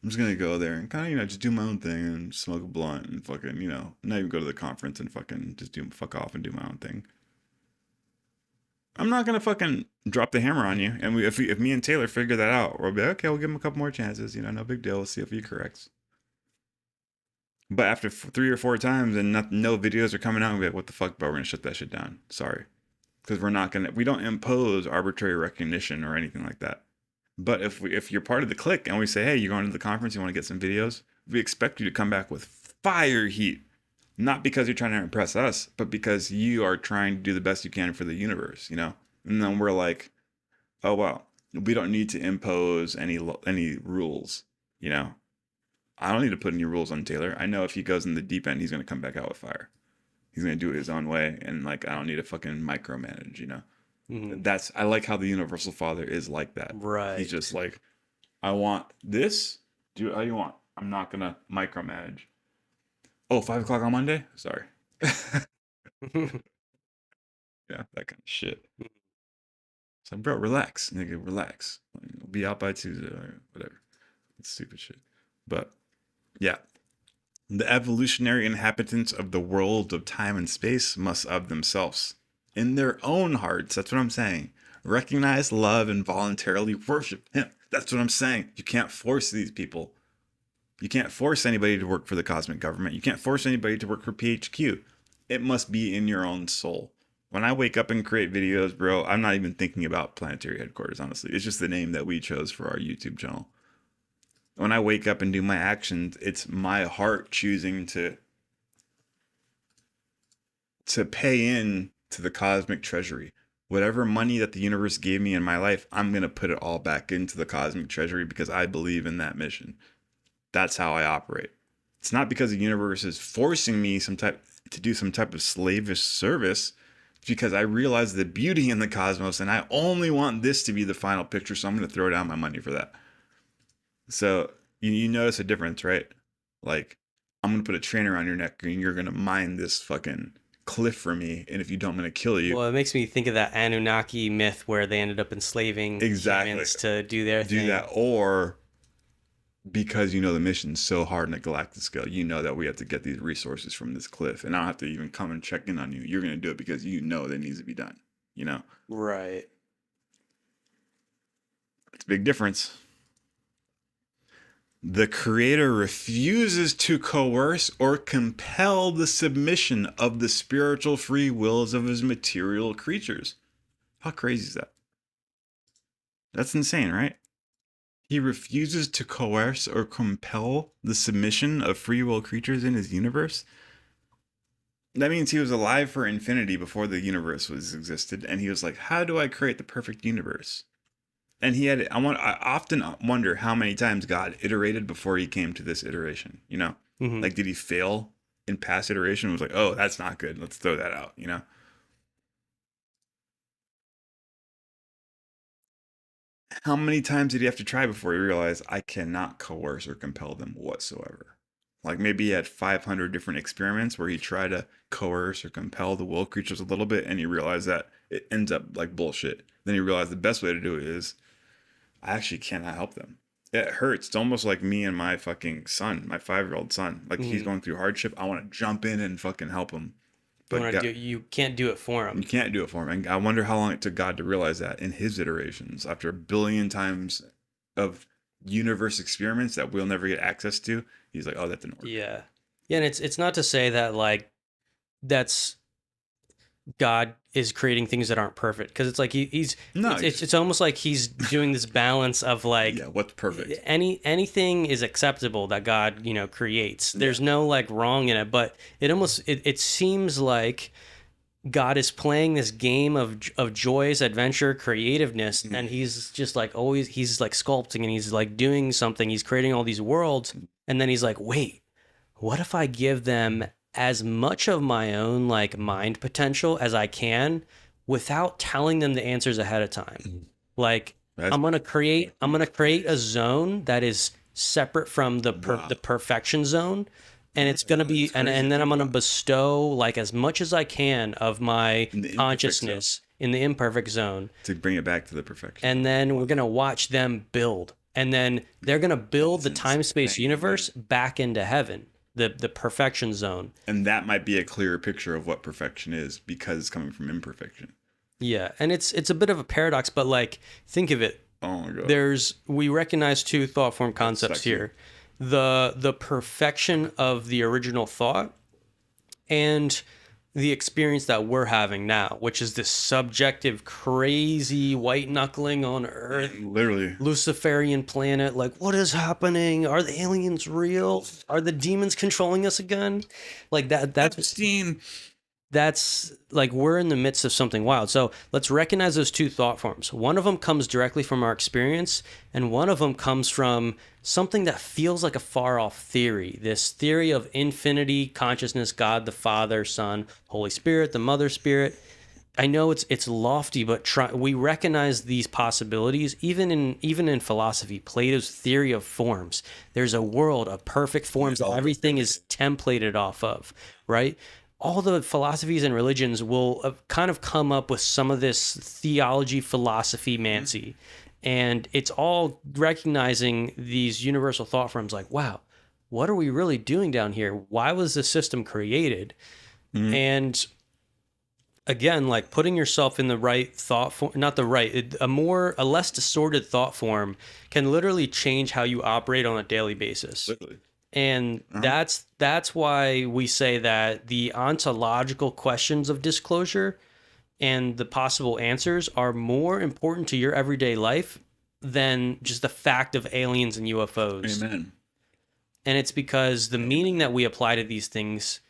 I'm just gonna go there and kind of, you know, just do my own thing and smoke a blunt and fucking, you know, not even go to the conference and fucking just fuck off and do my own thing. I'm not gonna fucking drop the hammer on you. And if me and Taylor figure that out, we'll be like, okay, we'll give him a couple more chances. You know, no big deal. We'll see if he corrects. But after 3 or 4 times and no videos are coming out, we'll be like, what the fuck, bro? We're gonna shut that shit down. Sorry, because we don't impose arbitrary recognition or anything like that. But if you're part of the clique and we say, hey, you're going to the conference, you want to get some videos, we expect you to come back with fire heat. Not because you're trying to impress us, but because you are trying to do the best you can for the universe, you know? And then we're like, oh, well, we don't need to impose any rules, you know? I don't need to put any rules on Taylor. I know if he goes in the deep end, he's going to come back out with fire. He's going to do it his own way. And like, I don't need to fucking micromanage, you know? Mm-hmm. I like how the Universal Father is like that. Right. He's just like, I want this. Do it how you want. I'm not going to micromanage. Oh, 5 o'clock on Monday? Sorry. Yeah, that kind of shit. So, bro, relax. Nigga, relax. We'll be out by Tuesday or whatever. It's stupid shit. But, yeah. The evolutionary inhabitants of the world of time and space must of themselves, in their own hearts, that's what I'm saying, recognize, love, and voluntarily worship him. That's what I'm saying. You can't force these people. You can't force anybody to work for the cosmic government. You can't force anybody to work for PHQ. It must be in your own soul. When I wake up and create videos, bro, I'm not even thinking about Planetary Headquarters, honestly. It's just the name that we chose for our YouTube channel. When I wake up and do my actions, it's my heart choosing to pay in to the cosmic treasury. Whatever money that the universe gave me in my life, I'm going to put it all back into the cosmic treasury because I believe in that mission. That's how I operate. It's not because the universe is forcing me to do some type of slavish service. It's because I realize the beauty in the cosmos and I only want this to be the final picture, so I'm going to throw down my money for that. So you notice a difference, right? Like, I'm going to put a chain around your neck and you're going to mine this fucking cliff for me, and if you don't, I'm going to kill you. Well, it makes me think of that Anunnaki myth where they ended up enslaving humans to do their thing. Do that, or because you know the mission's so hard on a galactic scale, you know that we have to get these resources from this cliff, and I don't have to even come and check in on you. You're going to do it because you know that needs to be done, you know? Right. It's a big difference. The Creator refuses to coerce or compel the submission of the spiritual free wills of his material creatures. How crazy is that? That's insane, right? He refuses to coerce or compel the submission of free will creatures in his universe. That means he was alive for infinity before the universe existed, and he was like, how do I create the perfect universe? And I often wonder how many times God iterated before he came to this iteration, you know? Mm-hmm. Like, did he fail in past iteration? It was like, oh, that's not good. Let's throw that out, you know? How many times did he have to try before he realized I cannot coerce or compel them whatsoever? Like, maybe he had 500 different experiments where he tried to coerce or compel the will creatures a little bit, and he realized that it ends up like bullshit. Then he realized the best way to do it is, I actually cannot help them. It hurts. It's almost like me and my fucking son, my 5-year-old son. Like, he's going through hardship. I want to jump in and fucking help him. But you can't do it for him. You can't do it for him. And I wonder how long it took God to realize that in his iterations. After 1 billion times of universe experiments that we'll never get access to, he's like, oh, that didn't work. Yeah. Yeah, and it's not to say that, like, that's God is creating things that aren't perfect, because it's like it's almost like he's doing this balance of like, yeah, what's perfect? Anything is acceptable that God, you know, creates. There's no like wrong in it, but it seems like God is playing this game of joyous adventure, creativeness, and he's just like always, he's like sculpting and he's like doing something. He's creating all these worlds, and then he's like, wait, what if I give them as much of my own like mind potential as I can without telling them the answers ahead of time? Like, I'm gonna create a zone that is separate from the perfection zone, and it's going to be, and then I'm going to bestow like as much as I can of my consciousness in the imperfect zone to bring it back to the perfection. And then we're going to watch them build. And then they're going to build the time-space universe back into heaven, the perfection zone. And that might be a clearer picture of what perfection is because it's coming from imperfection. Yeah, and it's a bit of a paradox, but like think of it. Oh my God. We recognize two thought form concepts here. The perfection of the original thought and the experience that we're having now, which is this subjective, crazy white knuckling on Earth, literally Luciferian planet. Like, what is happening? Are the aliens real? Are the demons controlling us again? Like that's like we're in the midst of something wild. So let's recognize those two thought forms. One of them comes directly from our experience, and one of them comes from something that feels like a far off theory. This theory of infinity, consciousness, God, the Father, Son, Holy Spirit, the Mother Spirit. I know it's lofty, but we recognize these possibilities even in philosophy. Plato's theory of forms. There's a world of perfect forms that everything is templated off of, right? All the philosophies and religions will kind of come up with some of this theology, philosophy, mancy. And it's all recognizing these universal thought forms like, wow, what are we really doing down here? Why was this system created? And again, like putting yourself in the right thought form, not the right, a less distorted thought form can literally change how you operate on a daily basis. Literally. And that's why we say that the ontological questions of disclosure and the possible answers are more important to your everyday life than just the fact of aliens and UFOs. Amen. And it's because the meaning that we apply to these things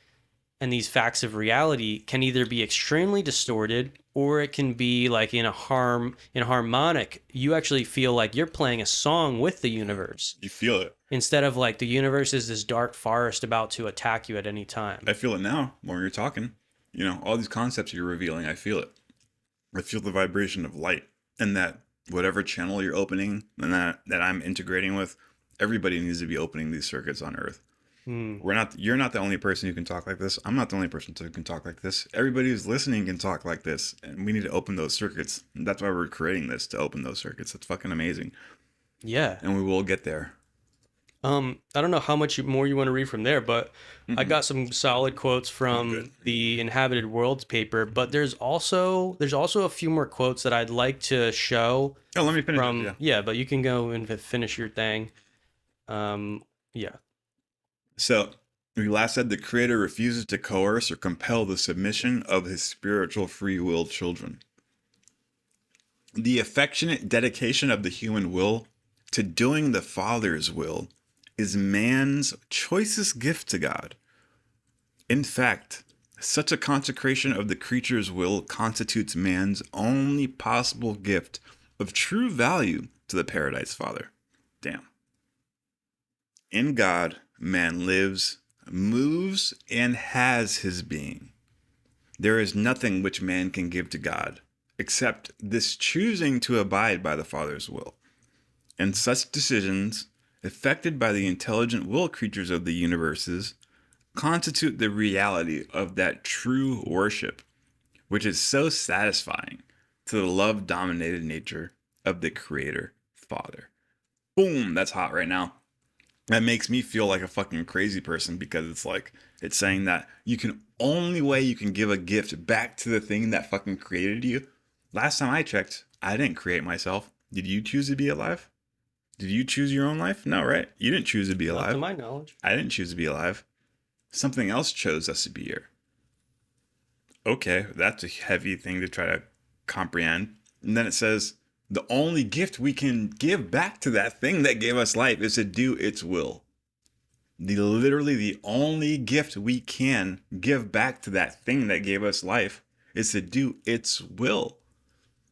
and these facts of reality can either be extremely distorted or it can be like in a harmonic. You actually feel like you're playing a song with the universe. You feel it. Instead of like the universe is this dark forest about to attack you at any time. I feel it now when you're talking. You know, all these concepts you're revealing, I feel it. I feel the vibration of light, and that whatever channel you're opening and that I'm integrating with, everybody needs to be opening these circuits on Earth. You're not the only person who can talk like this. I'm not the only person who can talk like this. Everybody who's listening can talk like this, and we need to open those circuits. And that's why we're creating this, to open those circuits. It's fucking amazing. Yeah. And we will get there. I don't know how much more you want to read from there, but I got some solid quotes from the Inhabited Worlds paper, but there's also a few more quotes that I'd like to show. Oh, let me finish. Yeah, but you can go and finish your thing. Yeah. So, we last said the Creator refuses to coerce or compel the submission of his spiritual free-willed children. The affectionate dedication of the human will to doing the Father's will is man's choicest gift to God. In fact, such a consecration of the creature's will constitutes man's only possible gift of true value to the Paradise Father. Damn. In God, man lives, moves, and has his being. There is nothing which man can give to God except this choosing to abide by the Father's will. And such decisions, effected by the intelligent will creatures of the universes, constitute the reality of that true worship, which is so satisfying to the love-dominated nature of the Creator Father. Boom, that's hot right now. That makes me feel like a fucking crazy person, because it's like, it's saying that only way you can give a gift back to the thing that fucking created you. Last time I checked, I didn't create myself. Did you choose to be alive? Did you choose your own life? No, right? You didn't choose to be alive. Not to my knowledge. I didn't choose to be alive. Something else chose us to be here. Okay, that's a heavy thing to try to comprehend. And then it says, the only gift we can give back to that thing that gave us life is to do its will. Literally the only gift we can give back to that thing that gave us life is to do its will.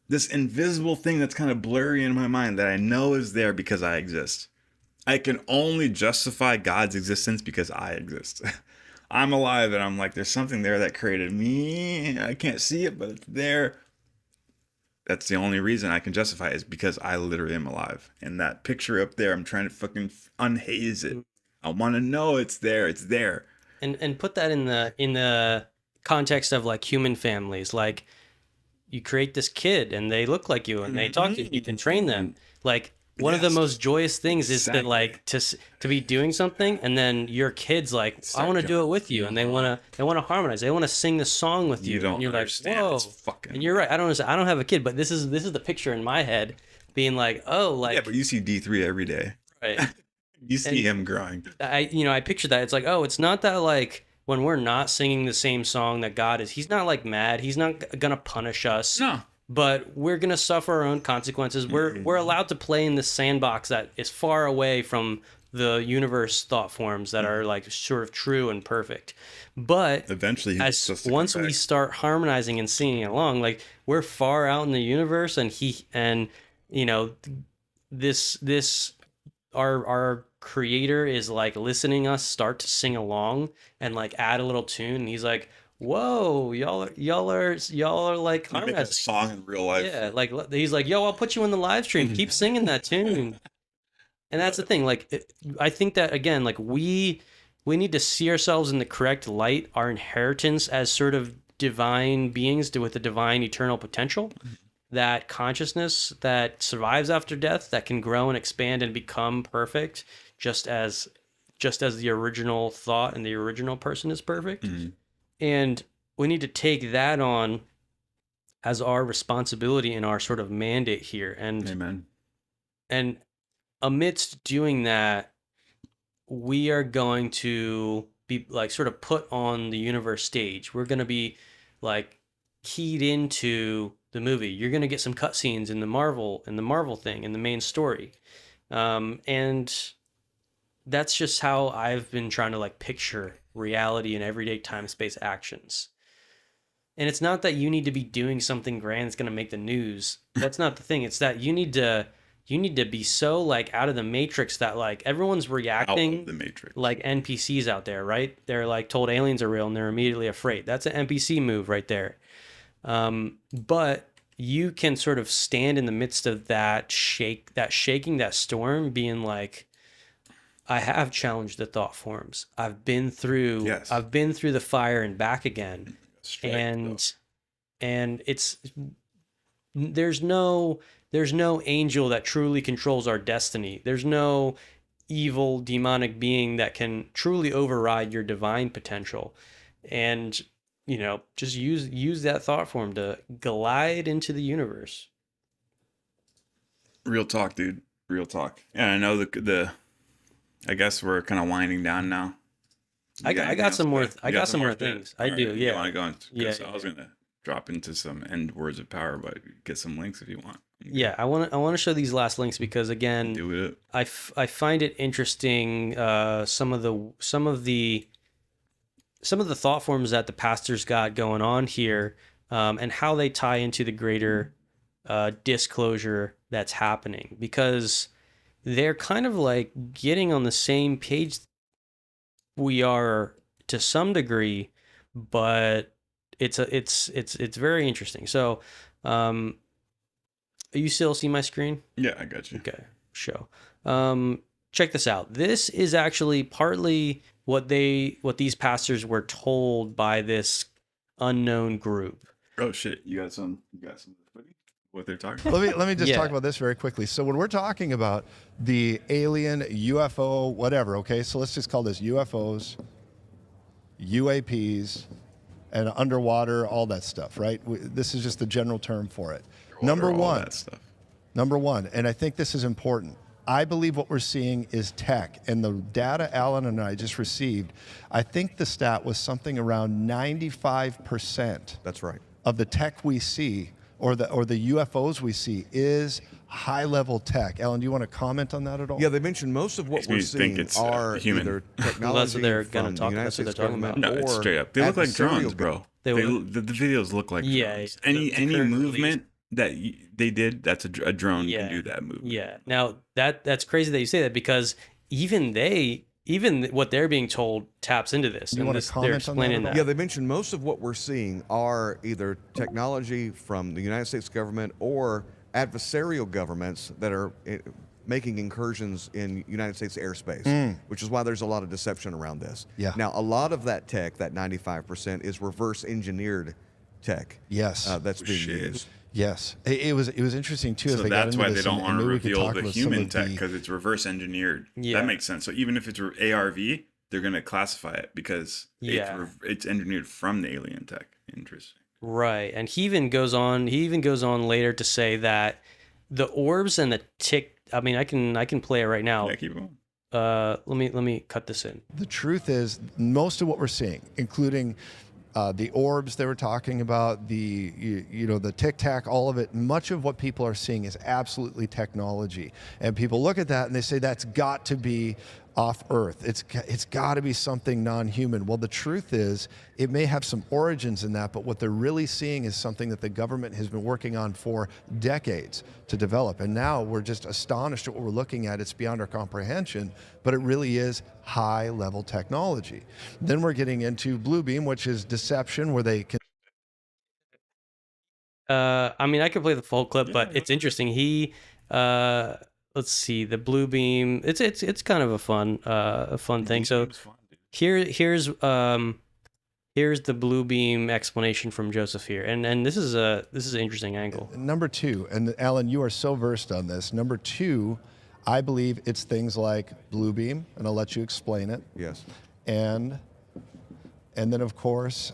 This invisible thing that's kind of blurry in my mind that I know is there because I exist. I can only justify God's existence because I exist. I'm alive and I'm like, there's something there that created me. I can't see it, but it's there. That's the only reason I can justify it, is because I literally am alive. And that picture up there, I'm trying to fucking unhaze it. I want to know it's there. It's there. And put that in the context of like human families. Like, you create this kid and they look like you and they talk to you. You can train them. Like, one of the most joyous things is that, like, to be doing something and then your kid's like, I want to do it with you, and they want to harmonize. They want to sing the song with you. And you're like, whoa. And you're right. I don't have a kid, but this is the picture in my head, being like, oh, like, yeah, but you see D3 every day. Right. You see him growing. I picture that. It's like, oh, it's not that, like, when we're not singing the same song that God is, he's not like mad. He's not gonna punish us. No. But we're gonna suffer our own consequences. We're allowed to play in this sandbox that is far away from the universe thought forms that are like sort of true and perfect. But eventually, once we start harmonizing and singing along, like, we're far out in the universe, and this our creator is like listening us start to sing along and like add a little tune, and he's like, whoa, y'all are like harmonizing. Make a song in real life. Yeah, like, he's like, yo, I'll put you in the live stream, keep singing that tune. And that's the thing, like, I think that, again, like, we need to see ourselves in the correct light, our inheritance as sort of divine beings with a divine eternal potential, that consciousness that survives after death, that can grow and expand and become perfect, just as the original thought and the original person is perfect. And we need to take that on as our responsibility and our sort of mandate here. And amen. And amidst doing that, we are going to be like sort of put on the universe stage. We're going to be like keyed into the movie. You're going to get some cutscenes in the Marvel thing, in the main story. And that's just how I've been trying to like picture reality and everyday time space actions. And it's not that you need to be doing something grand that's going to make the news. That's not the thing. It's that you need to be so like out of the matrix that like everyone's reacting out of the matrix, like NPCs out there, right? They're like told aliens are real and they're immediately afraid. That's an NPC move right there. But you can sort of stand in the midst of that shaking, that storm, being like, I have challenged the thought forms. I've been through the fire and back again. And it's there's no angel that truly controls our destiny. There's no evil demonic being that can truly override your divine potential. And just use that thought form to glide into the universe. Real talk, dude. Real talk. And I know I guess we're kind of winding down now. I got some more things. I do. Yeah. You want to go into? Yeah. I was gonna drop into some end words of power, but get some links if you want. Yeah, I want to show these last links because, again, do it. I find it interesting. Some of the thought forms that the pastors got going on here, and how they tie into the greater disclosure that's happening, because they're kind of like getting on the same page we are to some degree, but it's very interesting. So, you still see my screen? Yeah, I got you. Okay, show. Check this out. This is actually partly what these pastors were told by this unknown group. Oh shit! You got some footage? What they're talking about? Let me just talk about this very quickly. So when we're talking about the alien, UFO, whatever, okay, so let's just call this UFOs, UAPs, and underwater, all that stuff, right? This is just the general term for it. Number one, and I think this is important. I believe what we're seeing is tech, and the data Alan and I just received, I think the stat was something around 95%. That's right. Of the tech we see, or the UFOs we see, is high-level tech. Alan, do you want to comment on that at all? Yeah, they mentioned most of what we're seeing are human. either technology from the United States government no, it's straight up. They look like drones, bro. The videos look like drones. Any movement that they did, that's a drone can do that movement. Yeah. Now that's crazy that you say that, because even what they're being told taps into this. You want to comment on that? Yeah, they mentioned most of what we're seeing are either technology from the United States government or adversarial governments that are making incursions in United States airspace, which is why there's a lot of deception around this. Yeah. Now, a lot of that tech, that 95%, is reverse engineered tech. Yes. That's being used. Yes, it was interesting too. So as they got that's into why they this, don't and want to maybe we could reveal talk the about some human of tech the- because it's reverse engineered. Yeah. That makes sense. So even if it's ARV, they're going to classify it because it's engineered from the alien tech. Interesting. Right, and he even goes on later to say that the orbs and the tick. I mean, I can play it right now. Yeah, keep going. Let me cut this in. The truth is, most of what we're seeing, including the orbs they were talking about, the tic tac, all of it, much of what people are seeing is absolutely technology. And people look at that and they say that's got to be off Earth. It's got to be something non-human. Well, the truth is, it may have some origins in that, but what they're really seeing is something that the government has been working on for decades to develop. And now we're just astonished at what we're looking at. It's beyond our comprehension, but it really is high-level technology. Then we're getting into Blue Beam, which is deception, where they can. I mean, I could play the full clip, but it's interesting. He, let's see, the Blue Beam. It's kind of a fun thing. So here's the Blue Beam explanation from Joseph here, and this is an interesting angle. Number two, and Alan, you are so versed on this. Number two, I believe it's things like Blue Beam, and I'll let you explain it. Yes. And then of course,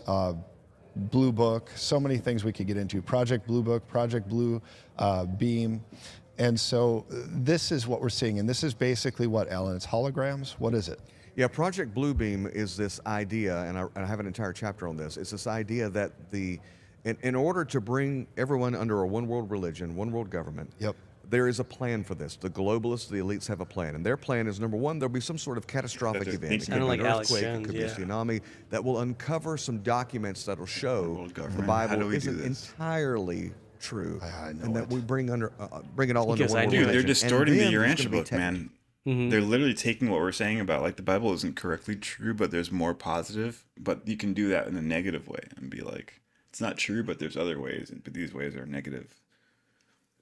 Blue Book, so many things we could get into. Project Blue Book, Project Blue Beam. And so this is what we're seeing. And this is basically what, Alan? It's holograms? What is it? Yeah, Project Bluebeam is this idea, and I have an entire chapter on this. It's this idea that in order to bring everyone under a one world religion, one world government, Yep. there is a plan for this. The globalists, the elites have a plan. And their plan is, number one, there'll be some sort of catastrophic event. It could Kinda be like an Alex earthquake, Jones, it could be a yeah. tsunami, that will uncover some documents that'll show World the government. How do Bible we do isn't this? entirely true. I know and that it. we bring it all under Because one I world knew Dude, it. they're religion. distorting And the then there's Urantia gonna be book, tech- man. Mm-hmm. They're literally taking what we're saying about like the Bible isn't correctly true, but there's more positive. But you can do that in a negative way and be like, it's not true, but there's other ways, but these ways are negative.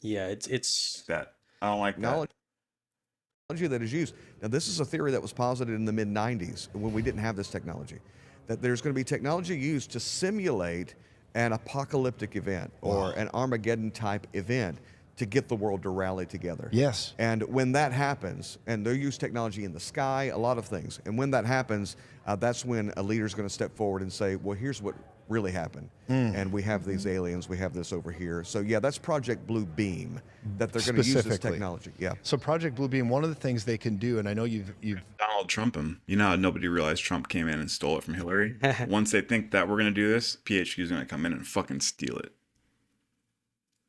Yeah, it's That I don't like that. Knowledge that is used. Now, this is a theory that was posited in the mid-90s when we didn't have this technology, that there's going to be technology used to simulate an apocalyptic event or an Armageddon-type event to get the world to rally together. Yes. And when that happens, and they'll use technology in the sky, a lot of things, and when that happens, that's when a leader's going to step forward and say, well, here's what really happened. And we have these aliens, we have this over here. So yeah, that's Project Blue Beam, that they're going to use this Specifically. technology. Yeah. So Project Blue Beam, one of the things they can do, and I know you've Donald Trump him. You know how nobody realized Trump came in and stole it from Hillary? Once they think that we're going to do this, PHQ is going to come in and fucking steal it.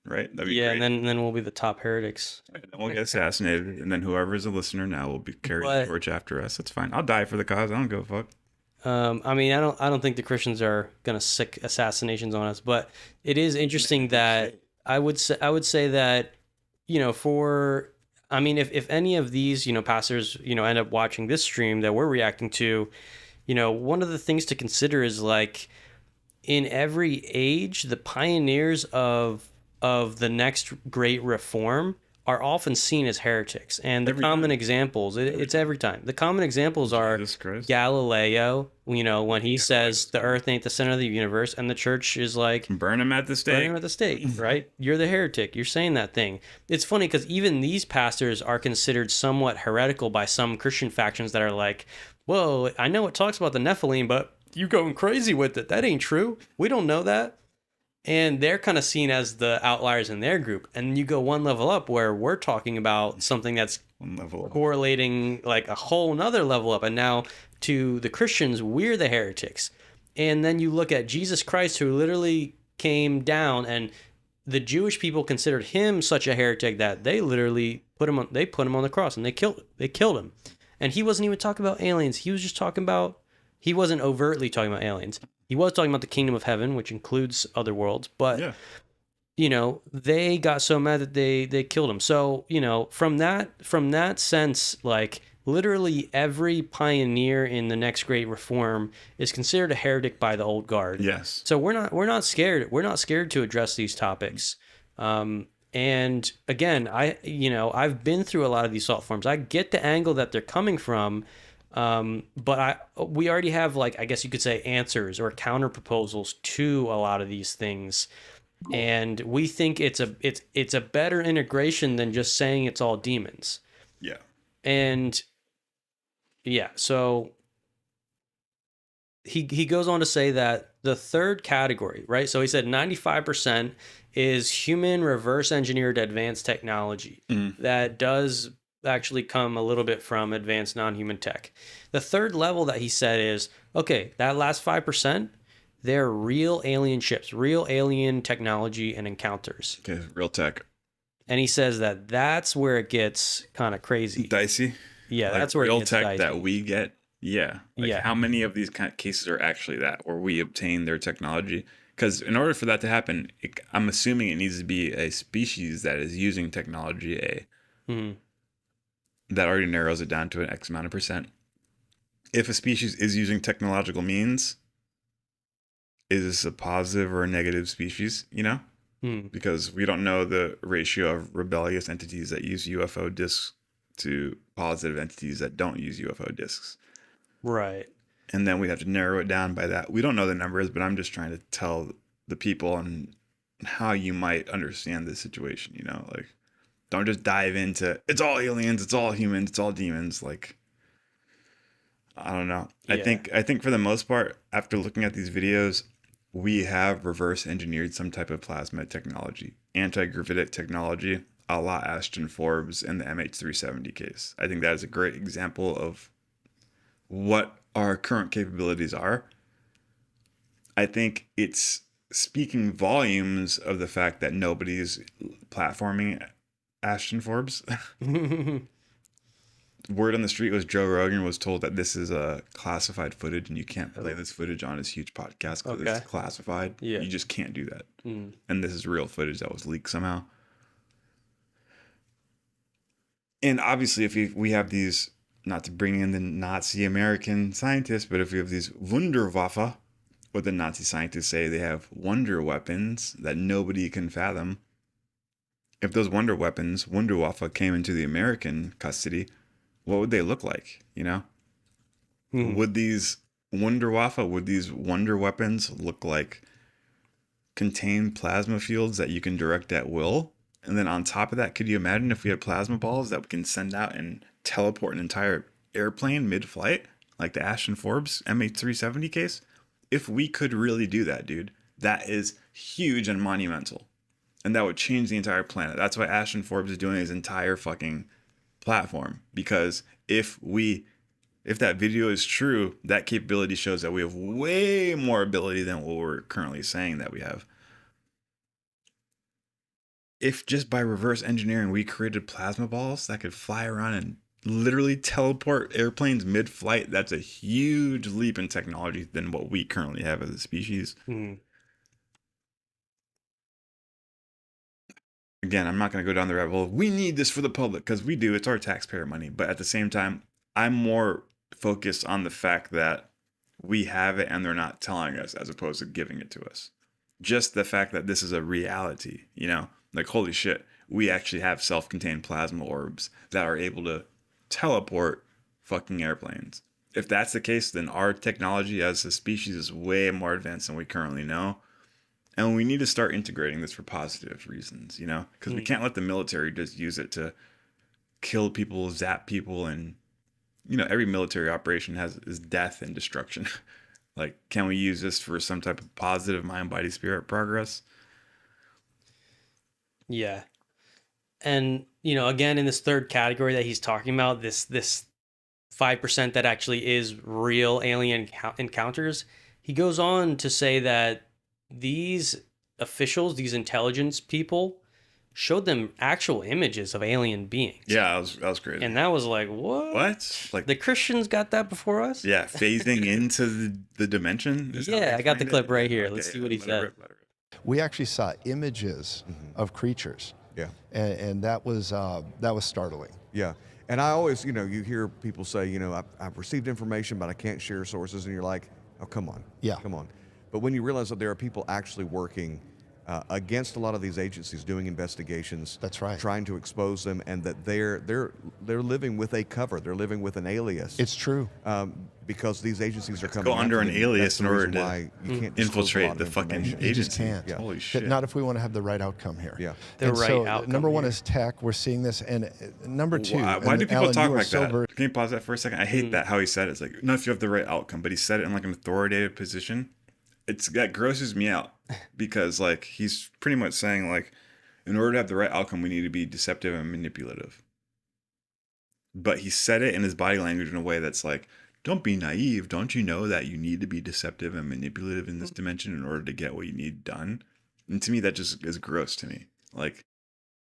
Right? That'd be yeah, great. and then we'll be the top heretics. And then we'll get assassinated, and then whoever is a listener now will be carrying But- the torch after us. That's fine. I'll die for the cause. I don't give a fuck. I mean, I don't think the Christians are gonna sick assassinations on us, but it is interesting that I would say that, you know, if any of these, you know, pastors, you know, end up watching this stream that we're reacting to, you know, one of the things to consider is like in every age, the pioneers of the next great reform are often seen as heretics. And the common examples, it's every time. The common examples are Jesus Christ. Galileo, you know, when he says the earth ain't the center of the universe, and the church is like, Burn him at the burn stake. him at the stake, right? You're the heretic. You're saying that thing. It's funny because even these pastors are considered somewhat heretical by some Christian factions that are like, whoa, I know it talks about the Nephilim, but you going crazy with it. That ain't true. We don't know that. And they're kind of seen as the outliers in their group. And you go one level up where we're talking about something that's One level up. correlating like a whole nother level up. And now to the Christians, we're the heretics. And then you look at Jesus Christ, who literally came down, and the Jewish people considered him such a heretic that they literally put him on the cross and they killed him. And he wasn't even talking about aliens. He was just talking about, he wasn't overtly talking about aliens. He was talking about the kingdom of heaven, which includes other worlds, but Yeah. you know, they got so mad that they killed him. So, you know, from that sense, like literally every pioneer in the next great reform is considered a heretic by the old guard. Yes. So we're not scared. We're not scared to address these topics. And again, I've been through a lot of these salt forms. I get the angle that they're coming from, but we already have, like, I guess you could say, answers or counter proposals to a lot of these things, and we think it's a better integration than just saying it's all demons. Yeah. And yeah, so he goes on to say that the third category, right? So he said 95% is human reverse engineered advanced technology that does actually come a little bit from advanced non-human tech. The third level that he said is, okay, that last 5%, they're real alien ships, real alien technology and encounters. Okay, real tech. And he says that that's where it gets kind of crazy. Dicey. Yeah, Like that's where real it gets tech dicey. that we get. Yeah. Like Yeah. how many of these kind of cases are actually that, where we obtain their technology? Because in order for that to happen, I'm assuming it needs to be a species that is using technology A. That already narrows it down to an X amount of percent. If a species is using technological means, is this a positive or a negative species, you know? Because we don't know the ratio of rebellious entities that use UFO discs to positive entities that don't use UFO discs. Right. And then we have to narrow it down by that. We don't know the numbers, but I'm just trying to tell the people on how you might understand this situation, you know? Like, don't just dive into, it's all aliens, it's all humans, it's all demons. Like, I don't know. Yeah. I think for the most part, after looking at these videos, we have reverse engineered some type of plasma technology, anti-gravitic technology, a la Ashton Forbes and the MH370 case. I think that is a great example of what our current capabilities are. I think it's speaking volumes of the fact that nobody's platforming Ashton Forbes. Word on the street was Joe Rogan was told that this is a classified footage and you can't play this footage on his huge podcast because it's classified. Yeah. You just can't do that. And this is real footage that was leaked somehow. And obviously, if we have these, not to bring in the Nazi American scientists, but if we have these Wunderwaffe, what the Nazi scientists say, they have wonder weapons that nobody can fathom. If those wonder weapons, Wunderwaffe, came into the American custody, what would they look like, you know? Would these Wunderwaffe, would these wonder weapons look like contain plasma fields that you can direct at will? And then on top of that, could you imagine if we had plasma balls that we can send out and teleport an entire airplane mid-flight, like the Ashton Forbes MH370 case? If we could really do that, dude, that is huge and monumental. And that would change the entire planet. That's why Ashton Forbes is doing his entire fucking platform. Because if that video is true, that capability shows that we have way more ability than what we're currently saying that we have. If just by reverse engineering we created plasma balls that could fly around and literally teleport airplanes mid-flight, that's a huge leap in technology than what we currently have as a species. Again, I'm not going to go down the rabbit hole. We need this for the public, because we do. It's our taxpayer money. But at the same time, I'm more focused on the fact that we have it and they're not telling us, as opposed to giving it to us. Just the fact that this is a reality, you know? Like, holy shit, we actually have self-contained plasma orbs that are able to teleport fucking airplanes. If that's the case, then our technology as a species is way more advanced than we currently know. And we need to start integrating this for positive reasons, you know? Because we can't let the military just use it to kill people, zap people, and, you know, every military operation is death and destruction. Like, can we use this for some type of positive mind, body, spirit progress? Yeah. And, you know, again, in this third category that he's talking about, this 5% that actually is real alien encounters, he goes on to say that these officials, these intelligence people, showed them actual images of alien beings. Yeah, that was crazy. And that was like, what? What? Like, the Christians got that before us? yeah, phasing into the dimension? Is that Yeah, how I got the explained clip it? right here. Okay, Let's see what he let it said. rip, let it rip. We actually saw images of creatures. Yeah. And that was startling. Yeah. And I always, you know, you hear people say, you know, I've received information, but I can't share sources. And you're like, oh, come on. Yeah. Come on. But when you realize that there are people actually working against a lot of these agencies doing investigations. That's right. Trying to expose them, and that they're living with a cover. They're living with an alias. It's true. Because these agencies are coming go under after an them. alias That's in the order reason to why you can't disclose a infiltrate lot the of fucking information. You just agency. can't. Yeah. Holy shit. Not if we want to have the right outcome here. Yeah. The And right so, outcome number one here. is tech. We're seeing this. And number two, Why and do people Alan, talk you are like so that? Can you pause that for a second? I hate that how he said it. It's like, not if you have the right outcome, but he said it in like an authoritative position. That grosses me out because like he's pretty much saying like, in order to have the right outcome, we need to be deceptive and manipulative. But he said it in his body language in a way that's like, don't be naive. Don't you know that you need to be deceptive and manipulative in this dimension in order to get what you need done? And to me, that just is gross to me. Like,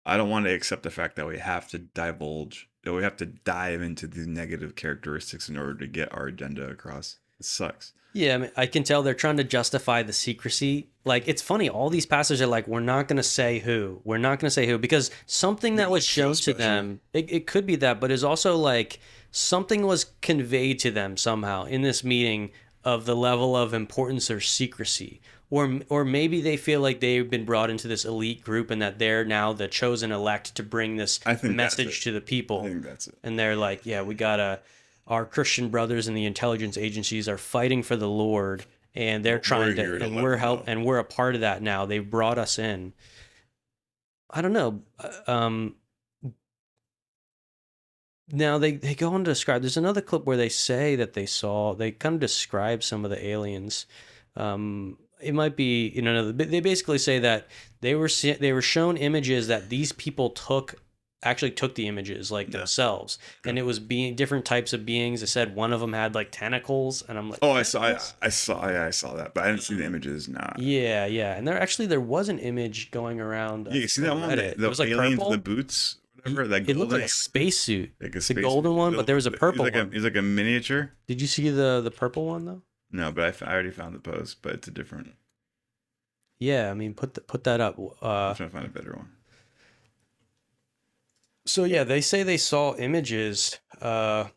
I don't want to accept the fact that we have to divulge, that we have to dive into these negative characteristics in order to get our agenda across. It sucks. Yeah, I mean, I can tell they're trying to justify the secrecy. Like, it's funny, all these passages are like, we're not going to say who. We're not going to say who. Because something that was shown to them, it could be that, but it's also like something was conveyed to them somehow in this meeting of the level of importance or secrecy. Or maybe they feel like they've been brought into this elite group and that they're now the chosen elect to bring this message to the people. I think that's it. And they're like, yeah, we got to... Our Christian brothers in the intelligence agencies are fighting for the Lord, and they're trying to, and we're a part of that now. They've brought us in. I don't know. Now they go on to describe. There's another clip where they say that they kind of describe some of the aliens. It might be, they basically say that they were shown images that these people actually took the images themselves, and it was different types of beings. They said one of them had like tentacles, and I'm like, oh, I saw that, but I didn't see the images. Nah. Yeah, and there was an image going around. Yeah, you see that one? It was like aliens purple. in the boots, whatever. That It looked like a spacesuit. The golden one, but there was a purple one. He's like a miniature. Did you see the purple one though? No, but I already found the post, but it's a different. Yeah, I mean, put that up. I'm trying to find a better one. So yeah, they say they saw images. They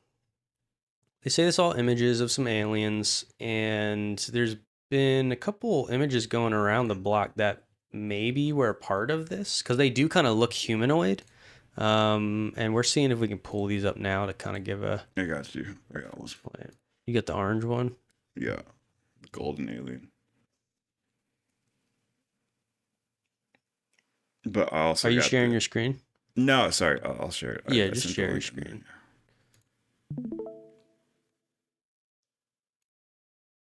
say they saw images of some aliens, and there's been a couple images going around the block that maybe were a part of this, because they do kind of look humanoid. And we're seeing if we can pull these up now to kind of give a. I got you. I got one. You got the orange one? Yeah, the golden alien. But I also. Are you sharing your screen? No, sorry. I'll share it. Yeah, just share your screen.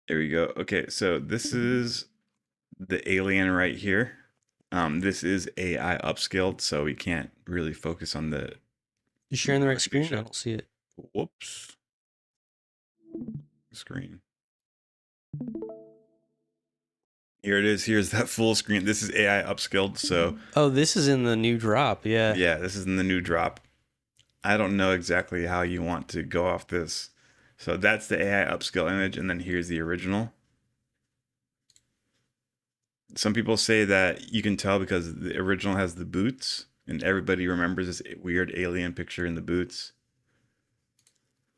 There we go. Okay, so this is the alien right here. This is AI upscaled, so we can't really focus on the. You sharing the right screen? I don't see it. Whoops. Screen. Here it is. Here's that full screen. This is AI upscaled, so. Oh, this is in the new drop. Yeah. Yeah, this is in the new drop. I don't know exactly how you want to go off this. So that's the AI upscale image, and then here's the original. Some people say that you can tell because the original has the boots, and everybody remembers this weird alien picture in the boots.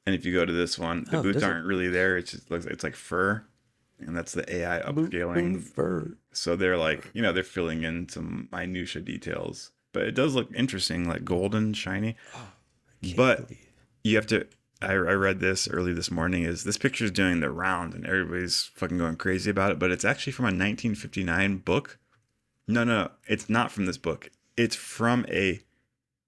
And if you go to this one, the boots aren't really there. It just looks like it's like fur, and that's the AI upscaling. Fur. So they're like, they're filling in some minutia details, but it does look interesting, like golden, shiny. But you have to. I read this early this morning. Is this picture is doing the round and everybody's fucking going crazy about it? But it's actually from a 1959 book. No, it's not from this book. It's from the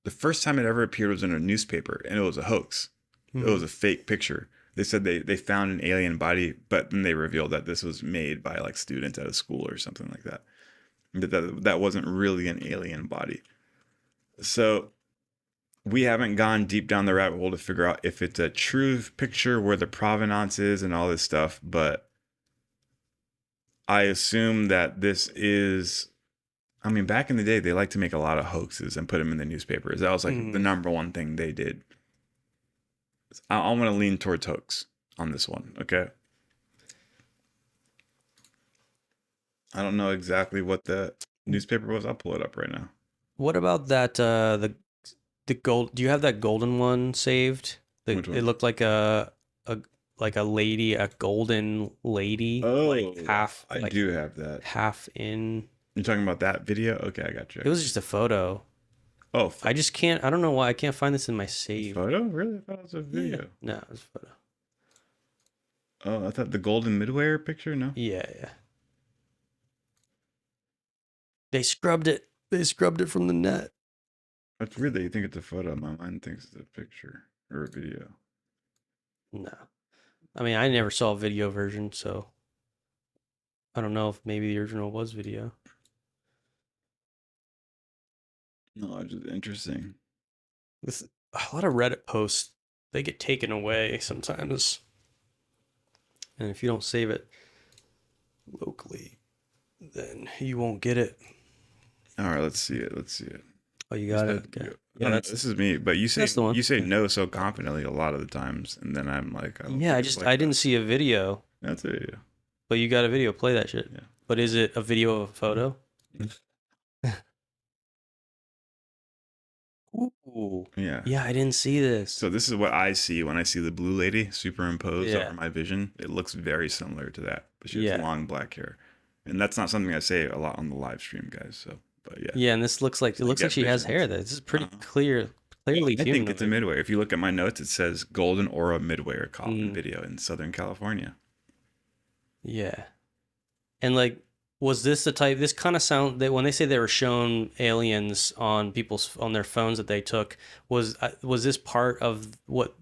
first time it ever appeared was in a newspaper, and it was a hoax. Mm-hmm. It was a fake picture. They said they found an alien body, but then they revealed that this was made by like students at a school or something like that. That wasn't really an alien body. So we haven't gone deep down the rabbit hole to figure out if it's a true picture, where the provenance is, and all this stuff. But I assume that this is. I mean, back in the day, they liked to make a lot of hoaxes and put them in the newspapers. That was like the number one thing they did. I want to lean towards hoax on this one. Okay. I don't know exactly what the newspaper was. I'll pull it up right now. What about that? The gold. Do you have that golden one saved? It looked like a lady, a golden lady. Oh, like half. I do have that. Half in. You're talking about that video? Okay, I got you. It was just a photo. Oh, I just can't. I don't know why I can't find this in my save. photo? Really? I thought it was a video. Yeah. No, it was a photo. Oh, I thought the golden midwear picture. No. Yeah, yeah. They scrubbed it. They scrubbed it from the net. That's weird that you think it's a photo. My mind thinks it's a picture or a video. No. I mean, I never saw a video version, so I don't know if maybe the original was video. No, it's just interesting. This a lot of Reddit posts, they get taken away sometimes. And if you don't save it locally, then you won't get it. All right, let's see it. Let's see it. Oh, you got it. Okay. Yeah, this is me. But you say that's the one. you say no so confidently a lot of the times, and then I'm like, I don't Yeah, think it's I like didn't that. see a video, That's a video. but you got a video. Play that shit. Yeah. But is it a video of a photo? Ooh. Yeah. Yeah, I didn't see this. So this is what I see when I see the blue lady superimposed Yeah. over my vision. It looks very similar to that, but she has Yeah. long black hair, and that's not something I say a lot on the live stream, guys. So, but yeah, Yeah, and this looks like get she has visions. hair. This is pretty Uh-huh. clearly I think it's a humanoid. midwear. If you look at my notes, it says Golden Aura Midwear Mm. coffin video in Southern California. Yeah. And like, was this the type? This kind of sound that when they say they were shown aliens on on their phones that they took, was this part of what?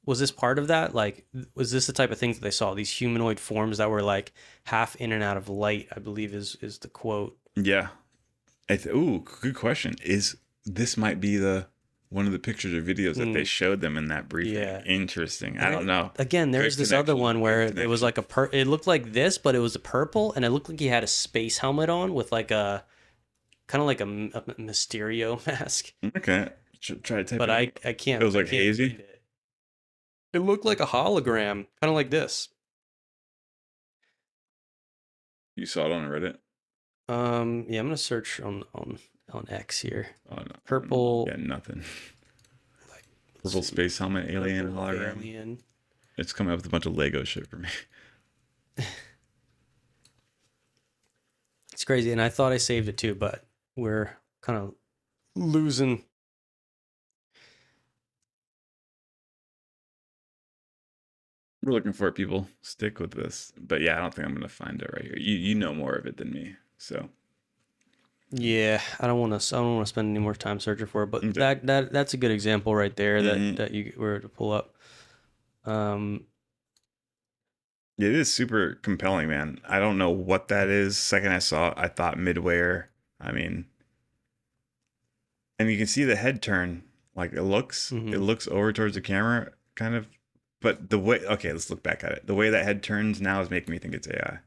Was this part of that? Like, was this the type of things that they saw? These humanoid forms that were like half in and out of light, I believe is the quote. Yeah. Ooh, good question. Is this might be one of the pictures or videos that they showed them in that briefing? Yeah. Interesting. I don't know. Again, there's Good this other connection. one where Good it was like it looked like this, but it was a purple, and it looked like he had a space helmet on with like a kind of like a Mysterio mask. Okay. Try to type But it. I can't. It was I like can't hazy? read it. It looked like a hologram, kind of like this. You saw it on Reddit? Yeah, I'm gonna search on X here. Oh, no. Purple. Yeah, nothing. Like, Purple see. space helmet, alien Purple hologram. alien. It's coming up with a bunch of Lego shit for me. It's crazy, and I thought I saved it too, but we're kind of losing. We're looking for it, people. Stick with this. But yeah, I don't think I'm gonna find it right here. You know more of it than me, so Yeah, I don't want to spend any more time searching for it, but Okay. that's a good example right there Mhm. that you were to pull up. it is super compelling, man. I don't know what that is. Second I saw it, I thought midwear. I mean, and you can see the head turn. Like it looks over towards the camera, kind of. But the way, okay, let's look back at it. The way that head turns now is making me think it's AI.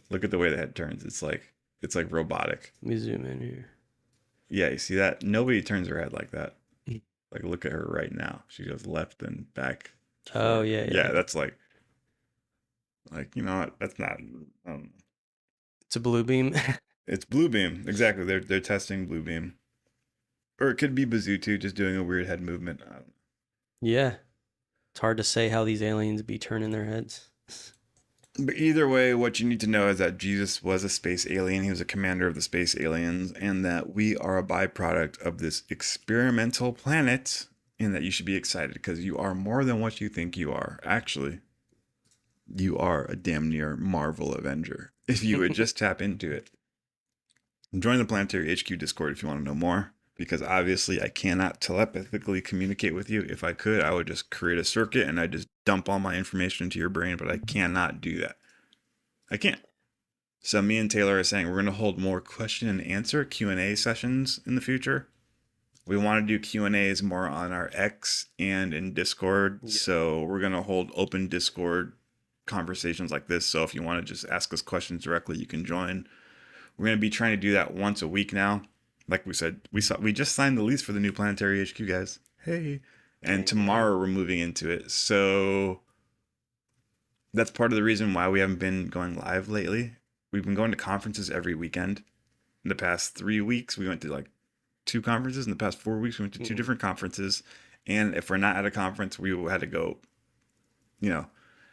Look at the way the head turns. It's like robotic. Let me zoom in here. Yeah, you see that? Nobody turns their head like that. Like look at her right now. She goes left and back. Oh yeah, yeah. Yeah, that's like you know what? That's not. It's a blue beam. It's Bluebeam. Exactly. They're testing Bluebeam, or it could be Bazootu just doing a weird head movement. I don't know. Yeah, it's hard to say how these aliens be turning their heads. But either way, what you need to know is that Jesus was a space alien. He was a commander of the space aliens, and that we are a byproduct of this experimental planet, and that you should be excited because you are more than what you think you are. Actually, you are a damn near Marvel Avenger if you would just tap into it. Join the Planetary HQ Discord if you want to know more, because obviously I cannot telepathically communicate with you. If I could, I would just create a circuit and I'd just dump all my information into your brain, but I cannot do that. I can't. So me and Taylor are saying we're going to hold more question and answer Q&A sessions in the future. We want to do Q&As more on our X and in Discord. Yeah. So we're going to hold open Discord conversations like this. So if you want to just ask us questions directly, you can join. We're going to be trying to do that once a week now. Like we said, we just signed the lease for the new Planetary HQ, guys. Hey. And tomorrow we're moving into it. So that's part of the reason why we haven't been going live lately. We've been going to conferences every weekend. In the past 3 weeks, we went to like 2 conferences. In the past 4 weeks, we went to 2 different conferences. And if we're not at a conference, we had to go,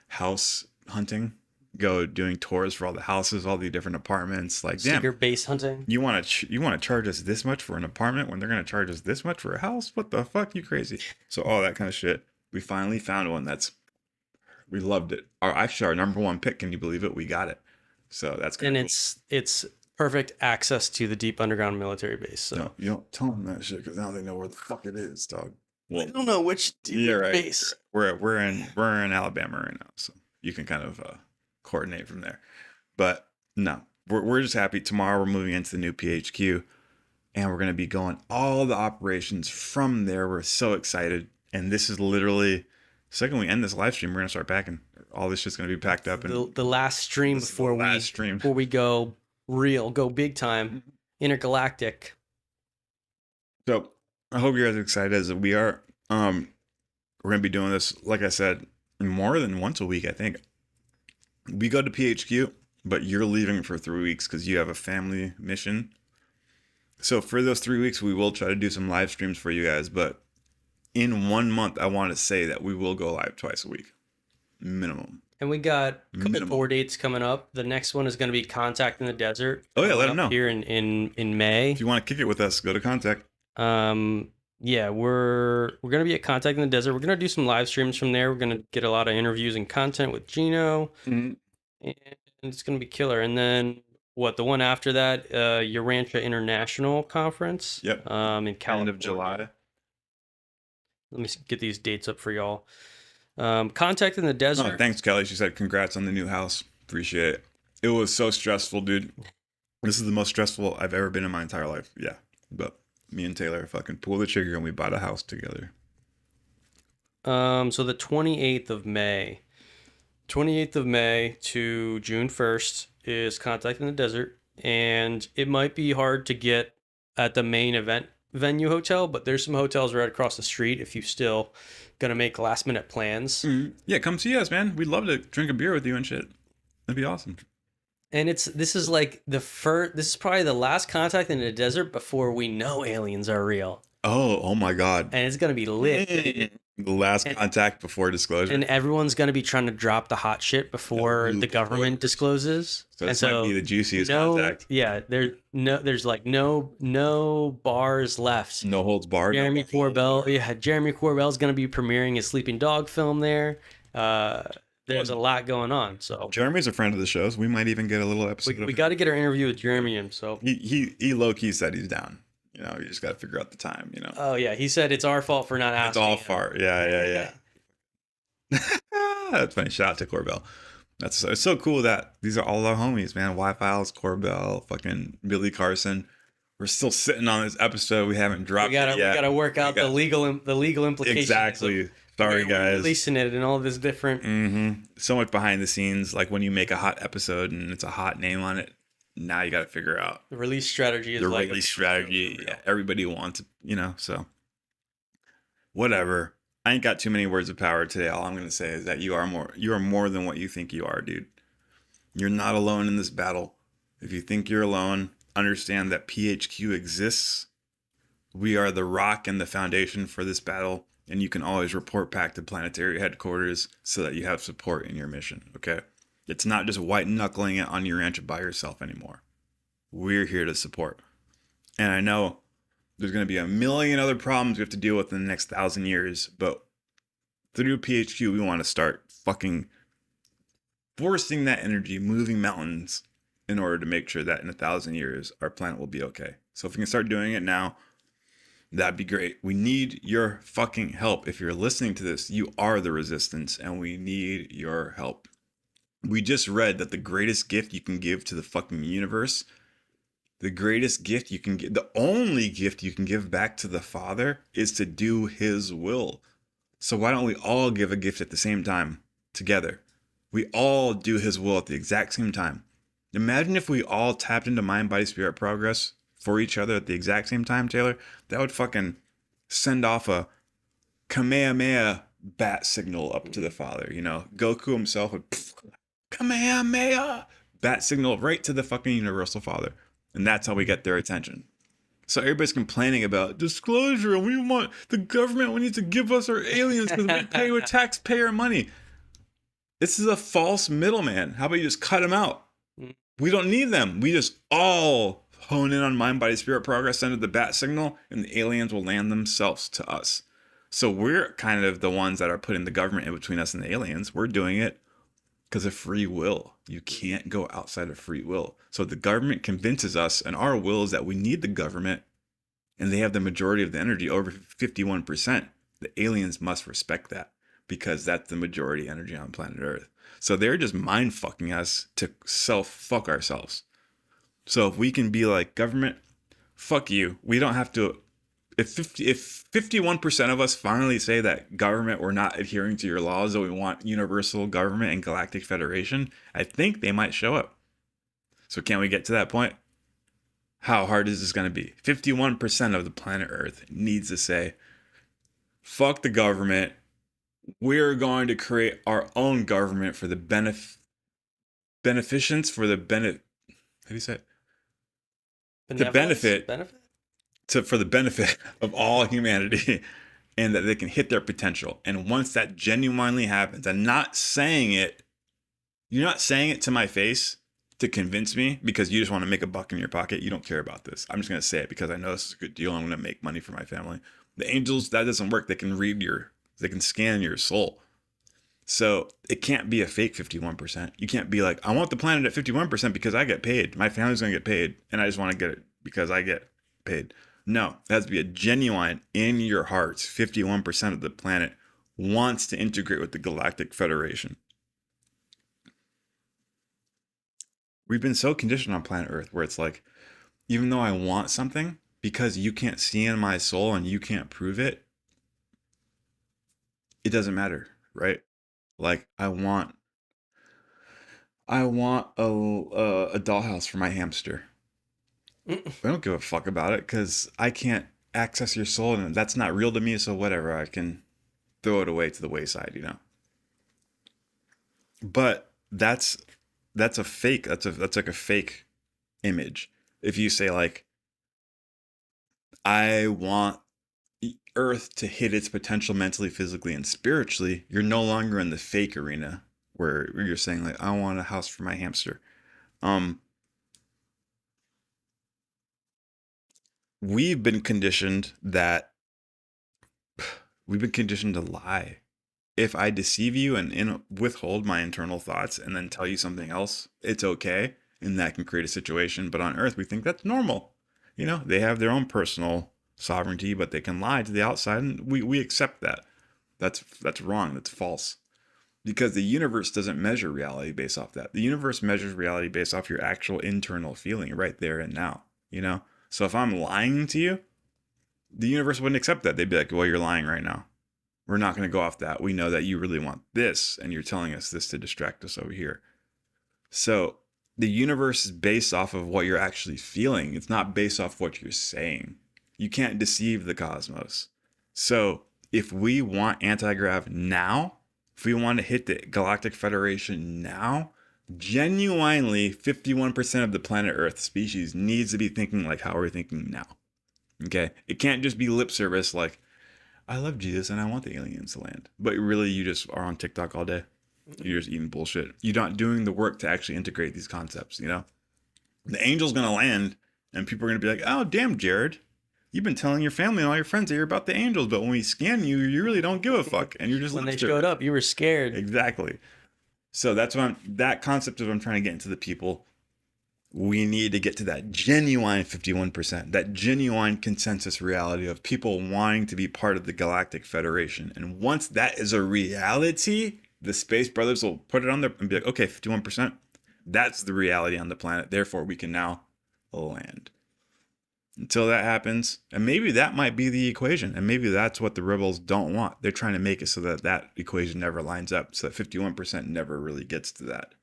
house hunting. go doing tours for all the houses, all the different apartments. Like, damn, Secret base hunting. you want to charge us this much for an apartment when they're going to charge us this much for a house? What the fuck? You crazy? So all that kind of shit. We finally found one we loved it. Our number one pick. Can you believe it? We got it. So that's kind And of cool. it's perfect access to the deep underground military base. So No, you don't tell them that shit because now they know where the fuck it is, dog. I don't know which deep Right. base. We're in Alabama right now, so you can kind of coordinate from there. But no, we're just happy. Tomorrow we're moving into the new PHQ, and we're gonna be going all the operations from there. We're so excited, and this is literally the second we end this live stream, we're gonna start packing. All this shit's gonna be packed up, and The last stream before we go big time, intergalactic. So I hope you guys are excited as we are. We're gonna be doing this, like I said, more than once a week. I think we go to PHQ, but you're leaving for 3 weeks because you have a family mission. So for those 3 weeks, we will try to do some live streams for you guys. But in 1 month, I want to say that we will go live twice a week, minimum. And we got a couple Minimum. tour dates coming up. The next one is going to be Contact in the Desert. Oh yeah, let them coming know. up here in May. If you want to kick it with us, go to Contact. Yeah, we're gonna be at Contact in the Desert. We're gonna do some live streams from there. We're gonna get a lot of interviews and content with Gino, and it's gonna be killer. And then the one after that, Urantia International Conference. Yep. In California. End of July. Let me get these dates up for y'all. Contact in the Desert. Oh, thanks, Kelly. She said, "Congrats on the new house. Appreciate it." It was so stressful, dude. This is the most stressful I've ever been in my entire life. Yeah, but me and Taylor fucking pulled the trigger and we bought a house together. So the 28th of May to June 1st is Contact in the Desert, and it might be hard to get at the main event venue hotel, but there's some hotels right across the street if you still gonna make last minute plans. Yeah, come see us, man. We'd love to drink a beer with you and shit. That'd be awesome. And this is like this is probably the last Contact in the Desert before we know aliens are real. Oh my God. And it's gonna be lit. The last contact before disclosure. And everyone's gonna be trying to drop the hot shit before the government discloses. So this might be the juiciest no, contact. Yeah, there's like no bars left. No holds barred. Jeremy Corbell's gonna be premiering his Sleeping Dog film there. There's a lot going on. So Jeremy's a friend of the show, so we might even get a little episode. we got to get our interview with Jeremy himself. He low key said he's down. You know, you just got to figure out the time. You know. Oh yeah, he said it's our fault for not asking. It's all far. Yeah. That's funny. Shout out to Corbell. It's so cool that these are all our homies, man. Wi-Files, Corbell, fucking Billy Carson. We're still sitting on this episode. We haven't dropped it yet. We gotta work out the legal implications. Exactly. Sorry, guys. Releasing it and all this different. So much behind the scenes, like when you make a hot episode and it's a hot name on it. Now you got to figure out The release strategy is the like release strategy. Yeah, everybody wants it, you know. So whatever. I ain't got too many words of power today. All I'm gonna say is that you are more than what you think you are, dude. You're not alone in this battle. If you think you're alone, understand that PHQ exists. We are the rock and the foundation for this battle, and you can always report back to Planetary headquarters so that you have support in your mission, okay? It's not just white knuckling it on your ranch by yourself anymore. We're here to support. And I know there's going to be a million other problems we have to deal with in the next 1,000 years, but through PHQ, we want to start fucking forcing that energy, moving mountains in order to make sure that in 1,000 years, our planet will be okay. So if we can start doing it now, that'd be great. We need your fucking help. If you're listening to this, you are the resistance, and we need your help. We just read that the greatest gift you can give to the fucking universe, the greatest gift you can give, the only gift you can give back to the Father is to do His will. So why don't we all give a gift at the same time together? We all do His will at the exact same time. Imagine if we all tapped into mind, body, spirit progress for each other at the exact same time, Taylor. That would fucking send off a Kamehameha bat signal up to the Father. You know, Goku himself would Kamehameha bat signal right to the fucking Universal Father. And that's how we get their attention. So everybody's complaining about disclosure and we want the government, we need to give us our aliens because we pay with taxpayer money. This is a false middleman. How about you just cut them out? We don't need them. We just all hone in on mind, body, spirit progress, send the bat signal, and the aliens will land themselves to us. So we're kind of the ones that are putting the government in between us and the aliens. We're doing it because of free will. You can't go outside of free will. So the government convinces us, and our will is that we need the government, and they have the majority of the energy, over 51%. The aliens must respect that because that's the majority energy on planet Earth. So they're just mind fucking us to self fuck ourselves. So if we can be like, government, fuck you. We don't have to. If 51% of us finally say that government, we're not adhering to your laws, that we want universal government and galactic federation, I think they might show up. So can we get to that point? How hard is this going to be? 51% of the planet Earth needs to say, fuck the government. We're going to create our own government for the beneficence, for the benefit. How do you say it? The benefit? For the benefit of all humanity, and that they can hit their potential. And once that genuinely happens, I'm not saying it, you're not saying it to my face to convince me because you just want to make a buck in your pocket. You don't care about this. I'm just going to say it because I know this is a good deal. I'm going to make money for my family. The angels, that doesn't work. They can scan your soul. So it can't be a fake 51%. You can't be like, I want the planet at 51% because I get paid. My family's going to get paid. And I just want to get it because I get paid. No, it has to be a genuine, in your hearts, 51% of the planet wants to integrate with the Galactic Federation. We've been so conditioned on planet Earth where it's like, even though I want something, because you can't see in my soul and you can't prove it, it doesn't matter, right? Like I want a dollhouse for my hamster. I don't give a fuck about it because I can't access your soul and that's not real to me. So whatever, I can throw it away to the wayside, you know. But that's a fake. That's like a fake image. If you say like, I want Earth to hit its potential mentally, physically, and spiritually, you're no longer in the fake arena where you're saying like, I want a house for my hamster. We've been conditioned to lie. If I deceive you and withhold my internal thoughts and then tell you something else, it's okay. And that can create a situation. But on Earth, we think that's normal. You know, they have their own personal sovereignty, but they can lie to the outside. And we accept that. That's wrong. That's false. Because the universe doesn't measure reality based off that. The universe measures reality based off your actual internal feeling right there and now, you know? So if I'm lying to you, the universe wouldn't accept that. They'd be like, well, you're lying right now. We're not going to go off that. We know that you really want this, and you're telling us this to distract us over here. So the universe is based off of what you're actually feeling. It's not based off what you're saying. You can't deceive the cosmos. So if we want anti-grav now, if we want to hit the Galactic Federation now, genuinely 51% of the planet Earth species needs to be thinking like how we're thinking now. Okay? It can't just be lip service like, I love Jesus and I want the aliens to land. But really, you just are on TikTok all day. You're just eating bullshit. You're not doing the work to actually integrate these concepts, you know? The angel's going to land and people are going to be like, oh, damn, Jared. You've been telling your family and all your friends that you're about the angels, but when we scan you, you really don't give a fuck. And you're just when they showed up, you were scared. Exactly. So that's that concept is what I'm trying to get into the people. We need to get to that genuine 51%, that genuine consensus reality of people wanting to be part of the Galactic Federation. And once that is a reality, the Space Brothers will put it on there and be like, okay, 51%, that's the reality on the planet. Therefore, we can now land. Until that happens, and maybe that might be the equation, and maybe that's what the rebels don't want. They're trying to make it so that that equation never lines up, so that 51% never really gets to that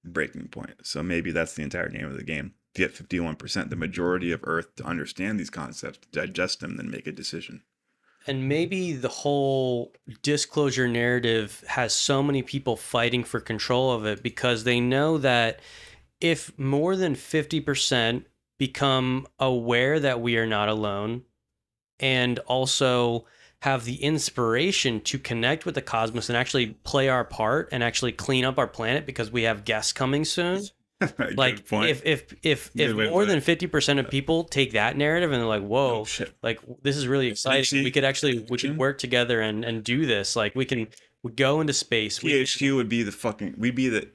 breaking point. So maybe that's the entire name of the game. To get 51%, the majority of Earth, to understand these concepts, to digest them, then make a decision. And maybe the whole disclosure narrative has so many people fighting for control of it because they know that if more than 50% become aware that we are not alone and also have the inspiration to connect with the cosmos and actually play our part and actually clean up our planet because we have guests coming soon. Like point. if more than 50% of people take that narrative and they're like, whoa, like this is really exciting. We could work together and do this. Like we go into space. THQ would be we'd be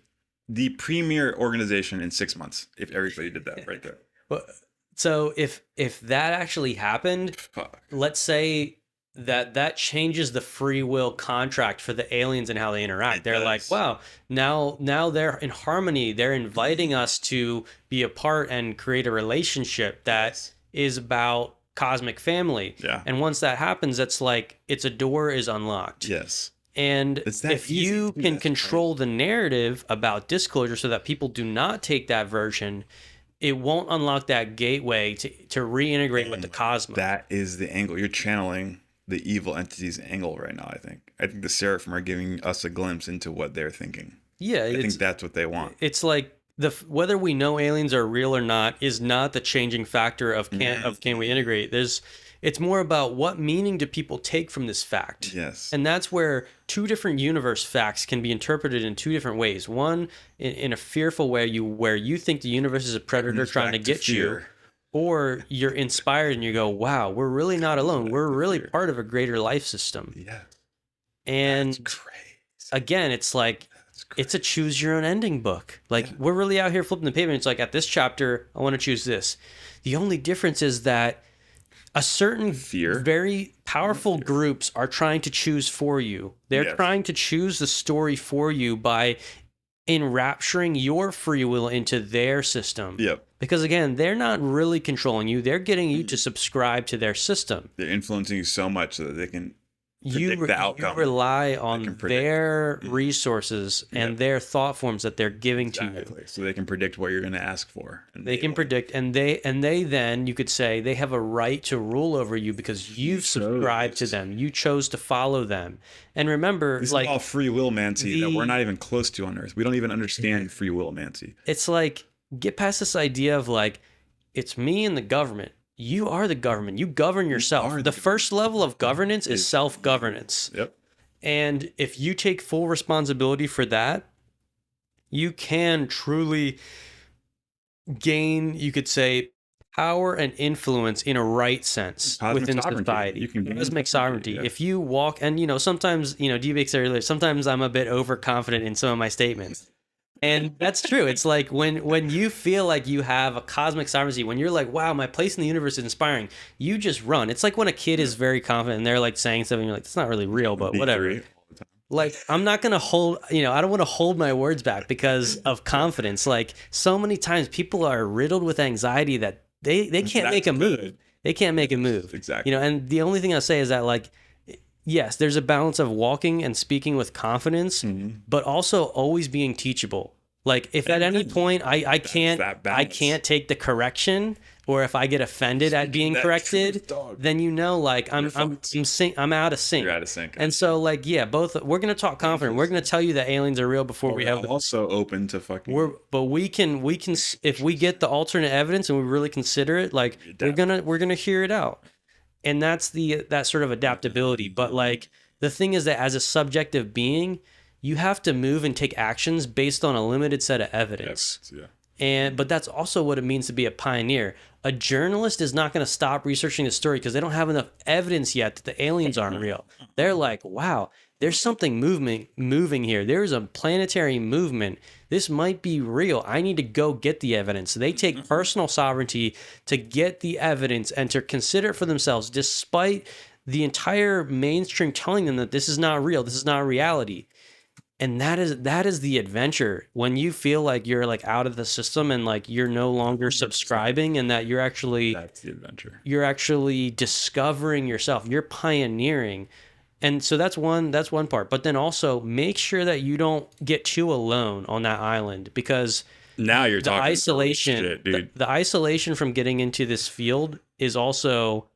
the premier organization in 6 months if everybody did that right there. But so if that actually happened, let's say that changes the free will contract for the aliens and how they interact. They're like, wow, now they're in harmony. They're inviting us to be a part and create a relationship that is about cosmic family. Yeah. And once that happens, it's like a door is unlocked. Yes. And if you can control the narrative about disclosure so that people do not take that version, it won't unlock that gateway to reintegrate with the cosmos. That is the angle. You're channeling the evil entity's angle right now, I think. I think the Seraphim are giving us a glimpse into what they're thinking. Yeah. I think that's what they want. It's like whether we know aliens are real or not is not the changing factor of can we integrate. It's more about what meaning do people take from this fact. Yes. And that's where two different universe facts can be interpreted in two different ways. One, in a fearful way, where you think the universe is a predator trying to get you, or you're inspired and you go, wow, we're really not alone. We're really part of a greater life system. Yeah. And again, it's like, it's a choose your own ending book. Like we're really out here flipping the paper. And it's like at this chapter, I want to choose this. The only difference is that a certain very powerful groups are trying to choose for you. They're trying to choose the story for you by enrapturing your free will into their system. Yep. Because again, they're not really controlling you. They're getting you to subscribe to their system. They're influencing you so much so that they can predict the outcome. You rely on their resources and their thought forms that they're giving to you. So they can predict what you're going to ask for. And they can predict, and they then, you could say, they have a right to rule over you because you've subscribed to them. You chose to follow them. And remember, this is all free will mancy that we're not even close to on Earth. We don't even understand free will mancy. It's like, get past this idea of like, it's me and the government. You are the government. You govern yourself. The first level of governance is self-governance. Yep. And if you take full responsibility for that, you can truly gain, you could say, power and influence in a right sense within society. You can cosmic sovereignty. Yeah. If you walk, and sometimes, DBX said earlier, sometimes I'm a bit overconfident in some of my statements. And that's true. It's like when you feel like you have a cosmic sovereignty, when you're like, wow, my place in the universe is inspiring, you just run. It's like when a kid is very confident and they're like saying something, you're like, it's not really real, but whatever. Like, I'm not going to hold, I don't want to hold my words back because of confidence. Like, so many times people are riddled with anxiety that they can't make a move. They can't make a move. Exactly. And the only thing I'll say is that, like, yes, there's a balance of walking and speaking with confidence, but also always being teachable. Like if at any point I can't take the correction, or if I get offended at being corrected, then like I'm out of sync. You're out of sync. And so like we're gonna talk confident. We're gonna tell you that aliens are real before we have. Also open to fucking. But we can if we get the alternate evidence and we really consider it, like we're gonna hear it out. And that's that sort of adaptability. But like the thing is that as a subjective being, you have to move and take actions based on a limited set of evidence. But that's also what it means to be a pioneer. A journalist is not going to stop researching the story because they don't have enough evidence yet that the aliens aren't real. They're like, wow, there's something moving here. There's a planetary movement. This might be real. I need to go get the evidence. So they take personal sovereignty to get the evidence and to consider it for themselves, despite the entire mainstream telling them that this is not real. This is not reality. And that is the adventure, when you feel like you're like out of the system and like you're no longer subscribing, and that that's the adventure. You're actually discovering yourself. You're pioneering. And so that's one part. But then also make sure that you don't get too alone on that island, because now you're talking isolation, shit, dude. The isolation from getting into this field is also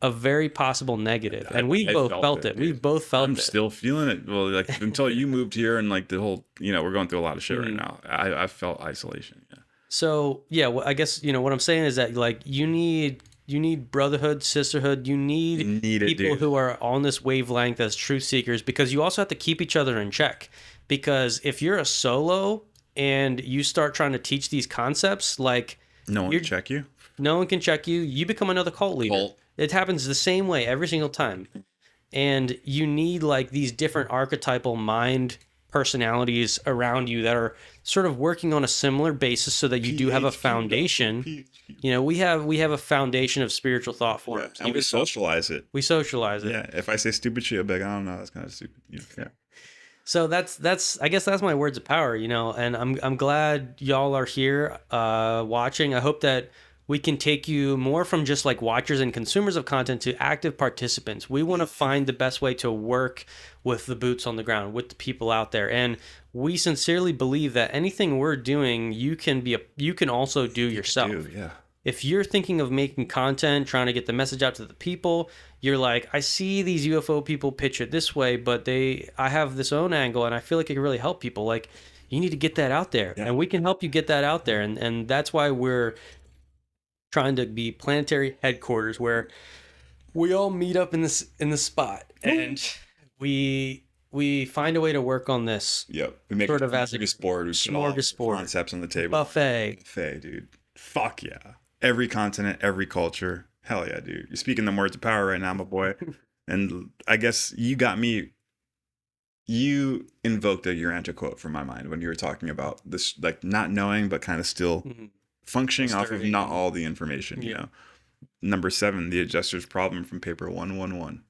a very possible negative. And we both felt it. We both felt it. I'm still feeling it. Well, like until you moved here and like the whole, we're going through a lot of shit right now. I felt isolation. Yeah. So, well, I guess, what I'm saying is that like you need brotherhood, sisterhood. You need people who are on this wavelength as truth seekers, because you also have to keep each other in check. Because if you're a solo and you start trying to teach these concepts, like no one can check you. No one can check you. You become another cult leader. It happens the same way every single time. And you need like these different archetypal mind personalities around you that are sort of working on a similar basis, so that you do have a foundation. You know, we have a foundation of spiritual thought forms. Yeah, and we socialize it. We socialize it. Yeah. If I say stupid shit, I'll be like, I don't know, that's kind of stupid. Yeah. So that's I guess that's my words of power, you know, and I'm glad y'all are here watching. I hope that we can take you more from just like watchers and consumers of content to active participants. We want to find the best way to work with the boots on the ground, with the people out there. And we sincerely believe that anything we're doing, you can also do yourself. Yeah. If you're thinking of making content, trying to get the message out to the people, you're like, I see these UFO people pitch it this way, but I have this own angle and I feel like it can really help people. Like, you need to get that out there, and we can help you get that out there. And that's why we're trying to be planetary headquarters, where we all meet up in the spot and we find a way to work on this. Yep. We make sort a of as a smorgasbord. Concepts on the table. Buffet, dude. Fuck yeah. Every continent, every culture. Hell yeah, dude. You're speaking the words of power right now, my boy. And I guess you invoked a Urantia quote from my mind when you were talking about this, like not knowing, but kind of still functioning off of not all the information, you know. Number 7, the adjuster's problem from paper 111.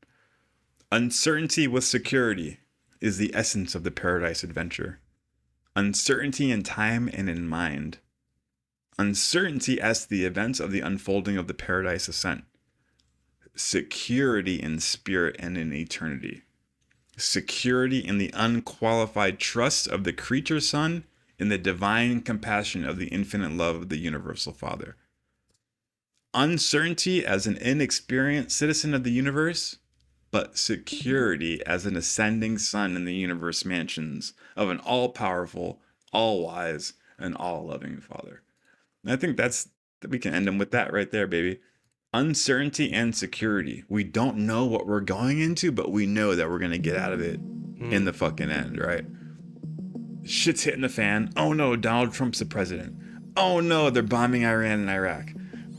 Uncertainty with security is the essence of the paradise adventure. Uncertainty in time and in mind. Uncertainty as to the events of the unfolding of the paradise ascent. Security in spirit and in eternity. Security in the unqualified trust of the creature son in the divine compassion of the infinite love of the universal Father. Uncertainty as an inexperienced citizen of the universe, but security as an ascending sun in the universe mansions of an all-powerful, all-wise, and all-loving Father. And I think we can end them with that right there, baby. Uncertainty and security. We don't know what we're going into, but we know that we're going to get out of it in the fucking end, right? Shit's hitting the fan. Oh no, Donald Trump's the president. Oh no, they're bombing Iran and Iraq.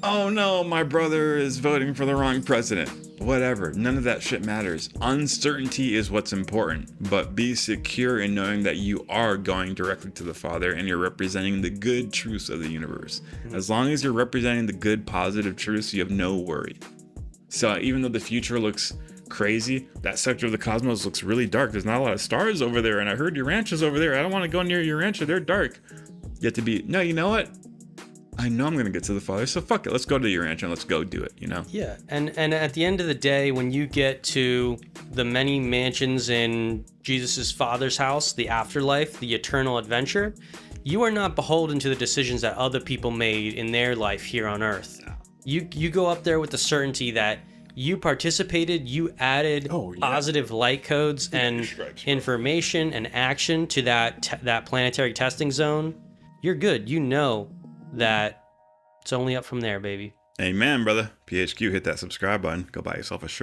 Oh no, my brother is voting for the wrong president. Whatever, none of that shit matters. Uncertainty is what's important, but be secure in knowing that you are going directly to the Father and you're representing the good truths of the universe. As long as you're representing the good, positive truths, you have no worry. So even though the future looks crazy, that sector of the cosmos looks really dark. There's not a lot of stars over there, and I heard your ranches over there. I don't want to go near your ranch. They're dark. You have to be, no, you know what? I know I'm going to get to the Father, so fuck it. Let's go to your ranch and let's go do it, you know? Yeah, and at the end of the day, when you get to the many mansions in Jesus' Father's house, the afterlife, the eternal adventure, you are not beholden to the decisions that other people made in their life here on Earth. You go up there with the certainty that you participated, you added positive light codes and information and action to that planetary testing zone. You're good. You know that it's only up from there, baby. Amen, brother. PHQ, hit that subscribe button. Go buy yourself a shirt.